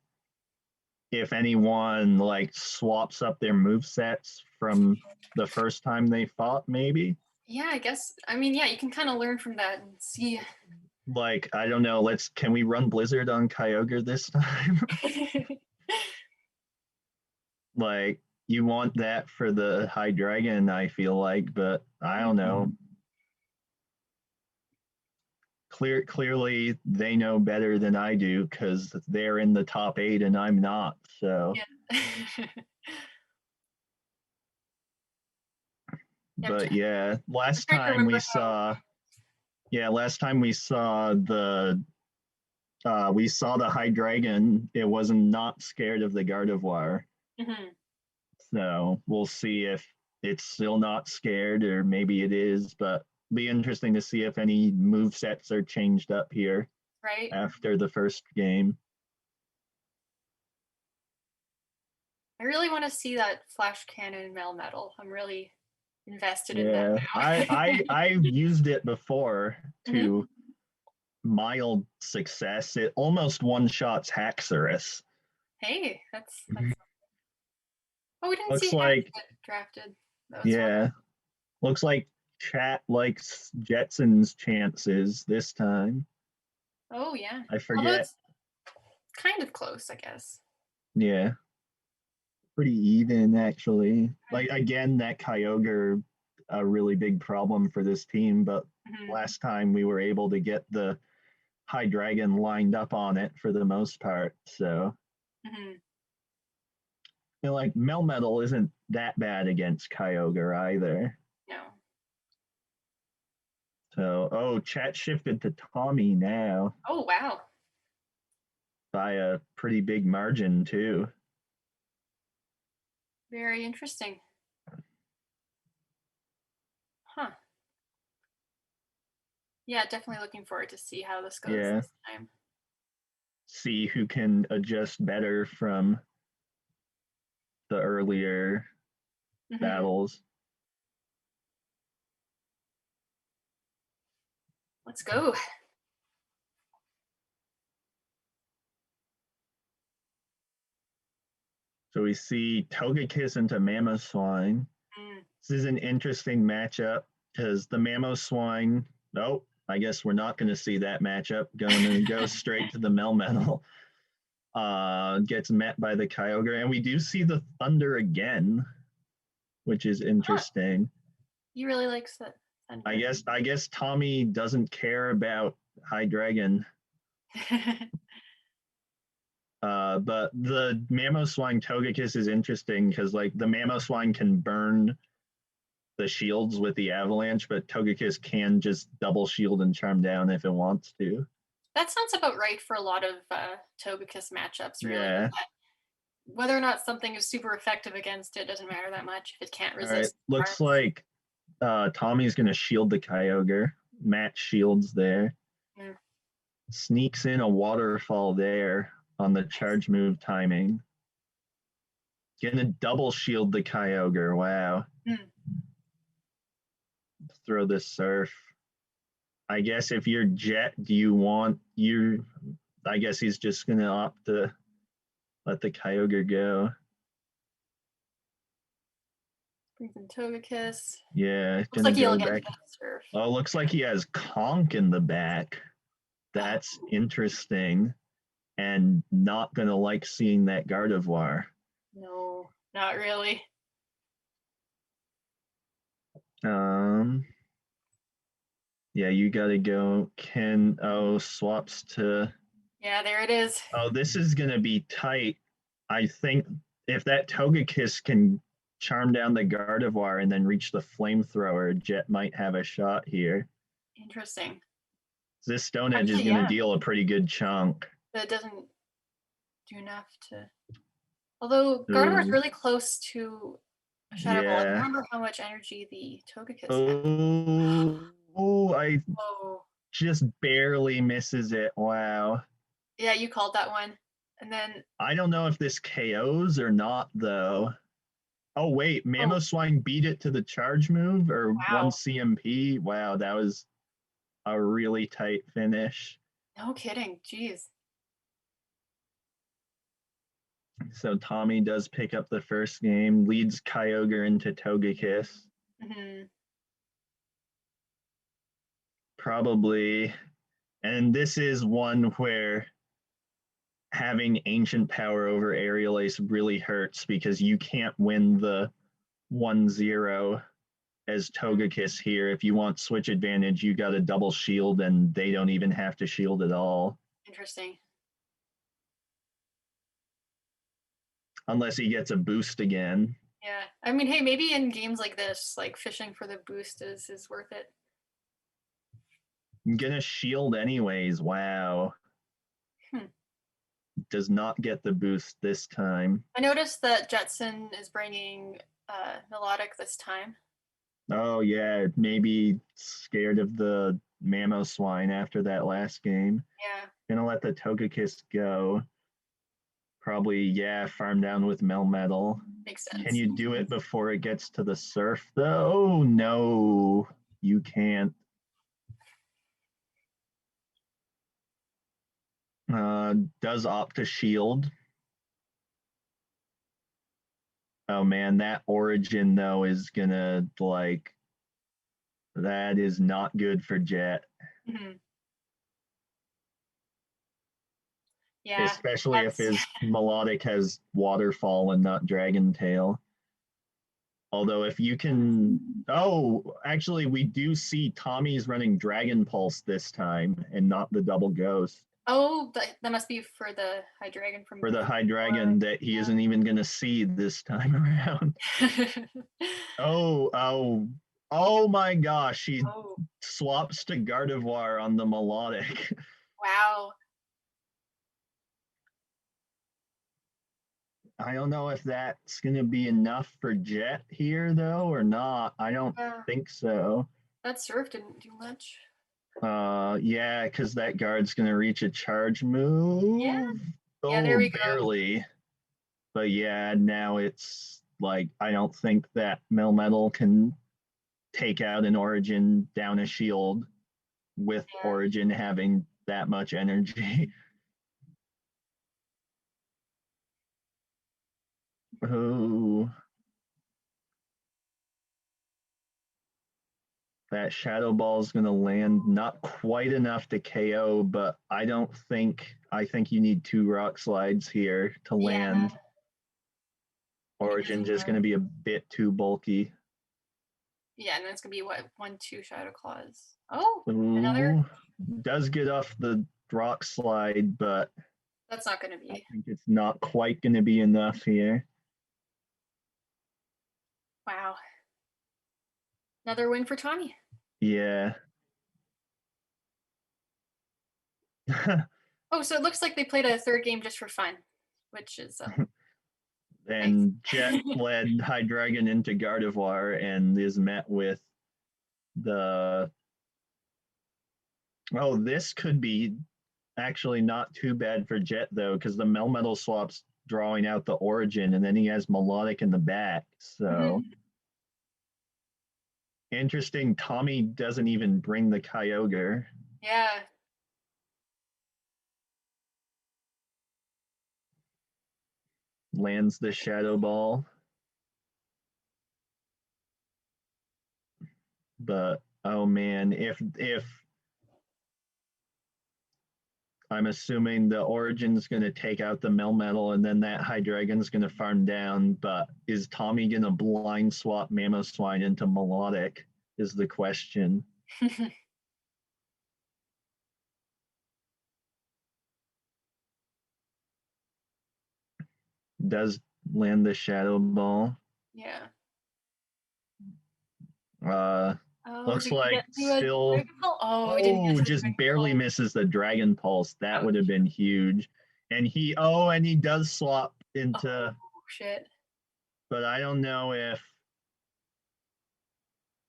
if anyone like swaps up their move sets from the first time they fought, maybe. Yeah, I guess. I mean, yeah, you can kind of learn from that and see. Like, I don't know, can we run Blizzard on Kyogre this time? Like, you want that for the High Dragon, I feel like, but I don't know. Clearly they know better than I do because they're in the top 8 and I'm not. So, Yeah. but yeah, I'm trying to remember how. last time we saw the High Dragon. It was not scared of the Gardevoir. Mhm. So we'll see if it's still not scared or maybe it is. But be interesting to see if any move sets are changed up here Right. after the first game. I really want to see that Flash Cannon Melmetal. I'm really invested in that Yeah, now. I've used it before Mhm. to mild success. It almost one shots Haxorus. Hey, that's. Oh, we didn't see Looks Hack like get drafted. That was fun. yeah, looks like chat likes Jetson's chances this time. Oh yeah. I Although forget. it's kind of close, I guess. Yeah, pretty even actually. Mhm. Like again, that Kyogre a really big problem for this team, but Mhm. last time we were able to get the High Dragon lined up on it for the most part. So Mhm. like Melmetal isn't that bad against Kyogre either. No. So chat shifted to Tommy now Oh wow. by a pretty big margin too. Very interesting. Huh. Yeah, definitely looking forward to see how this goes Yeah. this time. See who can adjust better from the earlier Mhm. battles. Let's go. So we see Togekiss into Mamoswine. Mm. This is an interesting matchup because the Mamoswine, I guess we're not going to see that matchup. Going to go straight to the Melmetal. gets met by the Kyogre, and we do see the Thunder again, which is interesting. You really like Thunder. I guess Tommy doesn't care about Hydreigon. But the Mamoswine Togekiss is interesting because like the Mamoswine can burn the shields with the Avalanche, but Togekiss can just double shield and charm down if it wants to. That sounds about right for a lot of Togekiss matchups, really. Yeah. Whether or not something is super effective against it doesn't matter that much if it can't resist. All right. Looks like Tommy's going to shield the Kyogre. Match shields there. Mm. Sneaks in a waterfall there on the charge move timing. Gonna double shield the Kyogre. Wow. Mm. Throw this surf. I guess if you're Jet, do you want you? I guess he's just gonna opt to let the Kyogre go. Brings in Togekiss. Yeah, Looks like he'll get that surf. Oh, looks like he has Conk in the back. That's interesting, and not gonna like seeing that Gardevoir. No, not really. Yeah, you gotta go. Swaps to. Yeah, there it is. Oh, this is gonna be tight. I think if that Togekiss can charm down the Gardevoir and then reach the flamethrower, Jet might have a shot here. Interesting. This Stone Edge is gonna deal a pretty good chunk. That doesn't do enough to. Although Gardevoir is really close to a Shadow Ball. I don't remember how much energy the Togekiss had. I just barely misses it. Wow. Yeah, you called that one. And then I don't know if this KOs or not, though. Oh, wait. Mamoswine beat it to the charge move or one CMP. Wow, that was a really tight finish. No kidding. Jeez. So Tommy does pick up the first game, leads Kyogre into Togekiss. Mm-hmm. Probably. And this is one where having ancient power over Aerial Ace really hurts because you can't win the 1-0 as Togekiss here. If you want switch advantage, you got a double shield and they don't even have to shield at all. Interesting. Unless he gets a boost again. Yeah. I mean, hey, maybe in games like this, like fishing for the boost is worth it. I'm gonna shield anyways. Wow. Does not get the boost this time. I noticed that Jetson is bringing Melodic this time. Oh yeah, maybe scared of the Mamoswine after that last game. Yeah. Gonna let the Togekiss go. Probably, yeah, farm down with Melmetal. Makes sense. Can you do it before it gets to the surf, though? Oh, no, you can't. Does opt to shield. Oh, man, that Origin, though, is gonna, like, that is not good for Jet. Mm-hmm. Yeah. Especially if his Melodic has Waterfall and not Dragon Tail. Although if you can, actually we do see Tommy's running Dragon Pulse this time and not the double Ghost. Oh, that must be for the Hydreigon from. For the Hydreigon that he isn't even going to see this time around. Oh my gosh, he swaps to Gardevoir on the Melodic. Wow. I don't know if that's going to be enough for Jet here, though, or not. I don't think so. That surf didn't do much. Yeah, because that guard's going to reach a charge move. Yeah. Yeah, there we barely. Go. But yeah, now it's like, I don't think that Melmetal can take out an Origin down a shield with Origin having that much energy. Oh. That Shadow Ball is going to land not quite enough to KO, but I think you need 2 Rock Slides here to land. Yeah. Origin just going to be a bit too bulky. Yeah, and then it's going to be what? 1-2 Shadow Claws. Oh, Ooh, another. does get off the Rock Slide, but That's not going to I be. think it's not quite going to be enough here. Wow. Another win for Tommy. Yeah. Oh, so it looks like they played a third game just for fun, which is And nice. Jet led Hydreigon into Gardevoir and is met with the. Oh, this could be actually not too bad for Jet, though, because the Melmetal swap's drawing out the Origin, and then he has Melodic in the back. So interesting. Tommy doesn't even bring the Kyogre. Yeah. Lands the Shadow Ball. But oh man, if I'm assuming the Origin's going to take out the Melmetal and then that Hydreigon's going to farm down, but is Tommy going to blind swap Mamoswine into Melodic is the question. Does land the Shadow Ball. Yeah. Looks like still. Oh, he didn't get to the Just Dragon barely Pulse. misses the Dragon Pulse. That would have Ouch. been huge. And he does swap into. Oh, shit. But I don't know if.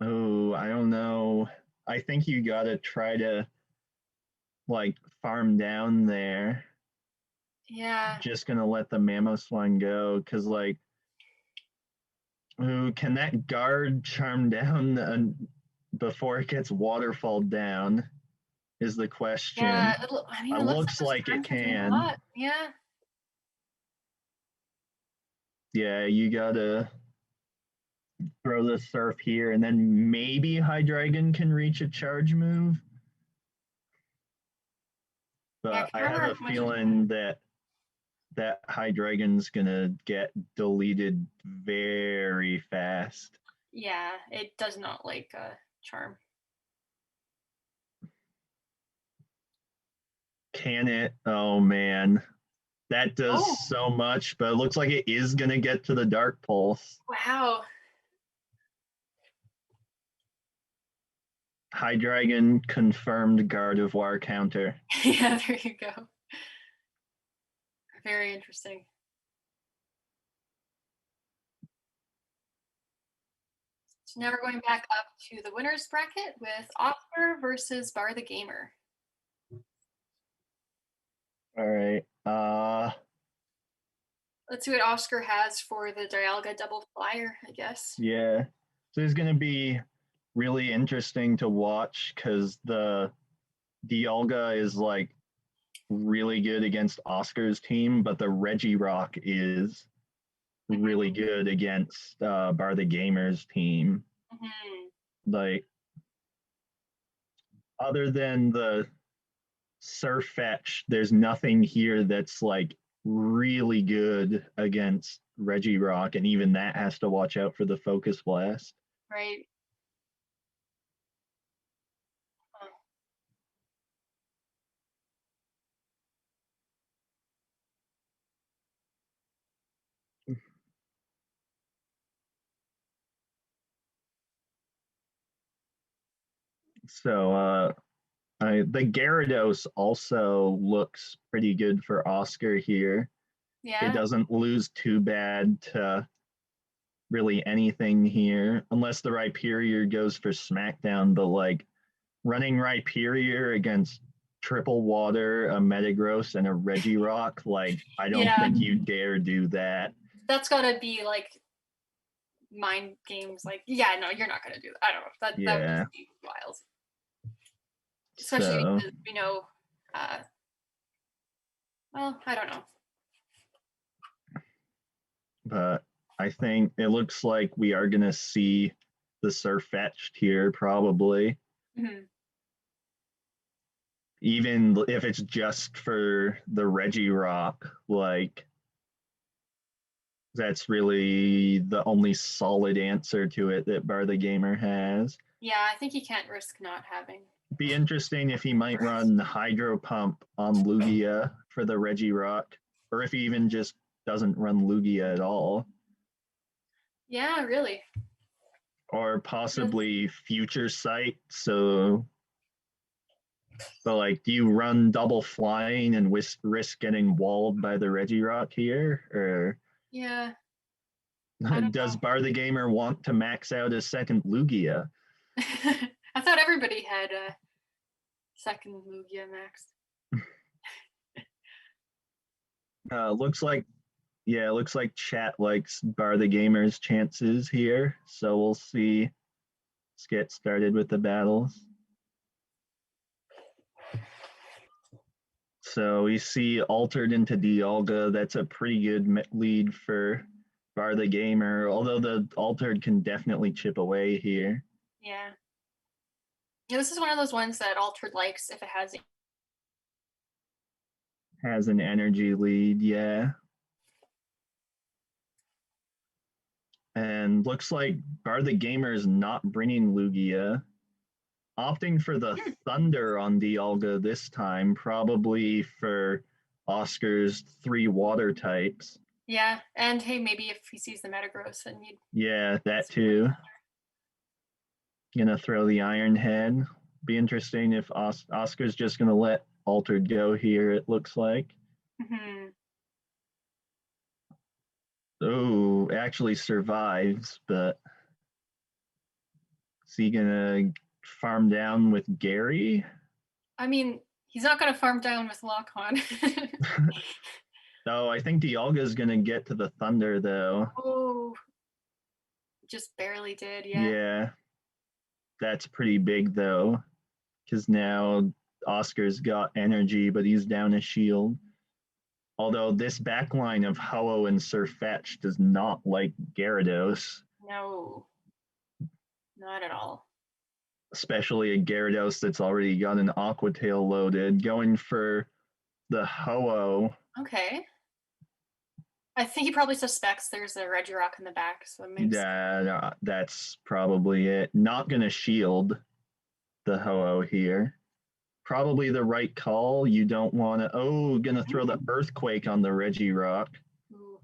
Oh, I don't know. I think you gotta try to like farm down there. Yeah. Just gonna let the Mamoswine go because like, ooh, can that guard charm down before it gets waterfall down? Is the question. Yeah. I mean, It it looks looks like like this it time can do a can. lot. Yeah. Yeah, you gotta throw the Surf here, and then maybe Hydreigon can reach a charge move. Yeah, But I I can't have remember a how much. feeling that Hydreigon's gonna get deleted very fast. Yeah, it does not like charm. Can it? Oh man. That does Oh, so much, but it looks like it is gonna get to the Dark Pulse. wow. Hydreigon confirmed Gardevoir counter. Yeah, there you go. Very interesting. So now we're going back up to the winners bracket with Oscar versus Bar the Gamer. All right. Let's see what Oscar has for the Dialga double flyer, I guess. Yeah. So it's gonna be really interesting to watch because the Dialga is like really good against Oscar's team, but the Regirock is really good against Bar the Gamer's team. Like, other than the Surf Fetch, there's nothing here that's like really good against Regirock, and even that has to watch out for the Focus Blast. Right. So the Gyarados also looks pretty good for Oscar here. It Yeah. doesn't lose too bad to really anything here, unless the Rhyperior goes for Smackdown. But like running Rhyperior against Triple Water, a Metagross, and a Regirock, like I don't think you dare do that. That's gotta be like mind games. Like, yeah, no, you're not gonna do that. I don't know. That would just be wild. Especially because we know, well, I don't know. But I think it looks like we are gonna see the Surfetched here, probably. Mm-hmm. Even if it's just for the Regirock, like that's really the only solid answer to it that Bar the Gamer has. Yeah, I think he can't risk not having. Be interesting if he might run Hydro Pump on Lugia for the Regirock, or if he even just doesn't run Lugia at all. Yeah, really. Or possibly Future Sight. So like, do you run double flying and risk getting walled by the Regirock here, or Yeah, I don't does know. Bar the Gamer want to max out a second Lugia? I thought everybody had a second Lugia max. Looks like chat likes Bar the Gamer's chances here. So we'll see. Let's get started with the battles. So we see altered into Dialga. That's a pretty good lead for Bar the Gamer, although the altered can definitely chip away here. Yeah. Yeah, this is one of those ones that altered likes if it has an energy lead, yeah. And looks like Bar the Gamer is not bringing Lugia, opting for the Thunder on Dialga this time, probably for Oscar's 3 water types. Yeah, and hey, maybe if he sees the Metagross, then you'd. Yeah, that too. Gonna throw the Iron Head. Be interesting if Oscar's just gonna let Altered go here, it looks like. Mm-hmm. Oh, actually survives, but is he gonna farm down with Gary? I mean, he's not going to farm down with Lock-On. No, I think Dialga's gonna get to the Thunder though. Oh, just barely did, yeah. Yeah, that's pretty big though, because now Oscar's got energy, but he's down a shield. Although this backline of Ho-Oh and Surfetch does not like Gyarados. No, not at all. Especially a Gyarados that's already got an Aqua Tail loaded. Going for the Ho-Oh. Okay. I think he probably suspects there's a Regirock in the back, so it makes. That's probably it. Not going to shield the Ho-Oh here. Probably the right call. You don't want to. Oh, going to throw the Earthquake on the Regirock. Ooh.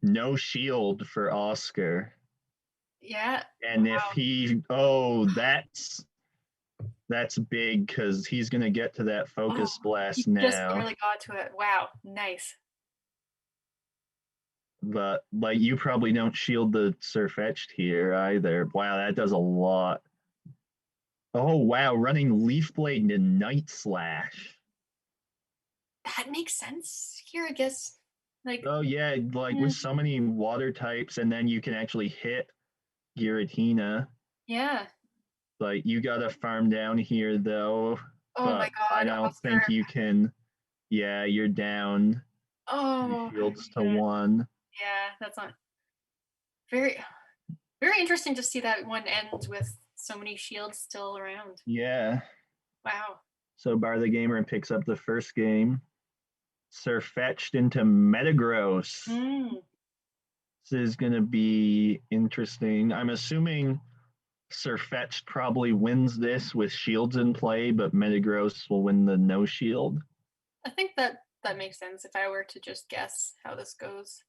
No shield for Oscar. Yeah. And Wow. if he, that's big because he's gonna get to that focus blast He just now. barely got to it. Wow, nice. But like, you probably don't shield the Surfetched here either. Wow, that does a lot. Oh wow, running Leaf Blade into Night Slash. That makes sense here, I guess. Like, Oh yeah, like with so many water types, and then you can actually hit Giratina. yeah. Like, you gotta farm down here though. Oh my But I God, don't Oscar. think you can. Yeah, you're down. Oh, 2 shields to 1. yeah, that's not very, very interesting to see that one ends with so many shields still around. Yeah. Wow. So Bar the Gamer picks up the first game. Surfetched into Metagross. Mm. This is going to be interesting. I'm assuming Surfetched probably wins this with shields in play, but Metagross will win the no shield. I think that makes sense if I were to just guess how this goes.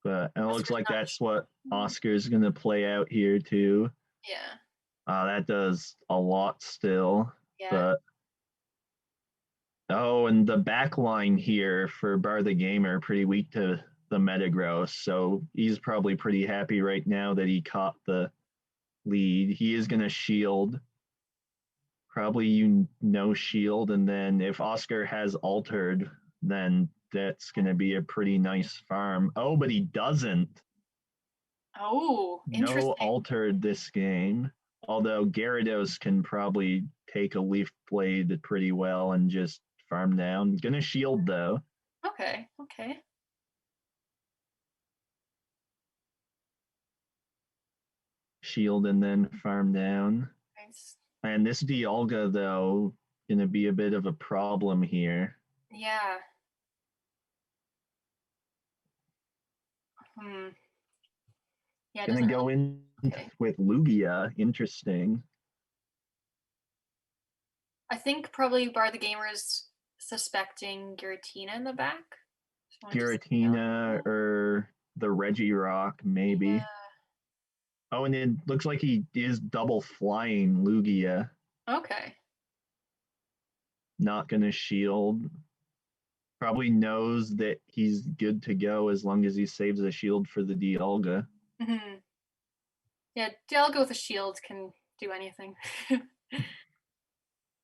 But it looks Oscar's like not that's what Oscar's going to play out here too. Yeah. That does a lot still. Yeah. But oh, and the back line here for Bar the Gamer pretty weak to the Metagross, so he's probably pretty happy right now that he caught the lead. He is going to shield. Probably no shield, and then if Oscar has altered, then that's going to be a pretty nice farm. Oh, but he doesn't. Oh, No interesting. altered this game. Although Gyarados can probably take a Leaf Blade pretty well and just farm down. Gonna shield though. Okay. Okay. shield and then farm down. Nice. And this Dialga, though, gonna be a bit of a problem here. Yeah. Hmm. Yeah, it Gonna doesn't go really. in Okay. with Lugia. Interesting. I think probably Bar the Gamer's suspecting Giratina in the back. Just wanted to see Giratina or the Regirock, maybe. Yeah. Oh, and it looks like he is double flying Lugia. Okay. Not gonna shield. Probably knows that he's good to go as long as he saves a shield for the Dialga. Hmm. Yeah, Dialga with a shield can do anything.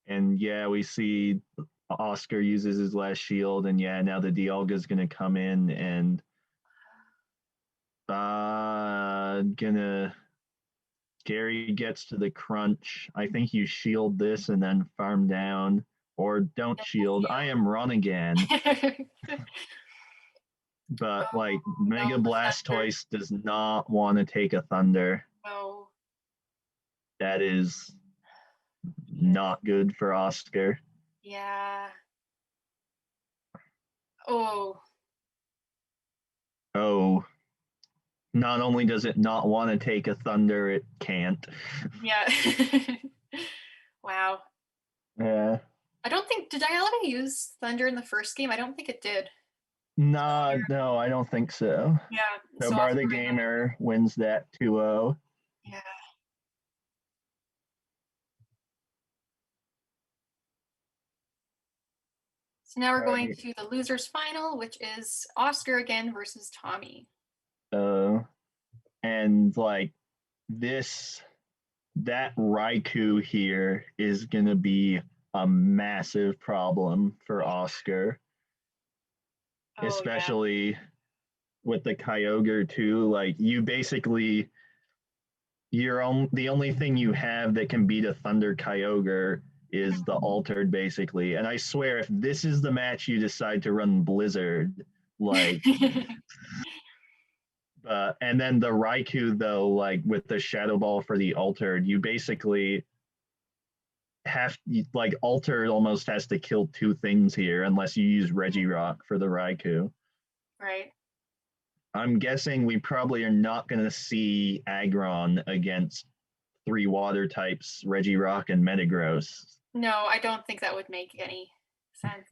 And yeah, we see Oscar uses his last shield, and yeah, now the Dialga's gonna come in and gonna Gary gets to the crunch. I think you shield this and then farm down, or don't shield. I am run again. But like No, Mega the Thunder. Blastoise does not want to take a Thunder. No. That is not good for Oscar. Yeah. Oh. Oh, not only does it not want to take a Thunder, it can't. Yeah. Wow. Yeah. I don't think did Dialga use Thunder in the first game? I don't think it did. No, no, I don't think so. Yeah. So So Bar Oscar the might have. Gamer wins that 2-0. Yeah. So now we're All going right. to the losers final, which is Oscar again versus Tommy. Uh, and like this, that Raikou here is going to be a massive problem for Oscar, Oh yeah. especially with the Kyogre too. Like you basically, the only thing you have that can beat a Thunder Kyogre is the altered basically. And I swear, if this is the match you decide to run Blizzard, like and then the Raikou though, like with the Shadow Ball for the altered, you basically have like altered almost has to kill two things here unless you use Regirock for the Raikou. Right. I'm guessing we probably are not going to see Aggron against three water types, Regirock and Metagross. No, I don't think that would make any sense.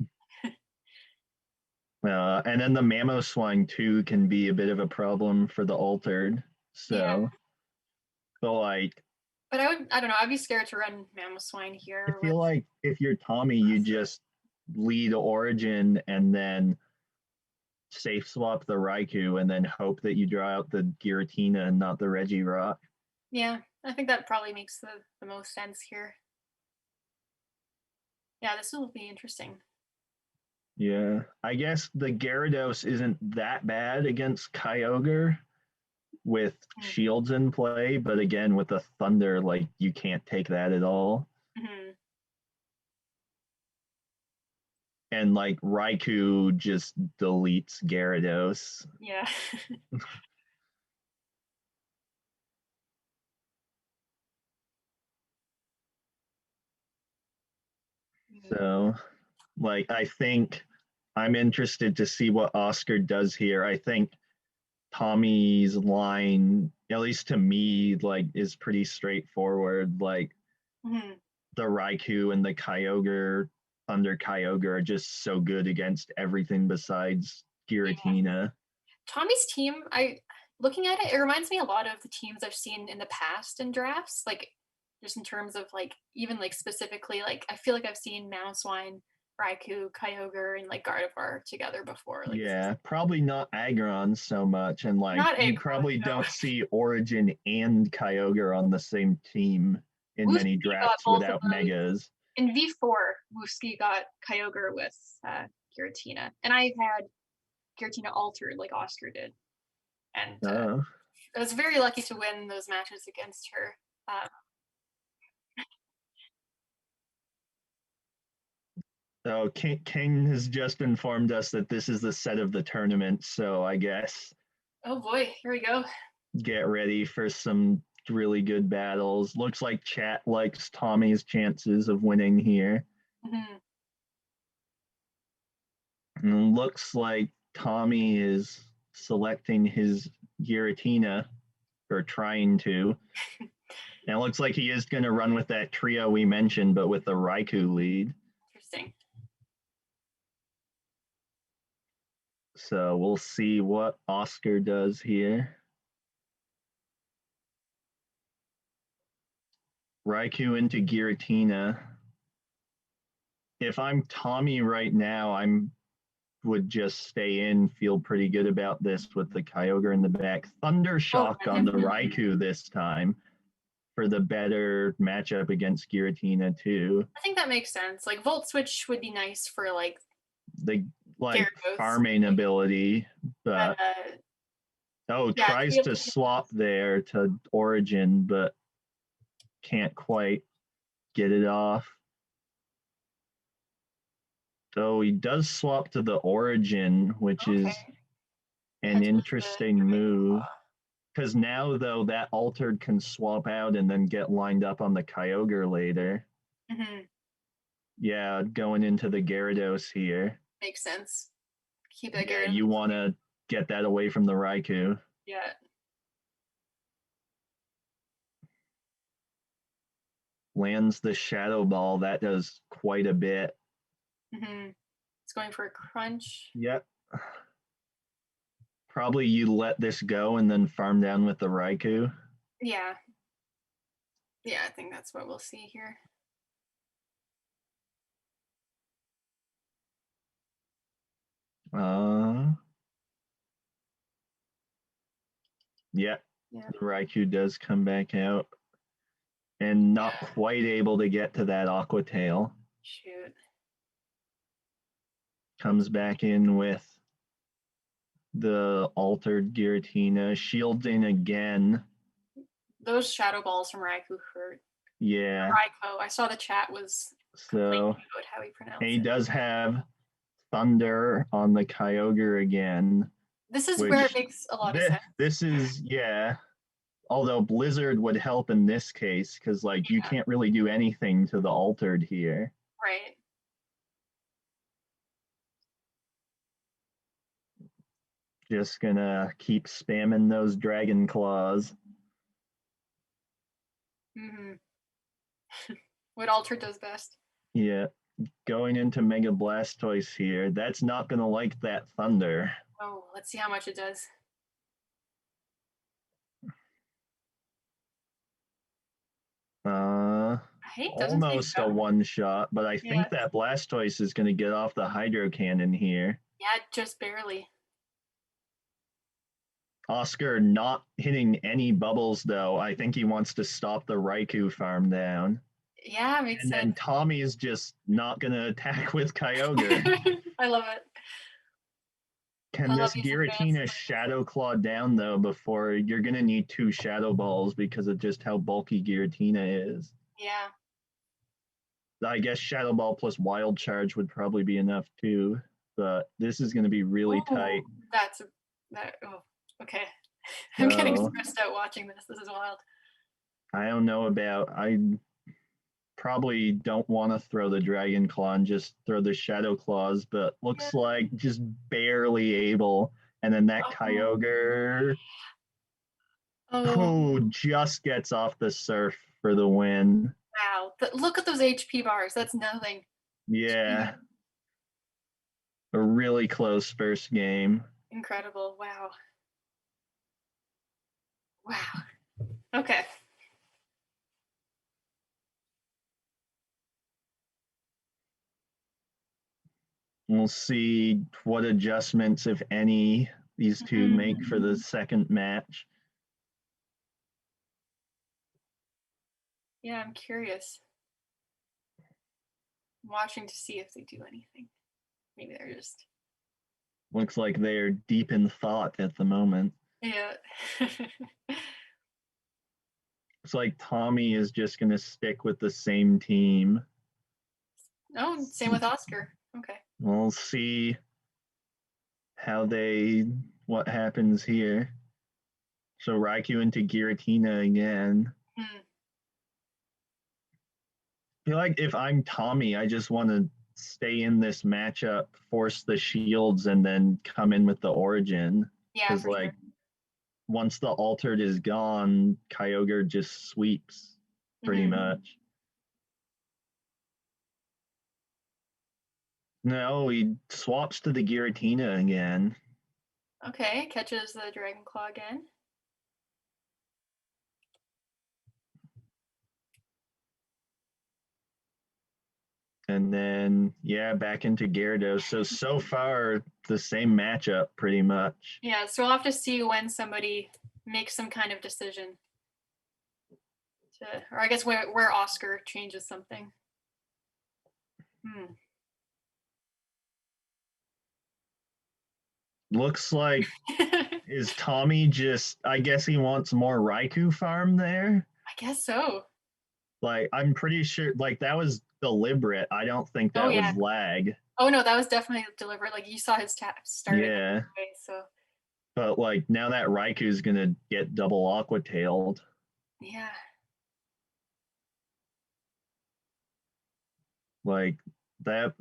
And then the Mamoswine too can be a bit of a problem for the altered. Yeah. So like But I don't know, I'd be scared to run Mamoswine I here with feel like if you're Tommy, you just lead Origin and then safe swap the Raikou and then hope that you draw out the Giratina and not the Regirock. Yeah, I think that probably makes the most sense here. Yeah, this will be interesting. Yeah, I guess the Gyarados isn't that bad against Kyogre with shields in play, but again, with the Thunder, like you can't take that at all. Mm-hmm. And like Raikou just deletes Gyarados. Yeah. So, like, I think I'm interested to see what Oscar does here. I think Tommy's line, at least to me, like, is pretty straightforward. Like, Mm-hmm. the Raikou and the Kyogre, Thunder Kyogre, are just so good against everything besides Yeah. Giratina. Tommy's team, I looking at it, it reminds me a lot of the teams I've seen in the past in drafts. Like just in terms of like even like specifically, like I feel like I've seen Mamoswine, Raikou, Kyogre, and like Gardevoir together before. Like this is Yeah, probably not Aggron so much. And like, not you Aggron, probably no. don't see Origin and Kyogre on the same team in many Wooski got drafts both of without those. Megas. In V4, Wooski got Kyogre with Giratina. And I had Giratina altered like Oscar did. And I was very lucky to win those matches against her. So King has just informed us that this is the set of the tournament. So I guess Oh boy, here we go. get ready for some really good battles. Looks like chat likes Tommy's chances of winning here. Mhm. And looks like Tommy is selecting his Giratina, or trying to. And it looks like he is going to run with that trio we mentioned, but with the Raikou lead. Interesting. So we'll see what Oscar does here. Raikou into Giratina. If I'm Tommy right now, would just stay in, feel pretty good about this with the Kyogre in the back. Thunder Shock Oh, on the Raikou this time for the better matchup against Giratina too. I think that makes sense. Like Volt Switch would be nice for like The Gyarados. farming ability, but yeah, tries to swap there to Origin, but can't quite get it off. So he does swap to the Origin, which is an interesting move. Because now, though, that Altered can swap out and then get lined up on the Kyogre later. Mm-hmm. Yeah, going into the Gyarados here. Makes sense. Keep that Yeah, Gyarados. you want to get that away from the Raikou. Yeah. Lands the Shadow Ball. That does quite a bit. Mm-hmm. It's going for a crunch. Yep. Probably you let this go and then farm down with the Raikou. Yeah. Yeah, I think that's what we'll see here. Yeah, the Raikou does come back out. And not quite able to get to that Aqua Tail. Shoot. Comes back in with the altered Giratina, shielding again. Those Shadow Balls from Raikou hurt. Yeah. Raikou. I saw the chat was complaining about how he pronounced it. He does have Thunder on the Kyogre again. This is where it makes a lot of sense. This is, yeah. Although Blizzard would help in this case, because you can't really do anything to the altered here. Right. Just gonna keep spamming those Dragon Claws. Mm-hmm. What Alter does best. Yeah. Going into Mega Blastoise here. That's not gonna like that Thunder. Oh, let's see how much it does. Almost a one-shot, but I think that Blastoise is going to get off the Hydro Cannon here. Yeah, just barely. Oscar not hitting any bubbles, though. I think he wants to stop the Raikou farm down. Yeah, makes sense. And then Tommy is just not going to attack with Kyogre. I love it. Can this Giratina Shadow Claw down, though, before you're going to need 2 Shadow Balls because of just how bulky Giratina is? Yeah. I guess Shadow Ball plus Wild Charge would probably be enough, too. But this is going to be really tight. Okay. I'm getting stressed out watching this. This is wild. I don't know about... I probably don't want to throw the Dragon Claw and just throw the Shadow Claws, but looks like just barely able. And then that Kyogre, who just gets off the Surf for the win. Wow. Look at those HP bars. That's nothing. Yeah. A really close first game. Incredible. Wow. Wow. Okay. We'll see what adjustments, if any, these two make for the second match. Yeah, I'm curious. I'm watching to see if they do anything. Maybe they're just... Looks like they're deep in thought at the moment. Yeah. It's like Tommy is just going to stick with the same team. Oh, same with Oscar. Okay. We'll see what happens here. So Raikou into Giratina again. Hmm. I feel like if I'm Tommy, I just want to stay in this matchup, force the shields, and then come in with the origin. Yeah, Because for sure. like once the altered is gone, Kyogre just sweeps pretty Hmm. much. No, he swaps to the Giratina again. Okay, catches the Dragon Claw again. And then, yeah, back into Gyarados. So far, the same matchup pretty much. Yeah, so we'll have to see when somebody makes some kind of decision. Or I guess where Oscar changes something. Hmm. Looks like, is Tommy just, I guess he wants more Raikou farm there? I guess so. Like, I'm pretty sure, like, that was deliberate. I don't think Oh that yeah. was lag. Oh no, that was definitely deliberate. Like you saw his tap starting Yeah. anyway, so But, like, now that Raikou's going to get double Aqua Tailed. yeah. Like, that,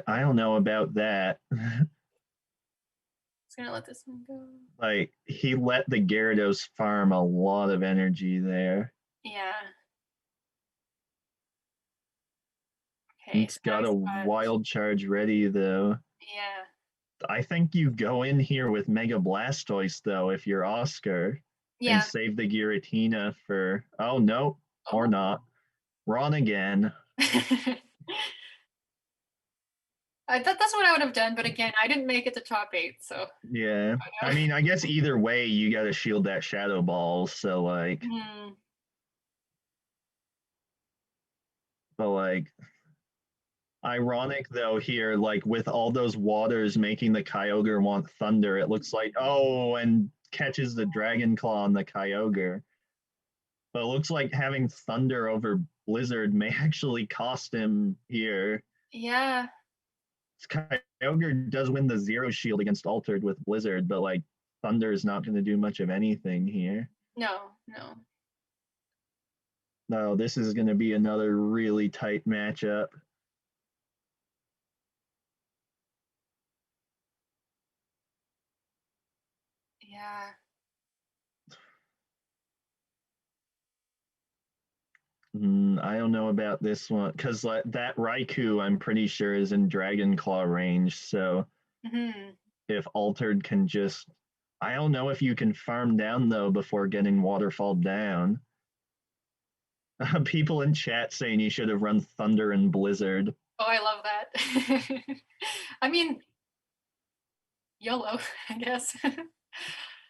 I don't know about that. Just gonna let this one go. Like, he let the Gyarados farm a lot of energy there. Yeah. Okay, It's so now got he's a got wild charge ready, though. yeah. I think you go in here with Mega Blastoise, though, if you're Oscar, and Yeah. save the Giratina for. Oh, no, or Oh. not. Wrong again. That's what I would have done, but again, I didn't make it to top 8, so Yeah. I I know. mean, I guess either way, you got to shield that Shadow Ball. So, like, Hmm. but, like, ironic, though, here, like, with all those waters making the Kyogre want Thunder, it looks like, oh, and catches the Dragon Claw on the Kyogre. But it looks like having Thunder over Blizzard may actually cost him here. Yeah. Kyogre does win the zero shield against Altered with Blizzard, but like Thunder is not going to do much of anything here. No, no. No, this is going to be another really tight matchup. Yeah. I don't know about this one because like, that Raikou, I'm pretty sure, is in Dragon Claw range. So Hmm. if Altered can just, I don't know if you can farm down though before getting Waterfall down. People in chat saying you should have run Thunder and Blizzard. Oh, I love that. I mean, YOLO, I guess.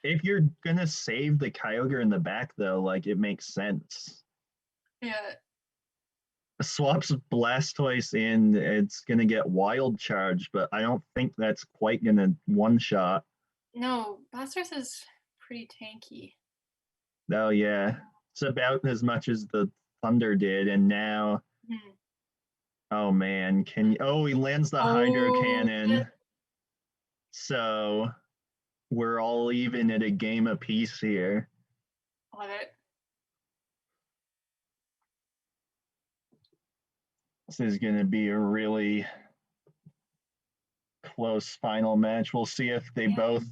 If you're gonna save the Kyogre in the back though, like it makes sense. Yeah. Swaps Blastoise in, it's gonna get Wild Charge, but I don't think that's quite gonna one shot. No, Blastoise is pretty tanky. Oh yeah, it's about as much as the Thunder did, and now, Hmm. oh man, can you? Oh, he lands the Hydro Oh, shit. Cannon, so we're all even at a game apiece here. Love it. This is gonna be a really close final match. We'll see if they Yeah. both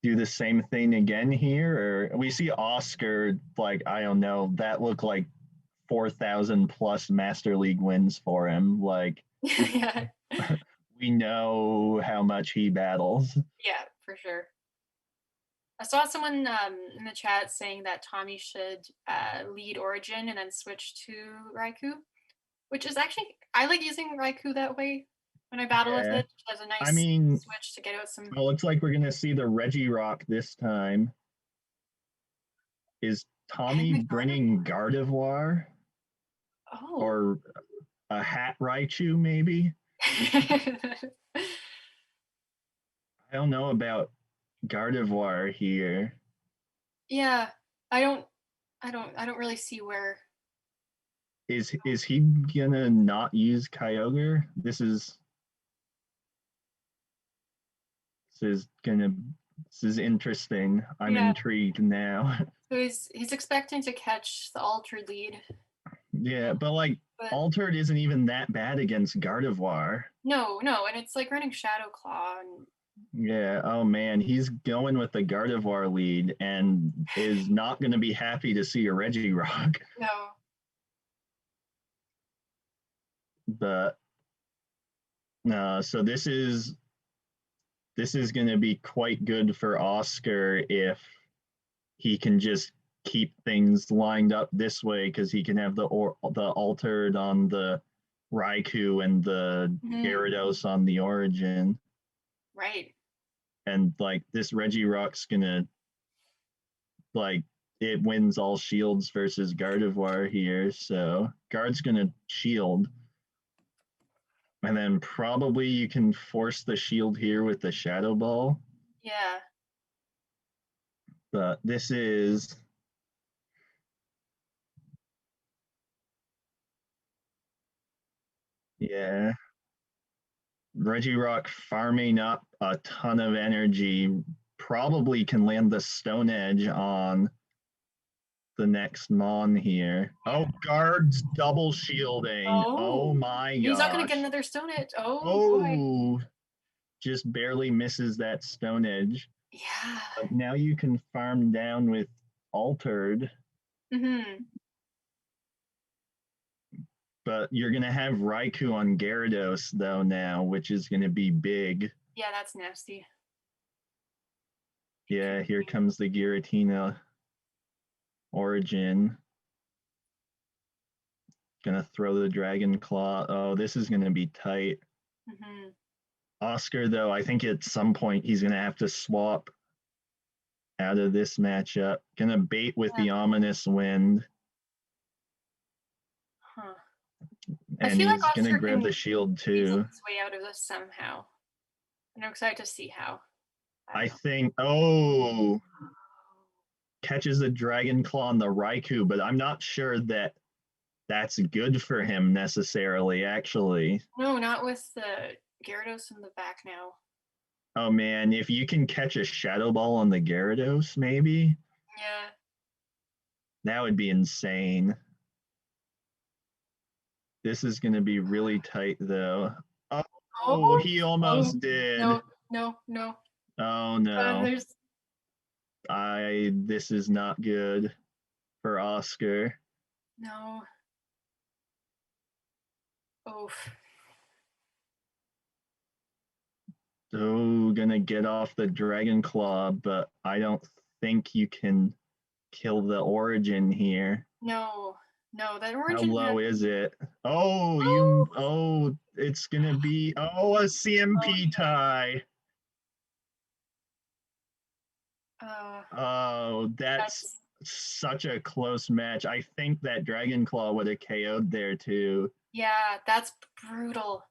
do the same thing again here, or we see Oscar, like, I don't know, that looked like 4,000 plus Master League wins for him. Like, Yeah. we know how much he battles. Yeah, for sure. I saw someone in the chat saying that Tommy should lead Origin and then switch to Raikou, which is actually I like using Raikou that way when I battle with Yeah. it as a I nice mean, switch to get out some. it looks like we're going to see the Regirock this time. Is And Tommy the bringing Gardevoir Oh. or a Hat Raichu, maybe? I don't know about Gardevoir here. Yeah, I don't I don't really see where. Is he gonna not use Kyogre? This is gonna This is interesting. I'm intrigued now. So he's expecting to catch the altered lead. Yeah, but like altered isn't even that bad against Gardevoir. No, and it's like running Shadow Claw and yeah, oh man, he's going with the Gardevoir lead and is not going to be happy to see a Regirock. No. But so this is going to be quite good for Oscar if he can just keep things lined up this way, because he can have the altered on the Raikou and the Gyarados on the Origin. Right. And like this Regirock's gonna like it wins all shields versus Gardevoir here, so Guard's gonna shield. And then probably you can force the shield here with the Shadow Ball. Yeah. But this is yeah. Regirock farming up a ton of energy, probably can land the Stone Edge on the next Mon here. Oh, Guard's double shielding. Oh my gosh. He's not going to get another Stone Edge. Oh, boy. Just barely misses that Stone Edge. Yeah. But now you can farm down with Altered. But you're going to have Raikou on Gyarados, though, now, which is going to be big. Yeah, that's nasty. Yeah, here comes the Giratina Origin. Gonna throw the Dragon Claw. Oh, this is gonna be tight. Oscar, though, I think at some point he's gonna have to swap out of this matchup. Gonna bait with the Ominous Wind. And he's like gonna grab the shield too. His way out of this somehow. And I'm excited to see how. I think catches the Dragon Claw on the Raikou, but I'm not sure that that's good for him necessarily, actually. No, not with the Gyarados in the back now. Oh man, if you can catch a Shadow Ball on the Gyarados, maybe? Yeah. That would be insane. This is going to be really tight, though. Oh, he almost did. No. Oh, no. This is not good for Oscar. No. Oof. Oh, gonna get off the Dragon Claw, but I don't think you can kill the Origin here. No, that Origin. How low is it? It's gonna be a CMP tie. That's such a close match. I think that Dragon Claw would have KO'd there too. Yeah, that's brutal.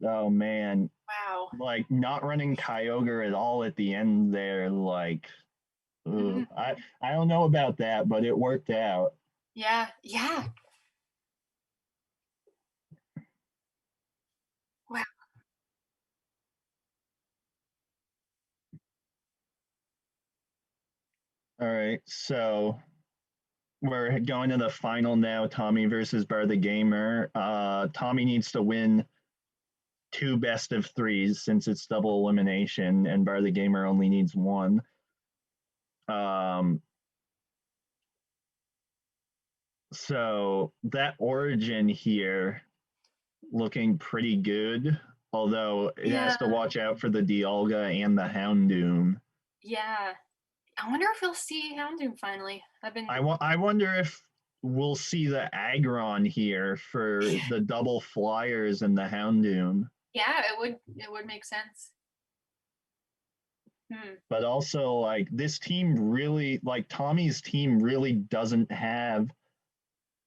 Oh man. Wow. Like not running Kyogre at all at the end there, like I don't know about that, but it worked out. Yeah. Wow. All right, so we're going to the final now. Tommy versus Bar the Gamer. Tommy needs to win 2 best of 3s since it's double elimination, and Bar the Gamer only needs 1. So that Origin here looking pretty good, although it has to watch out for the Dialga and the Houndoom. Yeah. I wonder if we'll see Houndoom finally. I wonder if we'll see the Aggron here for the double flyers and the Houndoom. Yeah, it would make sense. But also, like, this team really, like, Tommy's team really doesn't have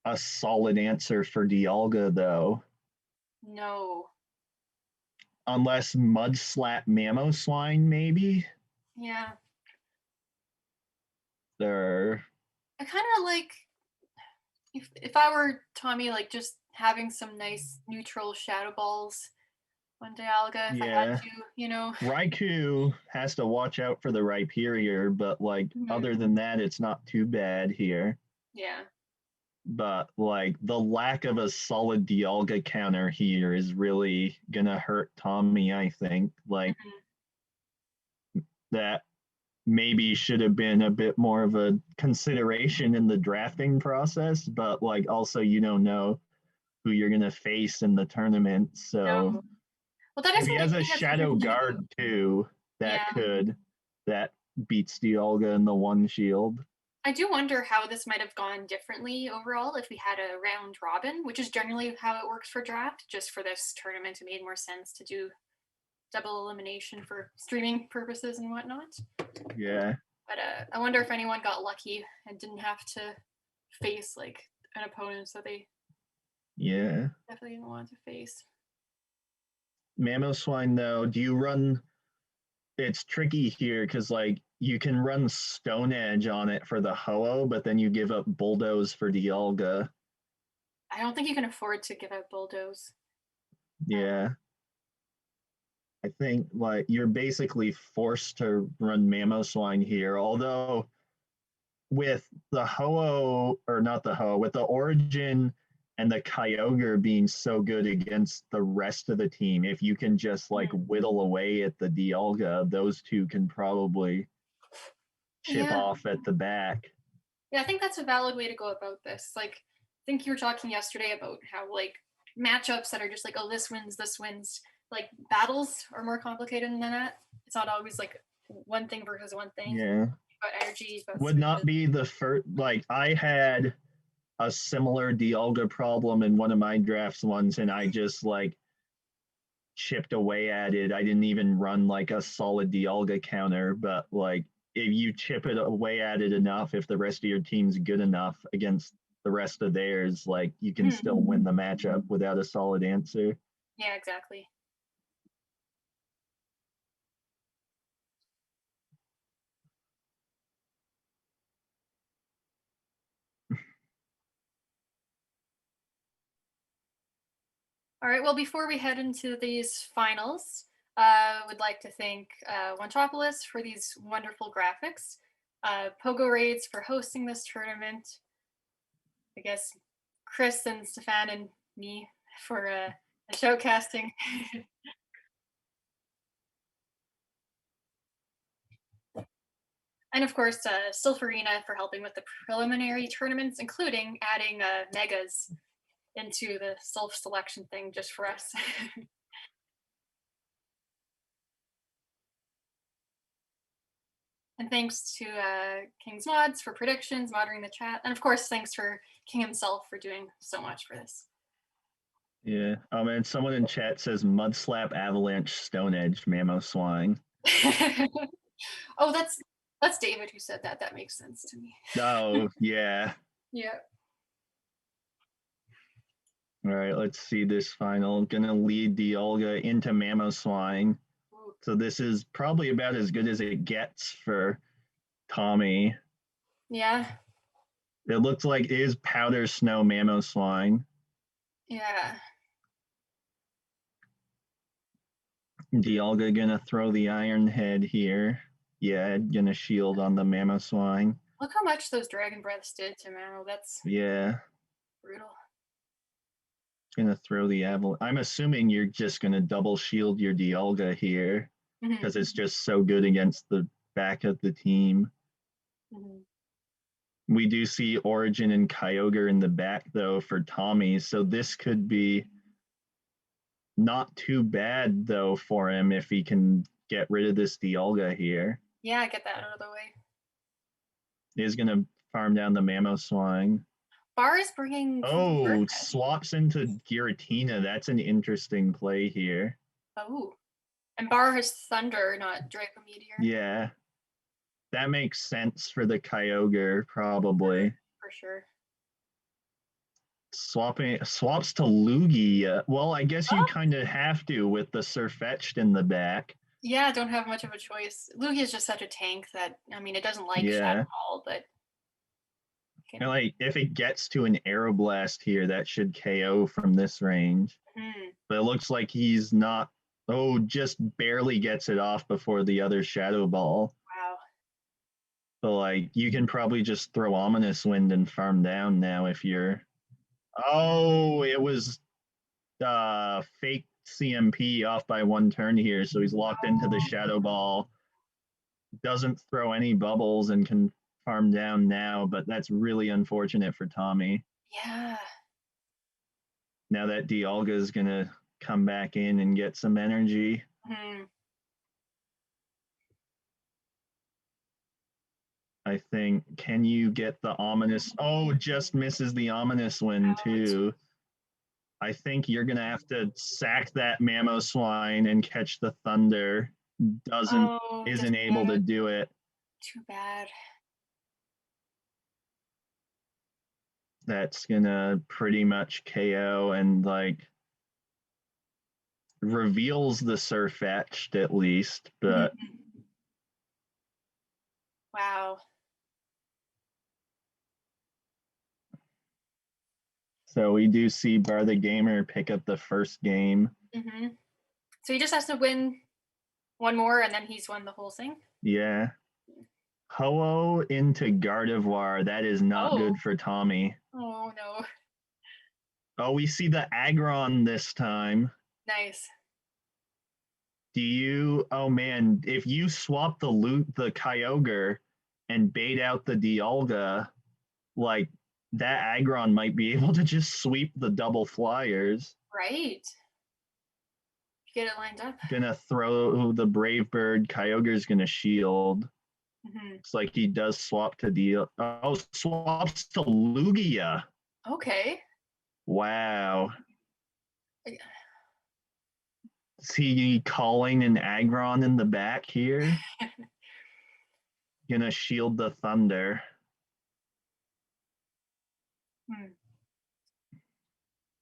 a solid answer for Dialga, though. No. Unless Mudslap Mamoswine, maybe? Yeah. I kind of like, if I were Tommy, like, just having some nice neutral Shadow Balls One Dialga, if I had to, you know. Raikou has to watch out for the Rhyperior, but like other than that, it's not too bad here. Yeah. But like the lack of a solid Dialga counter here is really gonna hurt Tommy, I think. Like that maybe should have been a bit more of a consideration in the drafting process, but like also you don't know who you're gonna face in the tournament. So No. Well, that is if he something has a that's Shadow weird Guard too. too, that beats Dialga in the one shield. I do wonder how this might have gone differently overall if we had a round robin, which is generally how it works for draft. Just for this tournament, it made more sense to do double elimination for streaming purposes and whatnot. Yeah. But I wonder if anyone got lucky and didn't have to face like an opponent that they definitely didn't want to face. Mamoswine though, do you run? It's tricky here because like you can run Stone Edge on it for the Ho-Oh, but then you give up Bulldoze for Dialga. I don't think you can afford to give out Bulldoze. Yeah. I think like you're basically forced to run Mamoswine here, although with the Ho-Oh, or not the Ho-Oh, with the Origin and the Kyogre being so good against the rest of the team, if you can just like whittle away at the Dialga, those two can probably chip off at the back. Yeah, I think that's a valid way to go about this. Like, I think you were talking yesterday about how like matchups that are just like, oh, this wins, this wins. Like battles are more complicated than that. It's not always like one thing versus one thing. Yeah. About energy, about would not be the first. Like I had a similar Dialga problem in one of my drafts once, and I just like chipped away at it. I didn't even run like a solid Dialga counter, but like if you chip it away at it enough, if the rest of your team's good enough against the rest of theirs, like you can still win the matchup without a solid answer. Yeah, exactly. All right, well, before we head into these finals, I would like to thank Wantopolis for these wonderful graphics, Pogo Raids for hosting this tournament, I guess Chris and Stefan and me for showcasting. And of course, Silverina for helping with the preliminary tournaments, including adding megas into the self-selection thing just for us. And thanks to King's Mods for predictions, moderating the chat. And of course, thanks for King himself for doing so much for this. Yeah. And someone in chat says Mudslap, Avalanche, Stone Edge, Mamoswine. Oh, that's David who said that. That makes sense to me. Oh, yeah. Yeah. All right, let's see this final. Gonna lead Dialga into Mamoswine. So this is probably about as good as it gets for Tommy. Yeah. It looks like it is Powder Snow Mamoswine. Yeah. Dialga gonna throw the Iron Head here. Yeah, gonna shield on the Mamoswine. Look how much those Dragon Breaths did to Mamo. That's brutal. Gonna throw the Avalanche. I'm assuming you're just gonna double shield your Dialga here because it's just so good against the back of the team. We do see Origin and Kyogre in the back though for Tommy, so this could be not too bad though for him if he can get rid of this Dialga here. Yeah, get that out of the way. He's gonna farm down the Mamoswine. Bar is bringing. Oh, swaps into Giratina. That's an interesting play here. Oh, and Bar has Thunder, not Draco Meteor. Yeah, that makes sense for the Kyogre probably. For sure. Swaps to Lugia. Well, I guess you kind of have to with the Surfetched in the back. Yeah, don't have much of a choice. Lugia is just such a tank that, I mean, it doesn't like Shadow Ball, but like if it gets to an Aeroblast here, that should KO from this range. But it looks like he's not Oh, just barely gets it off before the other Shadow Ball. Wow. So, like, you can probably just throw Ominous Wind and farm down now if you're. Oh, it was fake CMP off by 1 turn here, so he's locked into the Shadow Ball. Doesn't throw any bubbles and can farm down now, but that's really unfortunate for Tommy. Yeah. Now that Dialga is gonna come back in and get some energy. Mm-hmm. I think. Can you get the ominous? Oh, just misses the ominous wind too. I think you're gonna have to sack that Mamoswine and catch the thunder. Isn't able to do it. Too bad. That's gonna pretty much KO and like reveals the Surfetched at least, but wow. So we do see Bar the Gamer pick up the first game. Mm-hmm. So he just has to win one more and then he's won the whole thing? Yeah. Ho-Oh into Gardevoir. That is not good for Tommy. Oh, no. Oh, we see the Aggron this time. Nice. Do you? Oh, man. If you swap the Kyogre and bait out the Dialga, like, that Aggron might be able to just sweep the double flyers. Right. Get it lined up. Gonna throw the Brave Bird. Kyogre's gonna shield. Mm-hmm. It's like he does swap to swaps to Lugia. Okay. Wow. Is he calling an Aggron in the back here? Gonna shield the thunder.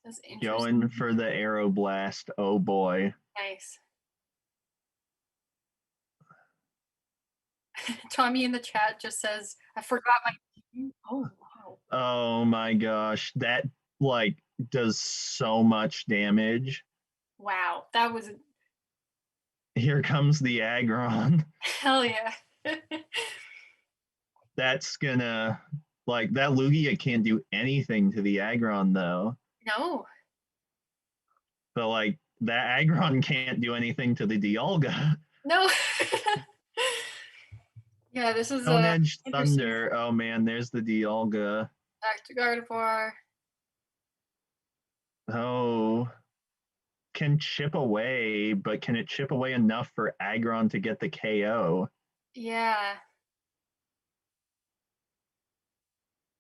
That's interesting. Going for the Aeroblast. Oh boy. Nice. Tommy in the chat just says, I forgot my team. Oh, wow. Oh my gosh. That like does so much damage. Wow. That was. Here comes the Aggron. Hell yeah. That's gonna like that Lugia can't do anything to the Aggron though. No. But like that Aggron can't do anything to the Dialga. No. Yeah, this is Stone Edge Thunder. Oh man, there's the Dialga. Back to Gardevoir. Oh. Can chip away, but can it chip away enough for Aggron to get the KO? Yeah.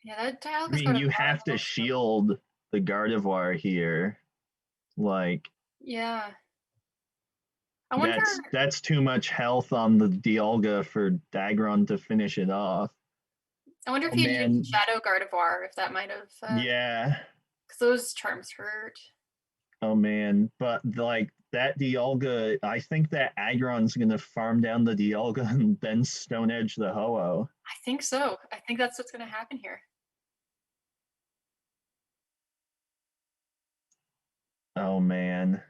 Yeah, that Dialga's I mean, you have to shield the Gardevoir here. Like, yeah. I wonder. That's too much health on the Dialga for Aggron to finish it off. I wonder if he did Shadow Gardevoir, if that might have. Yeah. Because those charms hurt. Oh man, but like that Dialga, I think that Aggron's gonna farm down the Dialga and then Stone Edge the Ho-Oh. I think so. I think that's what's gonna happen here. Oh man.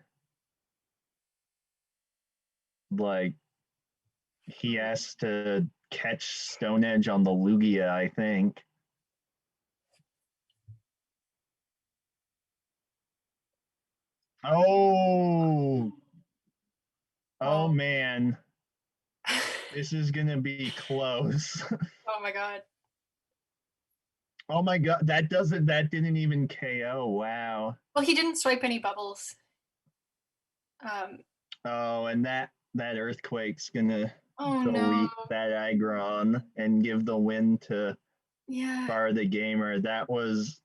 Like he has to catch Stone Edge on the Lugia, I think. Oh. Oh man. This is gonna be close. Oh my god. Oh my god, that didn't even KO. Wow. Well, he didn't swipe any bubbles. Oh, and that Earthquake's gonna delete that Aggron and give the win to Bar the Gamer. That was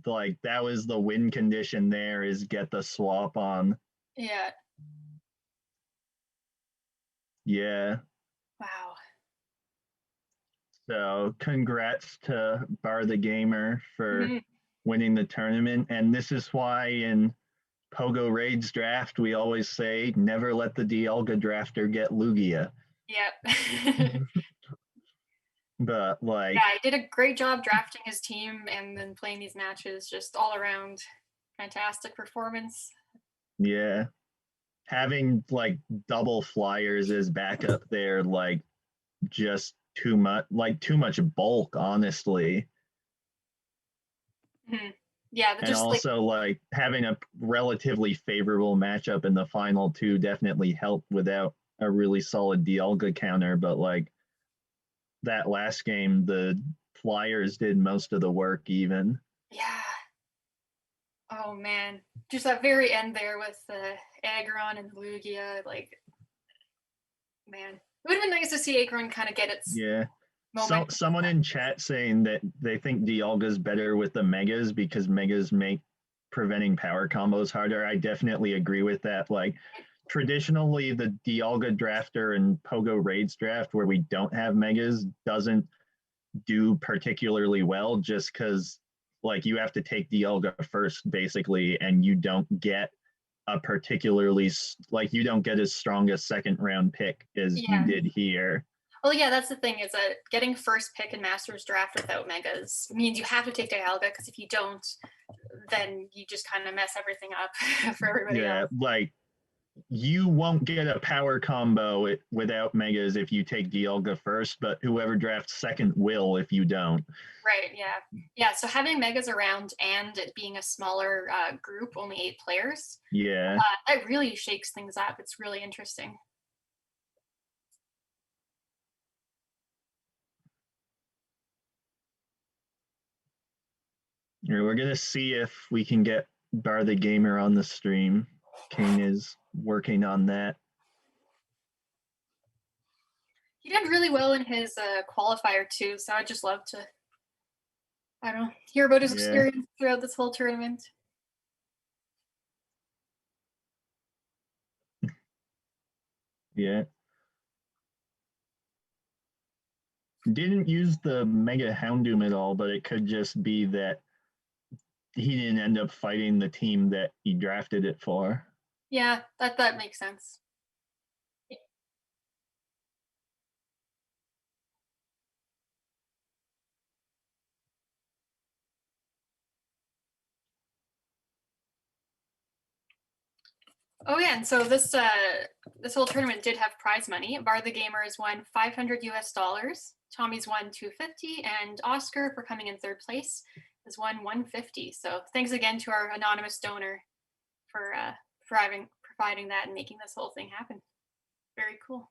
the win condition there, is get the swap on. Yeah. Yeah. Wow. So congrats to Bar the Gamer for winning the tournament. And this is why in Pogo Raids draft, we always say, never let the Dialga drafter get Lugia. Yep. But like, yeah, he did a great job drafting his team and then playing these matches. Just all around fantastic performance. Yeah. having like double flyers as backup there, like just too much bulk, honestly. Mhm. Yeah, but And just like also like having a relatively favorable matchup in the final two definitely helped without a really solid Dialga counter. But like that last game, the Flyers did most of the work even. yeah. Oh man, just that very end there with the Aggron and Lugia, like man, it would have been nice to see Aggron kind of get its Yeah. So moment. someone in chat saying that they think Dialga's better with the megas because megas make preventing power combos harder. I definitely agree with that. Like traditionally the Dialga drafter and Pogo Raids draft where we don't have megas doesn't do particularly well just because like you have to take Dialga first basically and you don't get a particularly like you don't get as strong a second round pick as you Yeah. did here. Well, yeah, that's the thing is that getting first pick in Masters draft without megas means you have to take Dialga because if you don't, then you just kind of mess everything up for everybody Yeah, else. like you won't get a power combo without megas if you take Dialga first, but whoever drafts second will if you don't. Right. Yeah. Yeah. So having megas around and it being a smaller group, only 8 players, Yeah. that really shakes things up. It's really interesting. We're gonna see if we can get Bar the Gamer on the stream. Kane is working on that. He did really well in his qualifier too, so I'd just love to, I don't know, hear about his Yeah. experience throughout this whole tournament. Yeah. Didn't use the Mega Houndoom at all, but it could just be that he didn't end up fighting the team that he drafted it for. Yeah, that makes sense. Oh yeah, and so this whole tournament did have prize money. Bar the Gamers won $500 US, Tommy's won 250, and Oscar for coming in third place has won 150. So thanks again to our anonymous donor for providing that and making this whole thing happen. Very cool.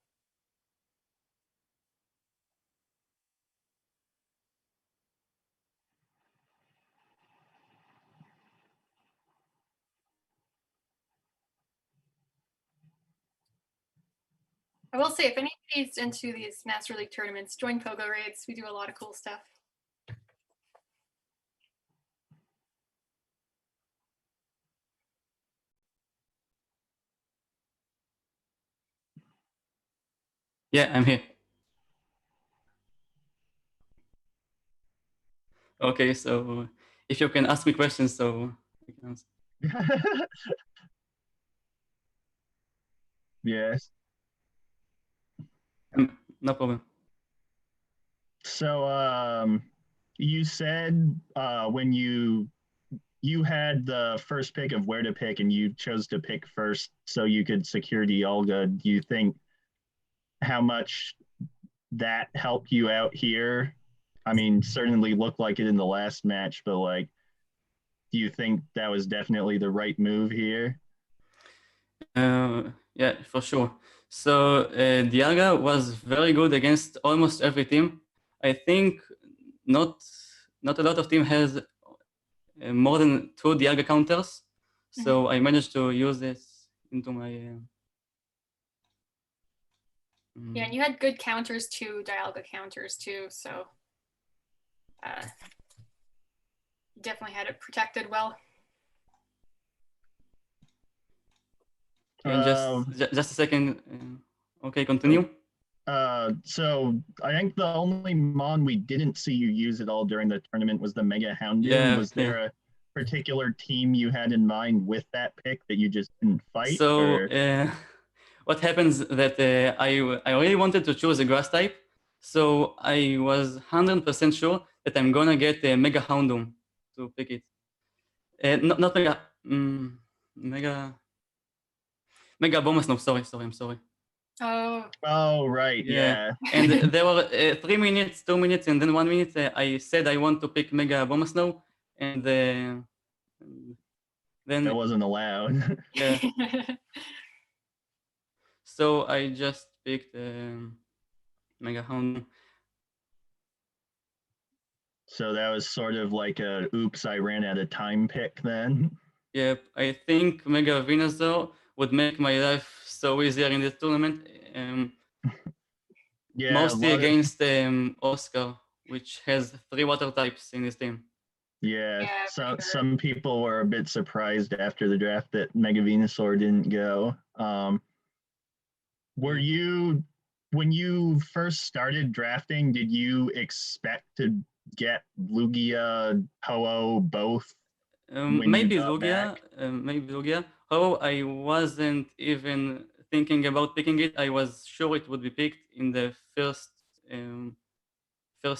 I will say, if anybody's into these Master League tournaments, join Pogo Raids. We do a lot of cool stuff. Yeah, I'm here. Okay, so if you can ask me questions, so I can answer. Yes. No problem. So you said when you had the first pick of where to pick and you chose to pick first so you could secure Dialga, do you think how much that helped you out here? I mean, certainly looked like it in the last match, but like, do you think that was definitely the right move here? Yeah, for sure. So Dialga was very good against almost every team. I think not a lot of team has more than 2 Dialga counters. So I managed to use this into my. Yeah, and you had good counters too, Dialga counters too, so you definitely had it protected well. Okay, just a second. Okay, continue. So I think the only mon we didn't see you use at all during the tournament was the Mega Houndoom. Yeah, Was there a particular team you had in mind with that pick that you just didn't fight? So or? what happens that I really wanted to choose a grass type, so I was 100% sure that I'm gonna get a Mega Houndoom to pick it. Not Mega, Mega. Mega Bonus. No, sorry, I'm sorry. Oh, right, yeah. And there were 3 minutes, 2 minutes, and then 1 minute. I said I want to pick Mega Bomb Snow, and then That wasn't allowed. yeah. So I just picked Mega Hound. So that was sort of like a oops, I ran out of time pick then. Yep, I think Mega Venusaur would make my life so easier in this tournament. Yeah, Mostly against Oscar, which has 3 water types in his team. Yeah, Yeah, for sure. some people were a bit surprised after the draft that Mega Venusaur didn't go. Were you, when you first started drafting, did you expect to get Lugia, Ho-Oh, both? when you Maybe got Lugia, back? maybe Lugia. Oh, I wasn't even thinking about picking it. I was sure it would be picked in the first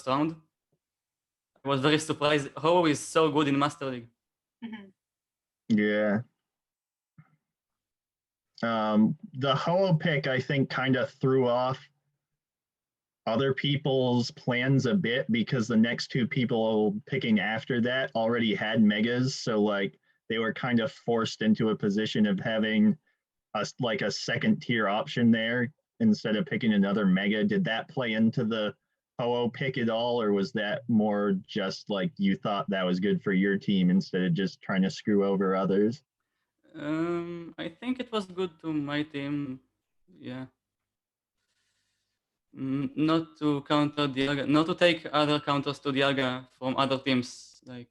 round. I was very surprised. Ho is so good in Master League. Mhm. Yeah. The Ho-Oh pick, I think, kind of threw off other people's plans a bit because the next two people picking after that already had megas. So, like, they were kind of forced into a position of having a second tier option there instead of picking another mega. Did that play into the Ho-Oh pick at all, or was that more just like you thought that was good for your team instead of just trying to screw over others? I think it was good to my team. Yeah. Not to counter Dialga, not to take other counters to Dialga from other teams. Like,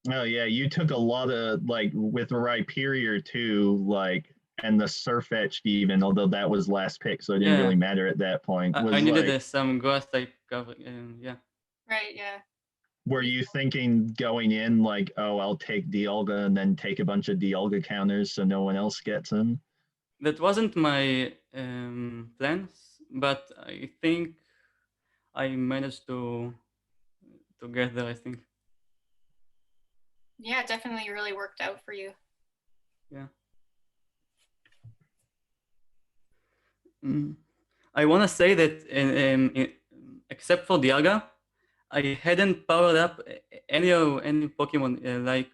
Oh yeah, you took a lot of like with Rhyperior too, like and the Surfetched even, although that was last pick, so it didn't yeah, really matter at that point. I Was needed like, some grass type cover. Yeah. Right, yeah. were you thinking going in like, oh, I'll take Dialga and then take a bunch of Dialga counters so no one else gets them? That wasn't my plans, but I think I managed to get there. I think. Yeah, it definitely really worked out for you. Yeah. I want to say that except for Dialga, I hadn't powered up any Pokemon. Like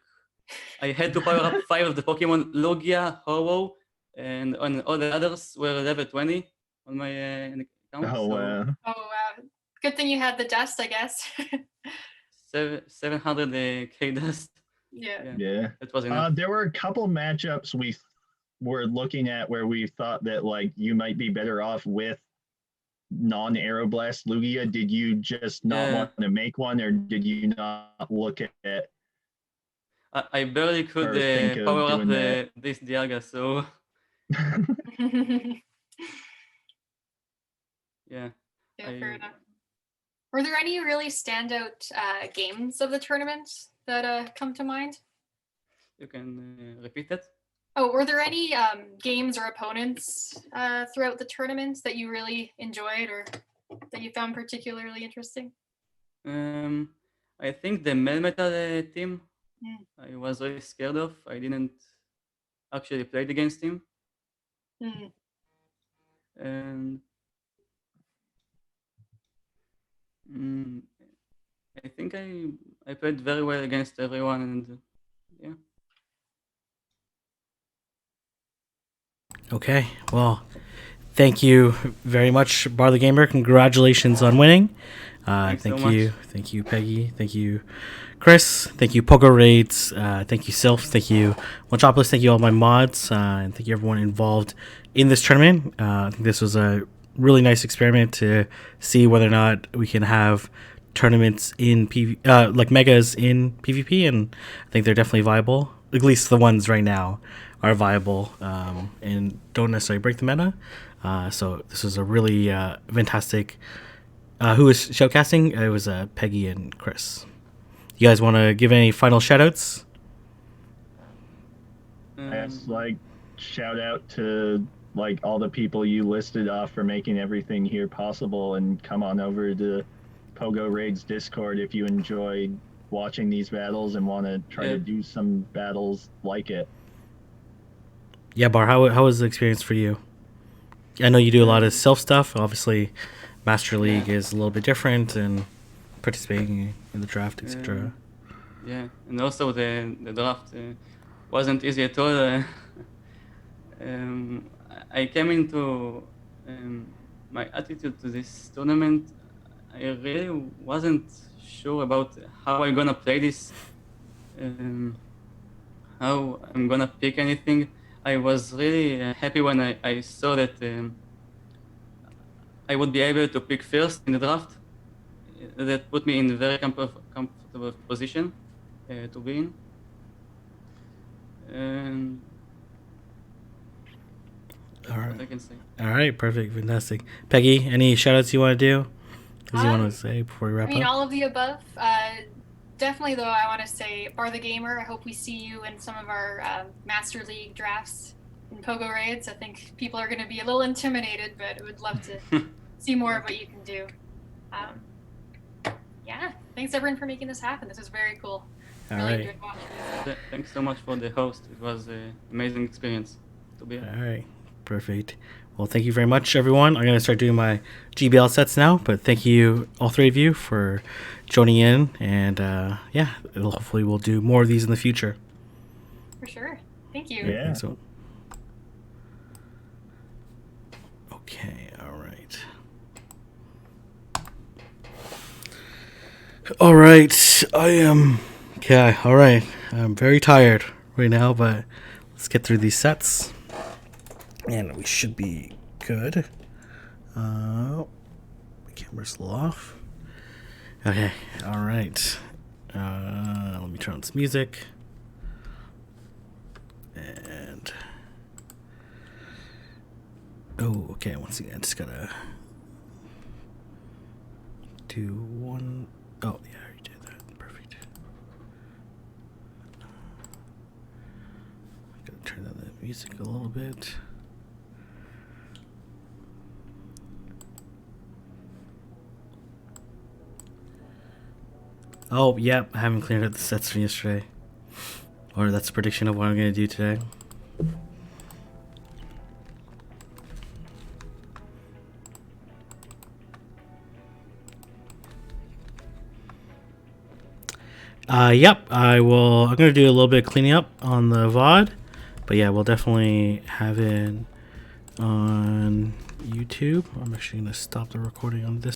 I had to power up 5 of the Pokemon, Logia, Ho-Oh, and all the others were level 20 on my account. Oh, So Oh, wow. Good thing you had the dust, I guess. 700 K dust. Yeah. yeah. That was enough. There were a couple matchups we were looking at where we thought that like you might be better off with non-Aeroblast Lugia. Did you just not Yeah. want to make one, or did you not look at I barely could or think of power up doing that? this Dialga, so yeah. Yeah, fair enough. Were there any really standout games of the tournament that come to mind? You can repeat that? Oh, were there any games or opponents throughout the tournament that you really enjoyed or that you found particularly interesting? I think the Melmetal team Mm. I was really scared of. I didn't actually play against him. Mm. And I think I played very well against everyone, and yeah. Okay, well, thank you very much, Barley Gamer. Congratulations on winning. Thanks Thank so you, much. thank you, Peggy. Thank you, Chris. Thank you, Pogo Raids. Thank you, Sylph. Thank you, Metropolis. Thank you, all my mods, and thank you everyone involved in this tournament. I think this was a really nice experiment to see whether or not we can have tournaments in like megas in PvP, and I think they're definitely viable. At least the ones right now are viable and don't necessarily break the meta. So this was a really fantastic. Who was showcasing? It was Peggy and Chris. You guys want to give any final shoutouts? Yes, like shout out to like all the people you listed off for making everything here possible, and come on over to Pogo Raids Discord if you enjoyed watching these battles and want to try to do some battles like it. Yeah, Bar, how was the experience for you? I know you do a lot of self stuff. Obviously, Master League is a little bit different, and participating in the draft, etc. Yeah, and also the draft wasn't easy at all. I came into my attitude to this tournament. I really wasn't sure about how I'm gonna play this, how I'm gonna pick anything. I was really happy when I saw that I would be able to pick first in the draft. That put me in a very comfortable position to be in. And All right. what I can say. All right, perfect, fantastic. Peggy, any shout outs you want to do? Does you want to say before we wrap I mean, up? all of the above. Definitely, though, I want to say, Bar the Gamer, I hope we see you in some of our Master League drafts and Pogo raids. I think people are going to be a little intimidated, but I would love to see more of what you can do. Yeah, thanks everyone for making this happen. This was very cool. All Really right. enjoyed watching this. Thanks so much for the host. It was an amazing experience to be here. All right, perfect. Well, thank you very much, everyone. I'm going to start doing my GBL sets now, but thank you, all three of you, for joining in. And yeah, hopefully we'll do more of these in the future. For sure. Thank you. Yeah. So, okay, all right. All right, I am. Okay, all right. I'm very tired right now, but let's get through these sets. And we should be good. My camera's a little off. Okay, all right. Let me turn on this music. And oh, okay. Once again, I just gotta do one. Oh, yeah, I already did that. Perfect. Gotta turn down the music a little bit. Oh, yep. I haven't cleared up the sets from yesterday. Or that's a prediction of what I'm going to do today. Yep. I'm going to do a little bit of cleaning up on the VOD. But yeah, we'll definitely have it on YouTube. I'm actually going to stop the recording on this.